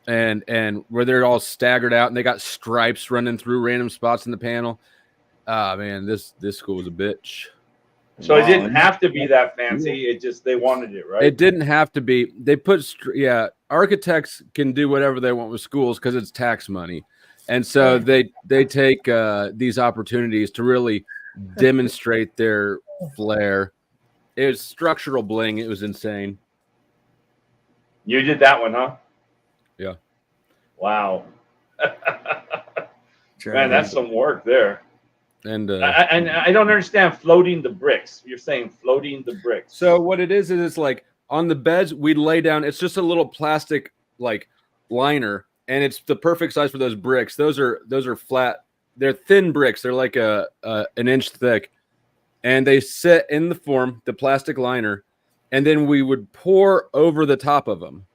and where they're all staggered out and they got stripes running through random spots in the panel. Man, this school was a bitch. So it didn't have to be that fancy. It just, they wanted it, right? It didn't have to be. They put, architects can do whatever they want with schools because it's tax money. And so they take these opportunities to really demonstrate their flair. It was structural bling. It was insane. You did that one, huh? Yeah. Wow. Man, that's some work there. And I don't understand floating the bricks. You're saying floating the bricks. So what it is it's like on the beds we'd lay down. It's just a little plastic like liner, and it's the perfect size for those bricks. Those are flat. They're thin bricks. They're like an inch thick, and they sit in the form, the plastic liner, and then we would pour over the top of them,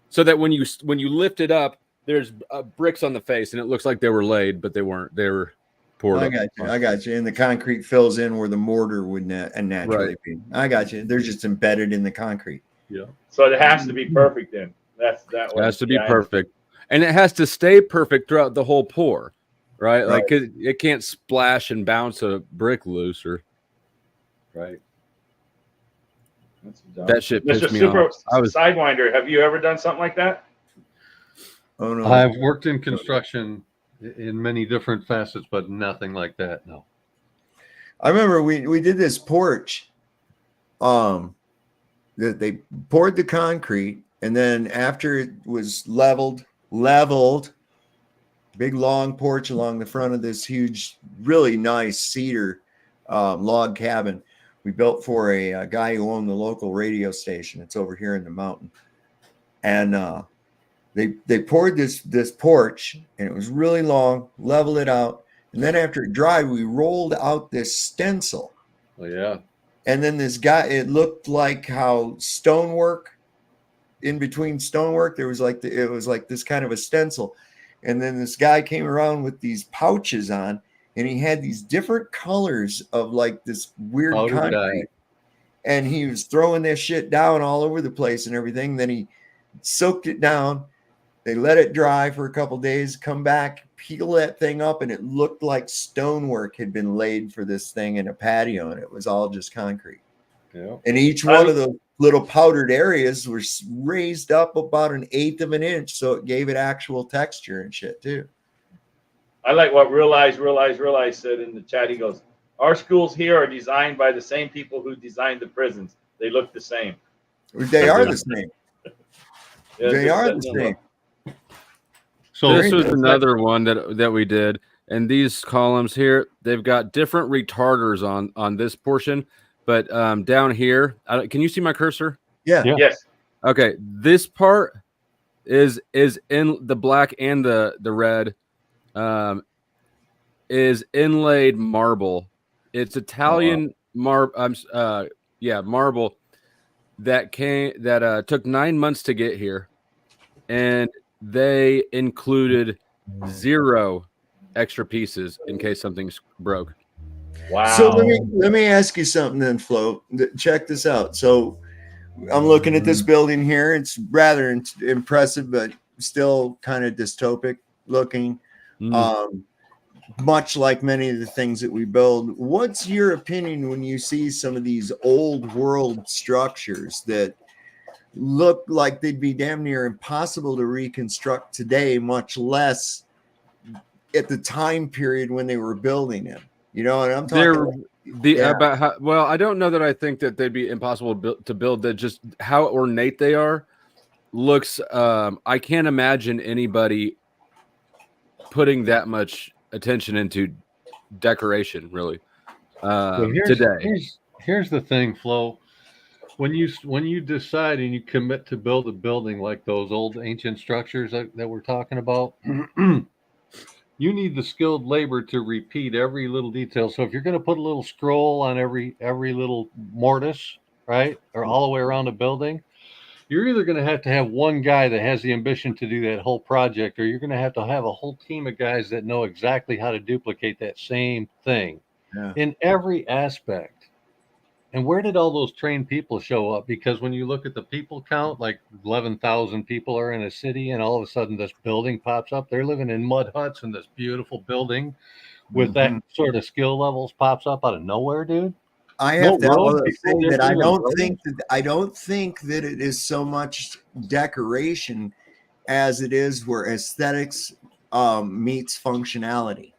so that when you lift it up, there's bricks on the face, and it looks like they were laid, but they weren't. They were poured. I got you. And the concrete fills in where the mortar would naturally be. I got you. They're just embedded in the concrete. Yeah. So it has to be perfect then. That's that. It has to be perfect. and it has to stay perfect throughout the whole pour, right? Right. Like it can't splash and bounce a brick loose or Right. That's dumb. that shit Mr. pissed me Super off. I was Sidewinder, have you ever done something like that? Oh no. I've worked in construction in many different facets, but nothing like that. No. I remember we did this porch. That they poured the concrete, and then after it was leveled, big long porch along the front of this huge, really nice cedar log cabin we built for a guy who owned the local radio station. It's over here in the mountain, and they poured this porch, and it was really long, leveled it out, and then after it dried, we rolled out this stencil. Oh yeah. And then this guy, it looked like how stonework, in between stonework, there was like it was like this kind of a stencil. And then this guy came around with these pouches on, and he had these different colors of like this weird Powder concrete. dye. And he was throwing this shit down all over the place and everything. Then he soaked it down. They let it dry for a couple days, come back, peel that thing up, and it looked like stonework had been laid for this thing in a patio, and it was all just concrete. Yeah. And each one of the little powdered areas was raised up about 1/8 of an inch, so it gave it actual texture and shit too. I like what Realize said in the chat. He goes, our schools here are designed by the same people who designed the prisons. They look the same. They are the same. They are the same. So this was another one that we did, and these columns here, they've got different retarders on this portion, but down here, can you see my cursor? Yeah. Yes. Okay, this part is in the black and the red, is inlaid marble. It's Italian marble that took 9 months to get here, and they included 0 extra pieces in case something's broke. Wow. So let me ask you something then, Flo. Check this out. So I'm looking at this building here. It's rather impressive, but still kind of dystopic looking. Much like many of the things that we build. What's your opinion when you see some of these old world structures that look like they'd be damn near impossible to reconstruct today, much less at the time period when they were building them? You know, and I'm talking about how, well, I don't know that I think that they'd be impossible to build. That just how ornate they are looks. I can't imagine anybody putting that much attention into decoration, really. Today, here's the thing, Flo. When you decide and you commit to build a building like those old ancient structures that we're talking about, you need the skilled labor to repeat every little detail. So if you're going to put a little scroll on every little mortise, right, or all the way around a building, you're either going to have one guy that has the ambition to do that whole project, or you're going to have a whole team of guys that know exactly how to duplicate that same thing in every aspect. And where did all those trained people show up? Because when you look at the people count, like 11,000 people are in a city, and all of a sudden this building pops up. They're living in mud huts, and this beautiful building with that sort of skill levels pops up out of nowhere, dude. I have to also say that I don't think that it is so much decoration as it is where aesthetics meets functionality.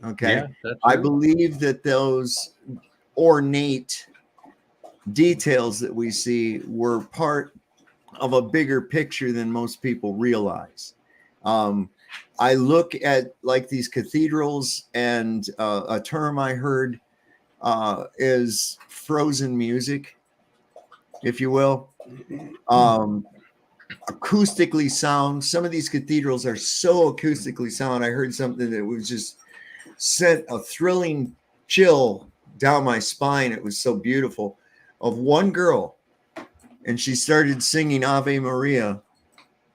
Okay, yeah, I believe that those ornate details that we see were part of a bigger picture than most people realize. I look at like these cathedrals, and a term I heard is frozen music, if you will. Acoustically sound. Some of these cathedrals are so acoustically sound. I heard something that was just sent a thrilling chill down my spine. It was so beautiful. Of one girl, and she started singing Ave Maria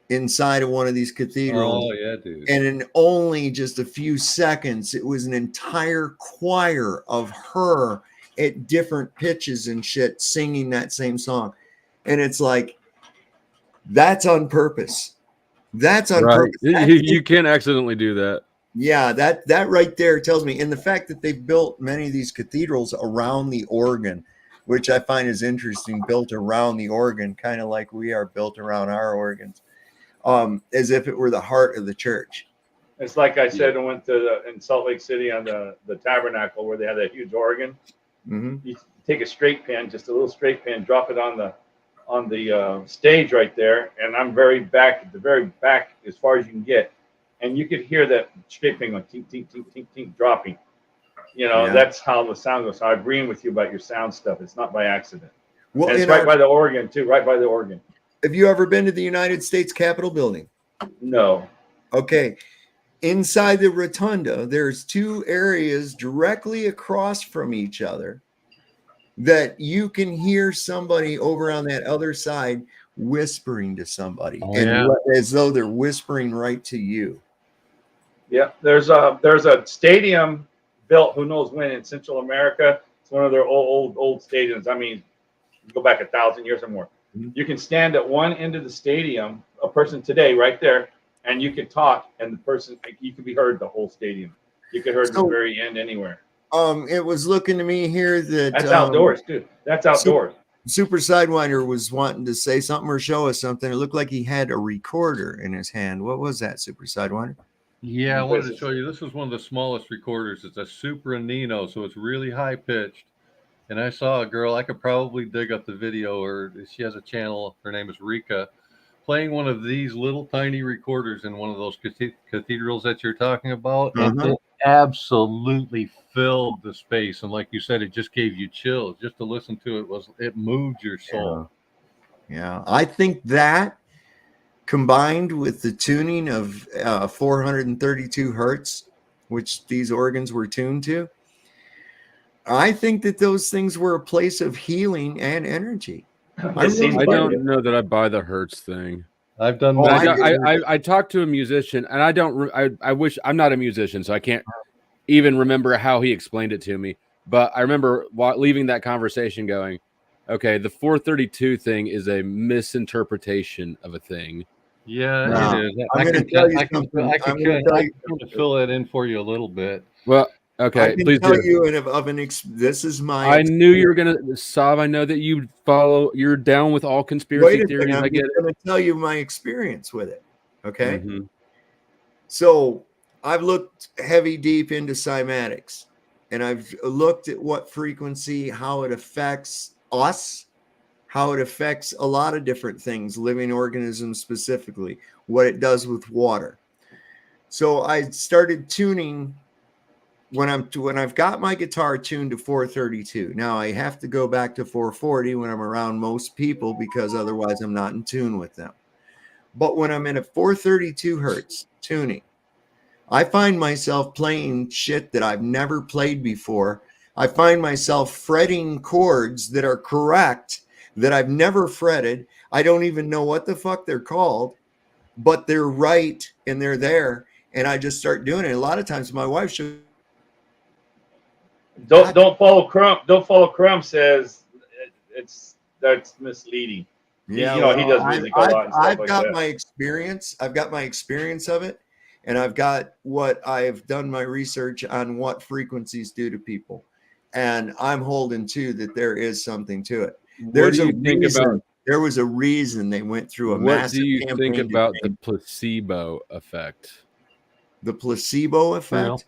inside of one of these cathedrals. Oh yeah, dude. And in only just a few seconds, it was an entire choir of her at different pitches and shit singing that same song. And it's like, that's on purpose. That's on Right. purpose. You can't accidentally do that. Yeah, that right there tells me, and the fact that they've built many of these cathedrals around the organ, which I find is interesting, built around the organ, kind of like we are built around our organs, as if it were the heart of the church. It's like I said, I went to in Salt Lake City on the tabernacle where they had that huge organ. Mm-hmm. You take a straight pin, just a little straight pin, drop it on the stage right there, and I'm very back at the very back as far as you can get, and you could hear that straight pin going tink tink tink tink tink dropping. You know, that's how the sound goes. So I'm agreeing with you about your sound stuff. It's not by accident. Well, and it's right by the organ too. Right by the organ. Have you ever been to the United States Capitol building? No. Okay. Inside the rotunda, there's two areas directly across from each other that you can hear somebody over on that other side whispering to somebody, as though they're whispering right to you. Yeah, there's a stadium built who knows when in Central America. It's one of their old stadiums. I mean, go back 1,000 years or more. Mm-hmm. You can stand at one end of the stadium, a person today right there, and you can talk, and the person, you can be heard the whole stadium. You can heard the very end anywhere. It was looking to me here that that's outdoors too. That's outdoors. Super Sidewinder was wanting to say something or show us something. It looked like he had a recorder in his hand. What was that, Super Sidewinder? Yeah, I wanted to show you. This is one of the smallest recorders. It's a Super Nino, so it's really high pitched. And I saw a girl. I could probably dig up the video, or she has a channel. Her name is Rika, playing one of these little tiny recorders in one of those cathedrals that you're talking about. And it absolutely filled the space. And like you said, it just gave you chills. Just to listen to it moved your soul. Yeah. I think that combined with the tuning of 432 hertz, which these organs were tuned to, I think that those things were a place of healing and energy. I don't know that I buy the hertz thing. I've done. I talked to a musician, and I wish I'm not a musician, so I can't even remember how he explained it to me. But I remember leaving that conversation going, "Okay, the 432 thing is a misinterpretation of a thing." Yeah, it is. I can fill that in for you a little bit. Well, okay, I can please tell do. you this is my. I knew you were gonna, Sav. I know that you're down with all conspiracy theories. I get it. I'm going to tell you my experience with it. Okay. Mm-hmm. So I've looked heavy deep into cymatics, and I've looked at what frequency, how it affects us, how it affects a lot of different things, living organisms specifically, what it does with water. So I started tuning when I've got my guitar tuned to 432. Now I have to go back to 440 when I'm around most people, because otherwise I'm not in tune with them. But when I'm in a 432 hertz tuning, I find myself playing shit that I've never played before. I find myself fretting chords that are correct, that I've never fretted. I don't even know what the fuck they're called, but they're right and they're there. And I just start doing it. A lot of times my wife should. Don't follow Crump. Don't follow Crump says that's misleading. Yeah, he does music a lot. I've got my experience. I've got my experience of it, and I've got what I've done my research on what frequencies do to people, and I'm holding to that there is something to it. There's a reason. There was a reason they went through a massive campaign. What do you think about the placebo effect? The placebo effect.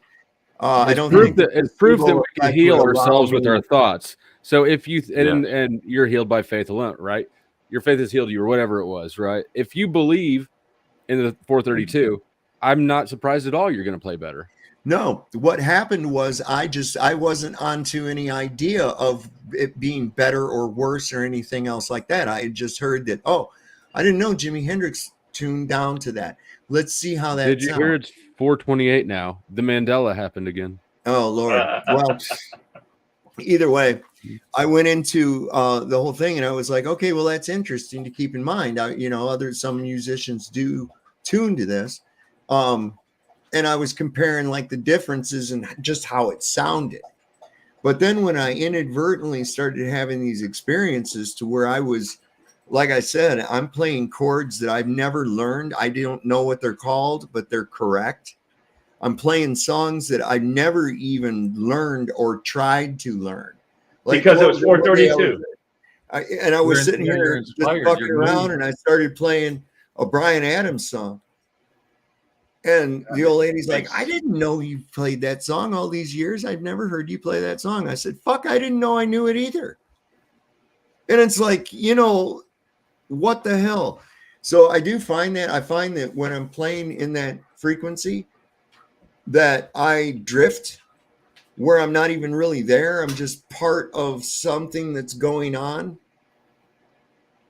I don't think it's proof that we can heal ourselves with our thoughts. So if you and you're healed by faith alone, right? Your faith has healed you, or whatever it was, right? If you believe in the 432, I'm not surprised at all you're going to play better. No, what happened was I wasn't onto any idea of it being better or worse or anything else like that. I had just heard that, I didn't know Jimi Hendrix tuned down to that. Let's see how that Did you hear it's 428 now? The Mandela happened again. Oh, Lord. Well, either way, I went into the whole thing and I was like, okay, well, that's interesting to keep in mind. Some musicians do tune to this. And I was comparing like the differences and just how it sounded. But then when I inadvertently started having these experiences to where I was like I said, I'm playing chords that I've never learned. I don't know what they're called, but they're correct. I'm playing songs that I've never even learned or tried to learn. Like, because it was 432. I was sitting here just fucking around, and I started playing a Bryan Adams song. And the old lady's like, I didn't know you played that song all these years. I've never heard you play that song. I said, fuck, I didn't know I knew it either. And it's like, you know, what the hell? So I find that when I'm playing in that frequency, that I drift where I'm not even really there. I'm just part of something that's going on.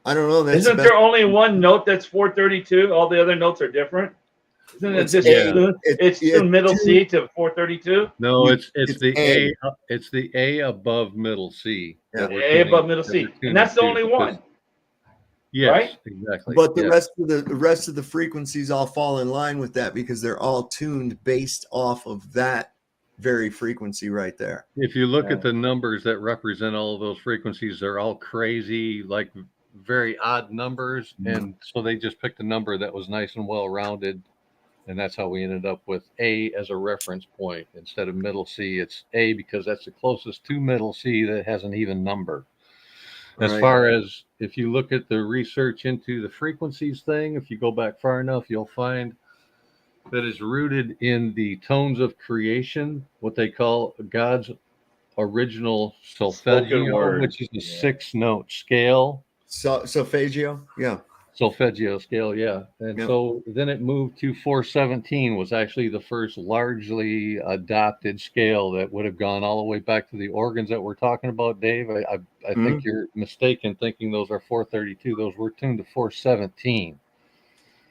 I don't know. Isn't there only one note that's 432? All the other notes are different. Isn't it just it's middle C to 432? No, it's the A. It's the A above middle C. Yeah. A above middle C, and that's the only one. Yes, right? Exactly. But the rest of the frequencies all fall in line with that because they're all tuned based off of that very frequency right there. If you look at the numbers that represent all of those frequencies, they're all crazy, like very odd numbers, and so they just picked a number that was nice and well rounded. And that's how we ended up with A as a reference point. Instead of middle C, it's A because that's the closest to middle C that has an even number. As far as if you look at the research into the frequencies thing, if you go back far enough, you'll find that is rooted in the tones of creation, what they call God's original solfeggio, which is a 6-note scale. Solfeggio, yeah. Solfeggio scale, yeah. And so then it moved to 417 was actually the first largely adopted scale that would have gone all the way back to the organs that we're talking about, Dave. I think you're mistaken thinking those are 432. Those were tuned to 417.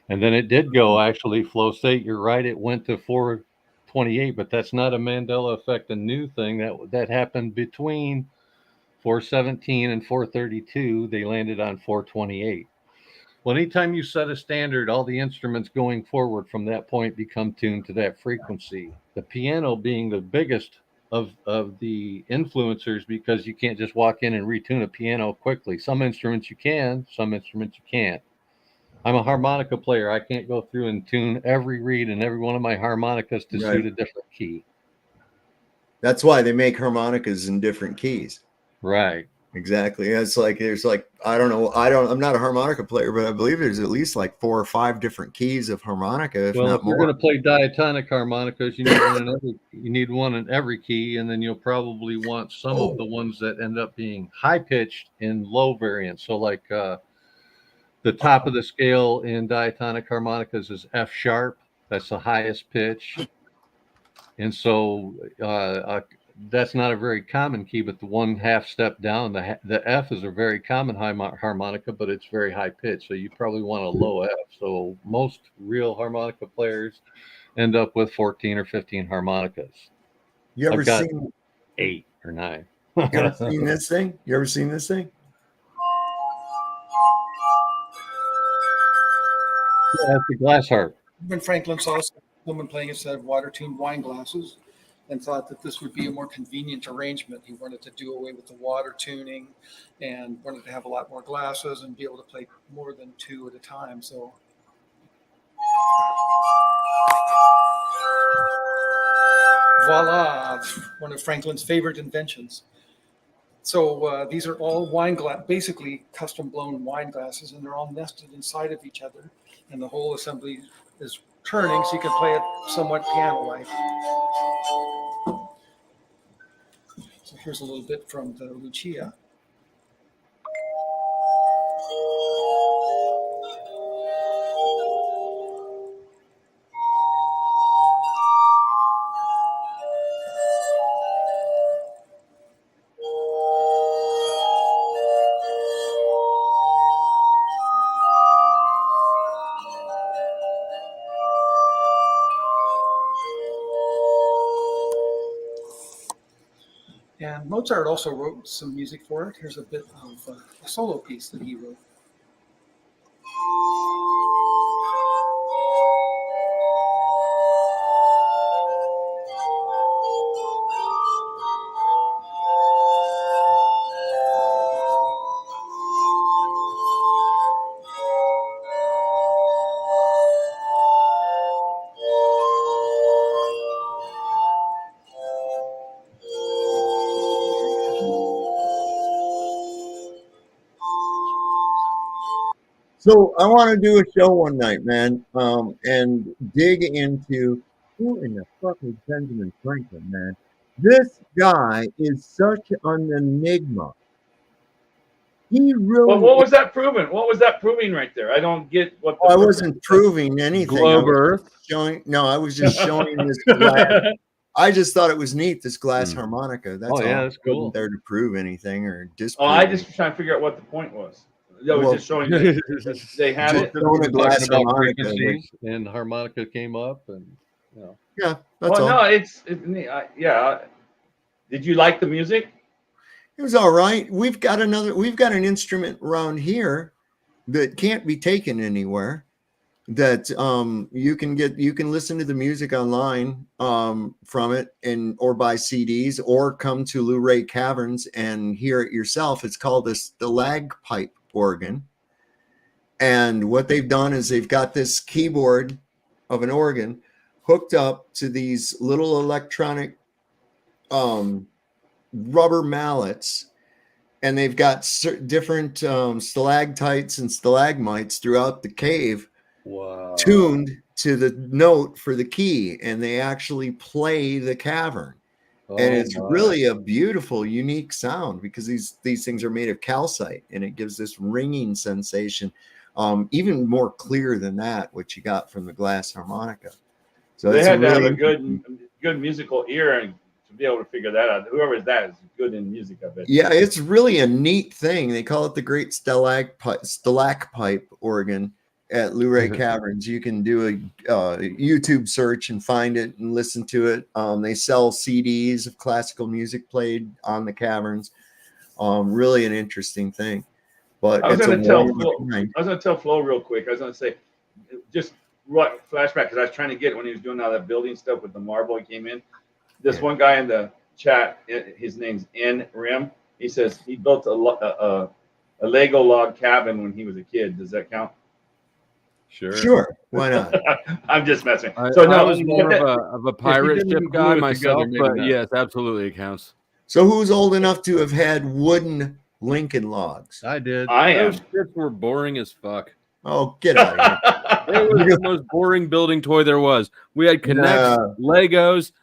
And then it did go actually, Flow State, you're right, it went to 428, but that's not a Mandela effect, a new thing that happened between 417 and 432. They landed on 428. Well, anytime you set a standard, all the instruments going forward from that point become tuned to that frequency. The piano being the biggest of the influencers because you can't just walk in and retune a piano quickly. Some instruments you can, some instruments you can't. I'm a harmonica player. I can't go through and tune every reed and every one of my harmonicas to suit a different key. That's why they make harmonicas in different keys. Right. Exactly. It's like I don't know. I'm not a harmonica player, but I believe there's at least like 4 or 5 different keys of harmonica, if not more. You're going to play diatonic harmonicas, you need one in every key, and then you'll probably want some of the ones that end up being high pitched in low variants. So like the top of the scale in diatonic harmonicas is F sharp. That's the highest pitch. And so that's not a very common key, but the one half step down, the F is a very common harmonica, but it's very high pitch. So you probably want a low F. So most real harmonica players end up with 14 or 15 harmonicas. You ever seen 8 or 9? You ever seen this thing? You ever seen this thing? Yeah, it's a glass harp. Ben Franklin saw a woman playing a set of water-tuned wine glasses and thought that this would be a more convenient arrangement. He wanted to do away with the water tuning and wanted to have a lot more glasses and be able to play more than 2 at a time. So voila, one of Franklin's favorite inventions. So these are all basically custom blown wine glasses, and they're all nested inside of each other. And the whole assembly is turning so you can play it somewhat piano-like. So here's a little bit from the Lucia. And Mozart also wrote some music for it. Here's a bit of a solo piece that he wrote. So I want to do a show one night, man, and dig into who in the fuck is Benjamin Franklin, man. This guy is such an enigma. He really. Well, what was that proving? What was that proving right there? I don't get what. I wasn't proving anything. Globe Earth. I was just showing this glass. I just thought it was neat, this glass harmonica. That's all. Yeah, that's cool. Wasn't there to prove anything or disprove. Oh, I just was trying to figure out what the point was. I was just showing that they had it. A glass About harmonica. frequencies, and harmonica came up, and Yeah, that's Well, all. no, it's yeah. Did you like the music? It was all right. We've got an instrument around here that can't be taken anywhere. That you can listen to the music online from it or buy CDs or come to Luray Caverns and hear it yourself. It's called a stalagpipe organ. And what they've done is they've got this keyboard of an organ hooked up to these little electronic rubber mallets, and they've got different stalactites and stalagmites throughout the cave. wow, Tuned to the note for the key, and they actually play the cavern. And it's really a beautiful, unique sound because these things are made of calcite, and it gives this ringing sensation, even more clear than that what you got from the glass harmonica. So They had to have really a good musical ear and to be able to figure that out. Whoever that is good in music, I bet. Yeah, it's really a neat thing. They call it the Great Stalacpipe organ at Luray Caverns. You can do a YouTube search and find it and listen to it. They sell CDs of classical music played on the caverns. Really an interesting thing. But I was going to tell Flo real quick. I was going to say, just flashback because I was trying to get it when he was doing all that building stuff with the marble. He came in. This one guy in the chat, his name's N Rim. He says he built a Lego log cabin when he was a kid. Does that count? Sure. Why not? I'm just messing. I was more of a pirate ship guy myself, but yes, absolutely it counts. So who's old enough to have had wooden Lincoln logs? I did. I am. Those ships were boring as fuck. Oh, get out of here. It was the most boring building toy there was. We had Connects, Legos,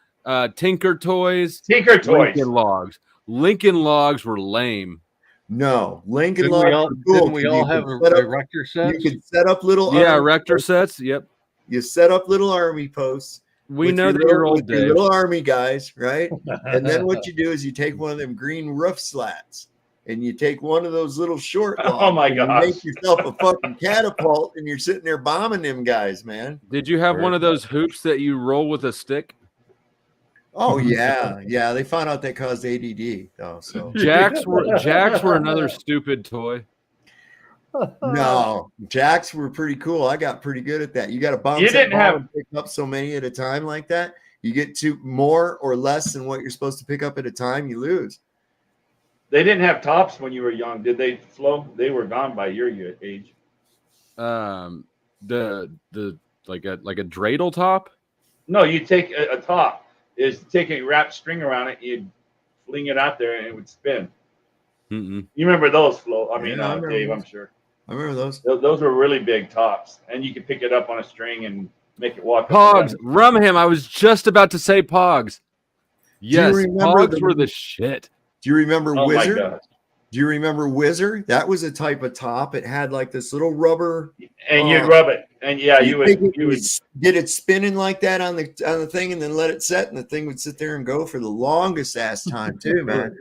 Tinker Toys, Lincoln Logs. Lincoln Logs were lame. No, Lincoln Logs. Didn't we all have erector sets? You could set up little erector sets. Yep. You set up little army posts. We know that you're old, Dave. Little army guys, right? And then what you do is you take one of them green roof slats and you take one of those little short logs. Oh my and gosh. you make yourself a fucking catapult, and you're sitting there bombing them guys, man. Did you have one of those hoops that you roll with a stick? Oh yeah, yeah. They found out that caused ADD, though. So Jacks were another stupid toy. No, jacks were pretty cool. I got pretty good at that. You got to bounce. You didn't have pick up so many at a time like that. You get to more or less than what you're supposed to pick up at a time, you lose. They didn't have tops when you were young, did they, Flo? They were gone by your age. The like a dreidel top. No, you take a top. Is take a wrapped string around it, you'd fling it out there, and it would spin. Mm-mm. You remember those, Flo? I mean, I Dave, those. I'm sure. I remember those. Those were really big tops, and you could pick it up on a string and make it walk. Pogs, Rumham. I was just about to say Pogs. Yes, Pogs were the shit. Do you remember Oh Wizard? my God. Do you remember Wizard? That was a type of top. It had like this little rubber, and you'd rub it, and yeah, you would get it spinning like that on the thing, and then let it set, and the thing would sit there and go for the longest ass time too, man.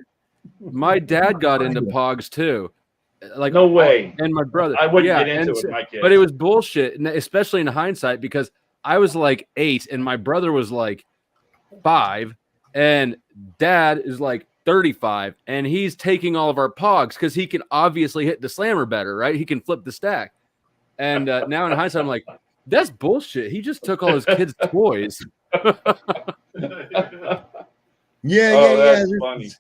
My dad got into Pogs too. Like no way. And my brother. I wouldn't get into it with my kids. But it was bullshit, especially in hindsight, because I was like 8 and my brother was like 5, and dad is like 35, and he's taking all of our Pogs because he can obviously hit the slammer better, right? He can flip the stack. And now in hindsight, I'm like, that's bullshit. He just took all his kids' toys. That's funny.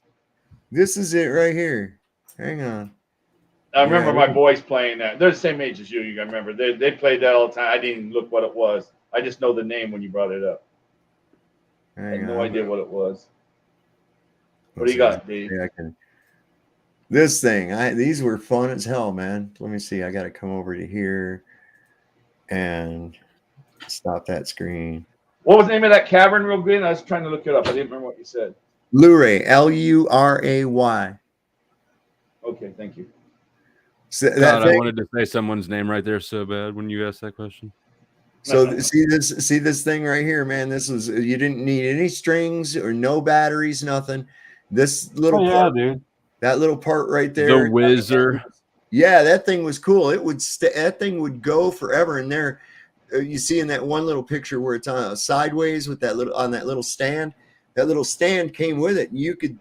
This is it right here. Hang on. I remember my boys playing that. They're the same age as you. You gotta remember they played that all the time. I didn't even look what it was. I just know the name when you brought it up. I had no idea what it was. What do you got, Dave? Yeah, This thing, these were fun as hell, man. Let me see. I got to come over to here and stop that screen. What was the name of that cavern, real good? I was trying to look it up. I didn't remember what you said. Luray, Luray. Okay, thank you. So God, I wanted to say someone's name right there so bad when you asked that question. So see this thing right here, man. This was, you didn't need any strings or no batteries, nothing. This little part, dude. That little part right there. The Whizzer. Yeah, that thing was cool. It would that thing would go forever. And there, you see in that one little picture where it's on sideways with that little stand. That little stand came with it. You could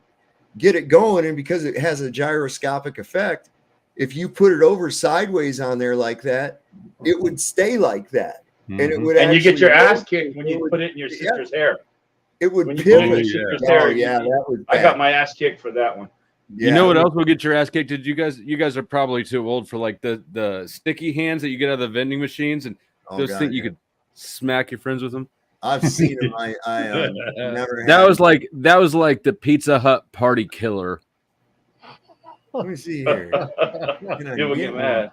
get it going, and because it has a gyroscopic effect, if you put it over sideways on there like that, it would stay like that. And it would. And you get your ass kicked when you put it in your sister's hair. It would when you pivot. put it in your sister's Oh, hair. yeah, that was I bad. got my ass kicked for that one. Yeah. You know what else will get your ass kicked? Did you guys are probably too old for like the sticky hands that you get out of the vending machines, and those God, things you could smack your friends with them. I've seen them. I never. That was like the Pizza Hut party killer. Let me see here. People get mad.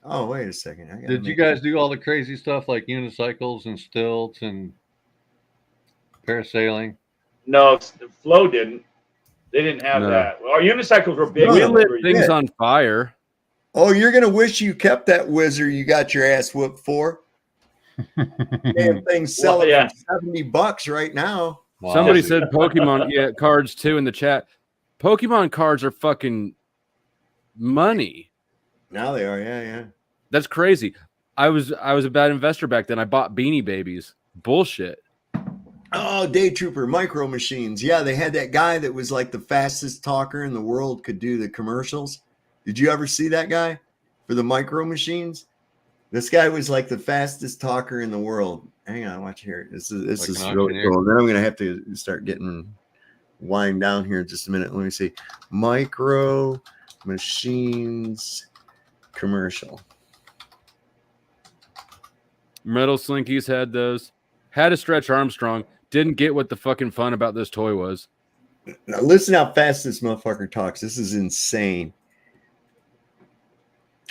Oh, wait a second. Did you guys do all the crazy stuff like unicycles and stilts and parasailing? No, Flo didn't. They didn't have that. Our unicycles were big. We lit things on fire. Oh, you're gonna wish you kept that Whizzer you got your ass whooped for. Damn thing's selling for $70 right now. Wow. Somebody said Pokemon cards too in the chat. Pokemon cards are fucking money. Now they are, yeah. That's crazy. I was a bad investor back then. I bought Beanie Babies. Bullshit. Oh, Day Trooper Micro Machines. Yeah, they had that guy that was like the fastest talker in the world, could do the commercials. Did you ever see that guy for the Micro Machines? This guy was like the fastest talker in the world. Hang on, watch here. This is really cool. Then I'm gonna have to start getting wind down here in just a minute. Let me see. Micro Machines commercial. Metal Slinkies had those. Had a Stretch Armstrong. Didn't get what the fucking fun about this toy was. Now listen how fast this motherfucker talks. This is insane.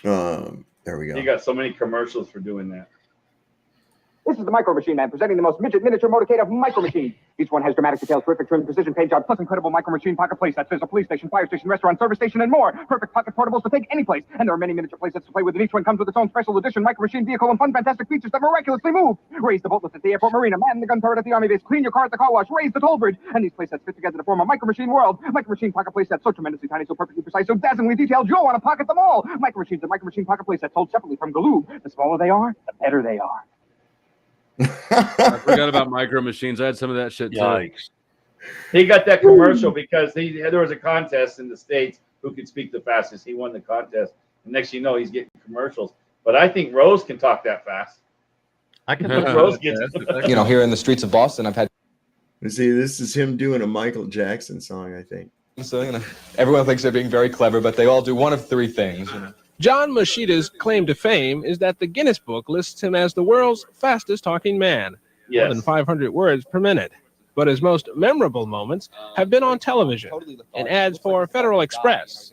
There we go. You got so many commercials for doing that. This is the Micro Machine Man presenting the most miniature motorcade of Micro Machines. Each one has dramatic detail, terrific trim, precision paint job, plus incredible Micro Machine pocket playsets. There's a police station, fire station, restaurant, service station, and more. Perfect pocket portables to take any place. And there are many miniature playsets to play with, and each one comes with its own special edition Micro Machine vehicle and fun, fantastic features that miraculously move. Raise the boatless at the airport marina, man the gun turret at the army base, clean your car at the car wash, raise the toll bridge. And these playsets fit together to form a Micro Machine world. Micro Machine pocket playsets, so tremendously tiny, so perfectly precise, so dazzlingly detailed, you'll want to pocket them all. Micro Machines and Micro Machine pocket playsets sold separately from Galoob. The smaller they are, the better they are. I forgot about Micro Machines. I had some of that shit too. Yikes. He got that commercial because there was a contest in the States who could speak the fastest. He won the contest. And next you know, he's getting commercials. But I think Rose can talk that fast. I can. Rose gets You know, here in the streets of Boston, I've had. See, this is him doing a Michael Jackson song, I think. So, you know, everyone thinks they're being very clever, but they all do one of three things. You know. John Mashida's claim to fame is that the Guinness Book lists him as the world's fastest talking man, more than 500 words per minute. But his most memorable moments have been on television, in ads for Federal Express,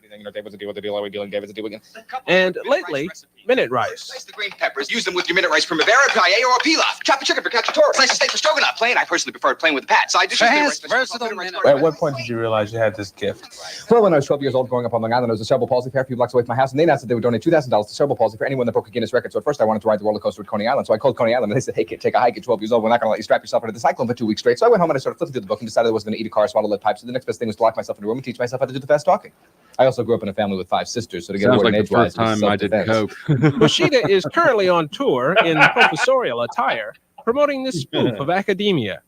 and lately, Minute Rice. Slice the green peppers, use them with your Minute Rice Primavera, paella, or pilaf. Chop a chicken for cacciatore. Slice a steak for stroganoff. Plain, I personally prefer it plain with the pat. Side dishes. At what point did you realize you had this gift? Well, when I was 12 years old, growing up on Long Island, there was a cerebral palsy fair a few blocks away from my house, and they announced that they would donate $2,000 to cerebral palsy for anyone that broke a Guinness record. So at first, I wanted to ride the roller coaster at Coney Island. So I called Coney Island, and they said, "Hey, kid, take a hike at 12 years old. We're not going to let you strap yourself into the cyclone for 2 weeks straight." So I went home and I started flipping through the book and decided I was going to eat a car, swallow lead pipes. So the next best thing was to lock myself in a room and teach myself how to do the fast talking. I also grew up in a family with 5 sisters, so to get Sounds more like the first age-wise, time I did coke. Mashida is currently on tour in professorial attire, promoting this spoof of academia.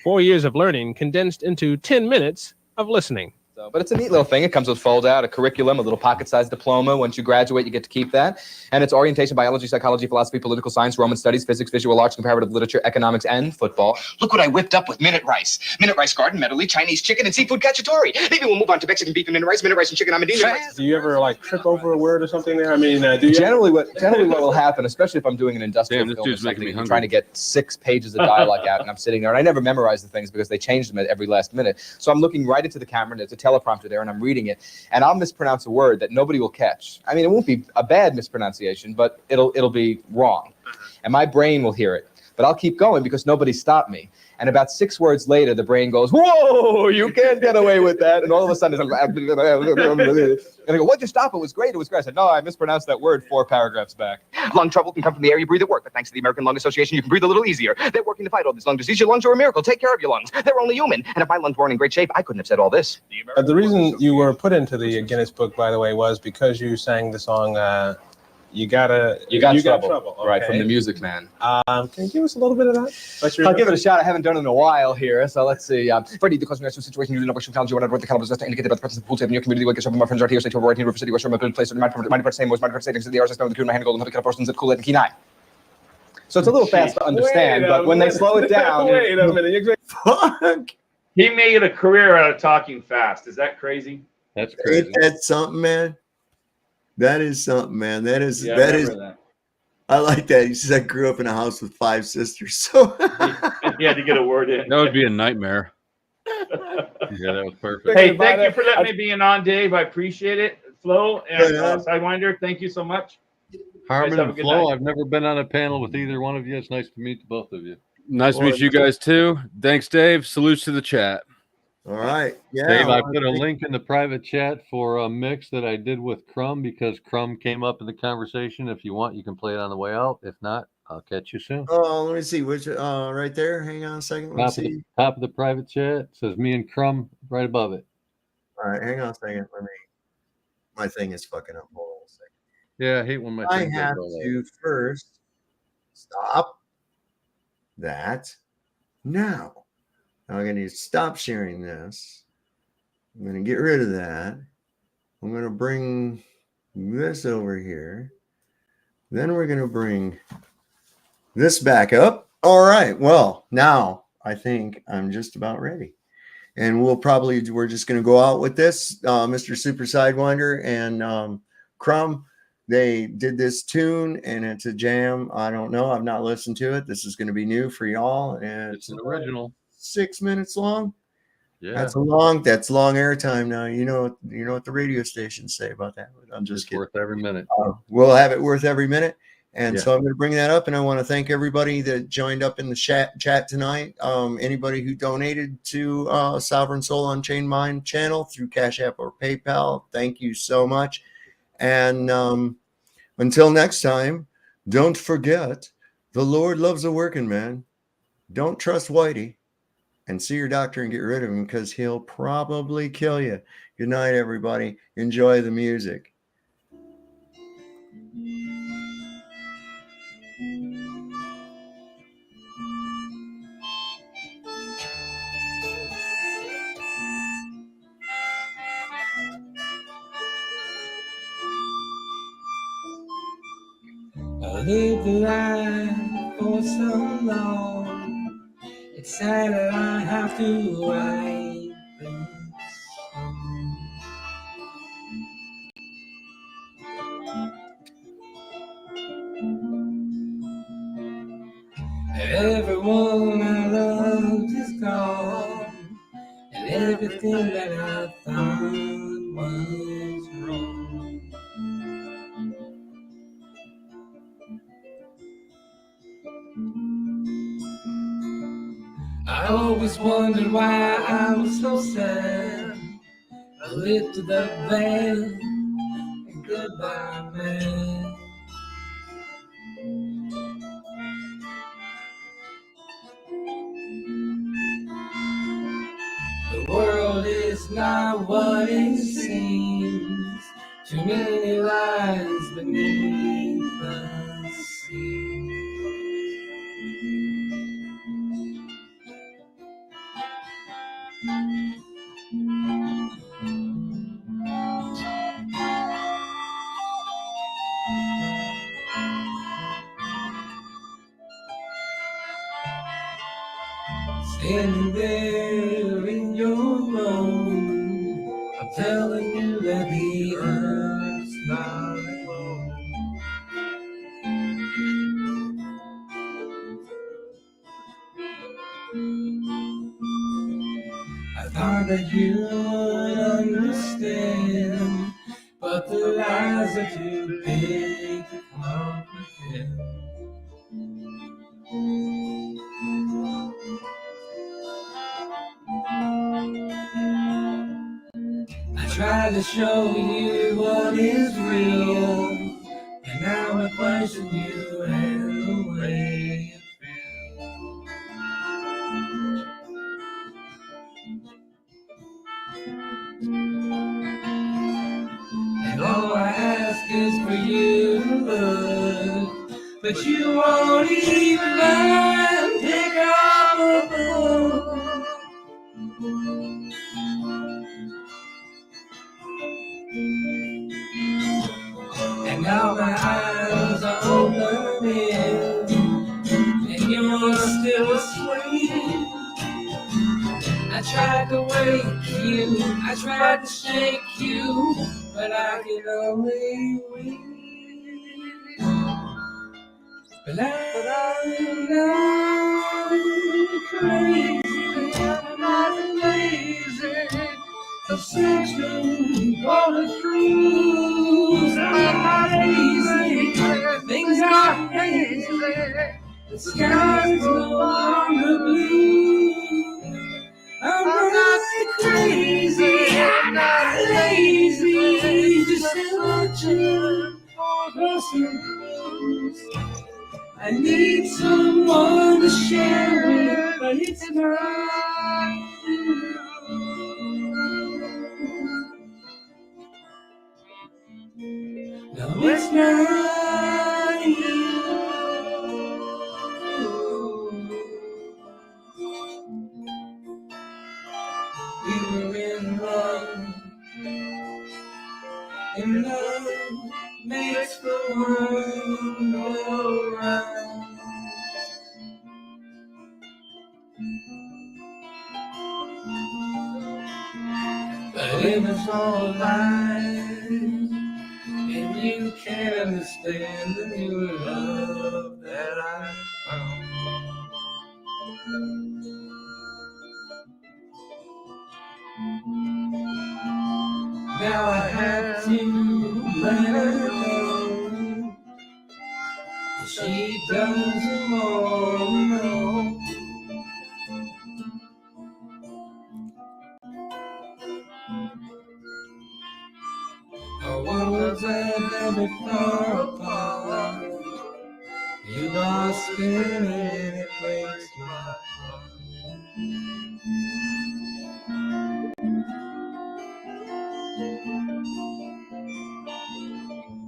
4 years of learning condensed into 10 minutes of listening. But it's a neat little thing. It comes with fold-out, a curriculum, a little pocket-sized diploma. Once you graduate, you get to keep that. And it's orientation, biology, psychology, philosophy, political science, Roman studies, physics, visual arts, comparative literature, economics, and football. Look what I whipped up with Minute Rice. Minute Rice garden, medley, Chinese chicken, and seafood cacciatore. Maybe we'll move on to Mexican beef and Minute Rice and chicken amadillo. Do you ever like trip over a word or something there? I mean, do you? Generally what will happen, especially if I'm doing an industrial Damn, this film or dude's making something, me I'm hungry. trying to get 6 pages of dialogue out, and I'm sitting there, and I never memorize the things because they change them at every last minute. So I'm looking right into the camera, and it's a teleprompter there, and I'm reading it, and I'll mispronounce a word that nobody will catch. I mean, it won't be a bad mispronunciation, but it'll be wrong, and my brain will hear it. But I'll keep going because nobody stopped me. And about 6 words later, the brain goes, "Whoa, you can't get away with that!" And all of a sudden, and I go, "What'd you stop? It was great. It was great." I said, "No, I mispronounced that word 4 paragraphs back." Lung trouble can come from the air you breathe at work, but thanks to the American Lung Association, you can breathe a little easier. They're working to fight all this lung disease. Your lungs are a miracle. Take care of your lungs. They're only human. And if my lungs weren't in great shape, I couldn't have said all this. The reason you were put into the Guinness Book, by the way, was because you sang the song You Got Trouble. Right, okay. from the Music Man. Can you give us a little bit of that? I'll give it a shot. I haven't done it in a while here, so let's see. Freddie, because we're in a situation, you do not wish to challenge you when I wrote the caliber is indicated by the presence of the pool table in your community. Wake up, my friends right here, stay to right here, River City, West River, good place. My friend same was my friend stating the hours I spent with the crew in my hand, golden, kind of persons at Cool and Key 9. So it's a little fast to understand, but when they slow it down. Wait a minute. Fuck. He made a career out of talking fast. Is that crazy? That's crazy. Ain't that something, man? That is something, man. That is Yeah, that I is. remember that. I like that. He says I grew up in a house with 5 sisters, so He had to get a word in. That would be a nightmare. Yeah, that was perfect. Hey, thank you for letting me be on, Dave. I appreciate it. Flo and Yeah. Sidewinder, thank you so much. Harmon have a and good Flo, night. I've never been on a panel with either one of you. It's nice to meet both of you. Nice to meet you guys too. Thanks, Dave. Salutes to the chat. all right. Yeah. Dave, I well, put a link in the private chat for a mix that I did with Crumb because Crumb came up in the conversation. If you want, you can play it on the way out. If not, I'll catch you soon. Oh, let me see which right there. Hang on a second. Let me see. Top of the private chat says me and Crumb right above it. All right, hang on a second. Let me. My thing is fucking up. Hold on a second. Yeah, I hate when my I thing goes have all to first stop that now. I'm going to stop sharing this. I'm going to get rid of that. I'm going to bring this over here. Then we're going to bring this back up. All right. Well, now I think I'm just about ready. And we're just going to go out with this. Mr. Super Sidewinder and Crumb, they did this tune and it's a jam. I don't know. I've not listened to it. This is going to be new for y'all. And it's an original. 6 minutes long. Yeah, That's long airtime now. You know what the radio stations say about that. I'm just kidding. Worth every minute. We'll have it worth every minute. And Yeah. so I'm going to bring that up, and I want to thank everybody that joined up in the chat tonight. Anybody who donated to Sovereign Soul Unchained Mind channel through Cash App or PayPal, thank you so much. And until next time, don't forget, the Lord loves a working man. Don't trust Whitey, and see your doctor and get rid of him because he'll probably kill you. Good night, everybody. Enjoy the music. I lived a life for so long. It's sad that I have to write this song. Everyone I loved is gone, and everything that I thought was wrong. I always wondered why I was so sad. I lifted the veil and goodbye, man. The world is not what it seems. Too many lies beneath the sea. Standing there in your room, I'm telling you that the earth's not alone. I thought that you would understand, but the lies are too big to comprehend. I tried to show you what is real, and now I question you and the way you feel. And all I ask is for you to look, but you won't even pick up a book. And now my eyes are opening, and you're still asleep. I tried to wake you, I tried to shake you, but I can only weep. But I'm not crazy, I'm not lazy. I'm searching for the truth. I'm not lazy, things are hazy. The sky's no longer blue. I'm not crazy, I'm not lazy. Just searching for the truth. I need someone to share it, but it's not you. No, it's not you. We were in love, and love makes the world go round. But it was all lies, and you can't understand the new love that I found. Now I have to let her know she doesn't want to know. Our worlds are never far apart. You are spinning, it breaks my heart.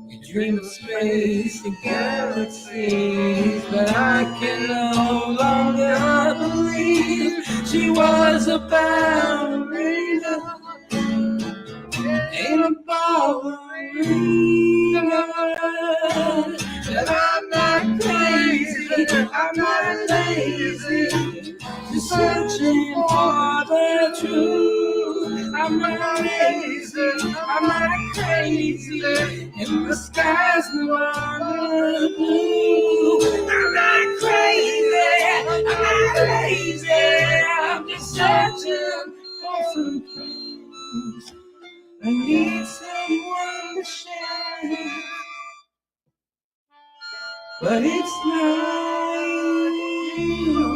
You dream of space and galaxies, but I can no longer believe she was a ballerina. Ain't a ballerina. That I'm not crazy, I'm not lazy, just searching for the truth. I'm not lazy, I'm not crazy, and the sky's no longer blue. I'm not crazy, I'm not lazy, I'm just searching for some clues. I need someone to share it, but it's not you.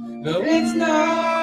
No, it's not.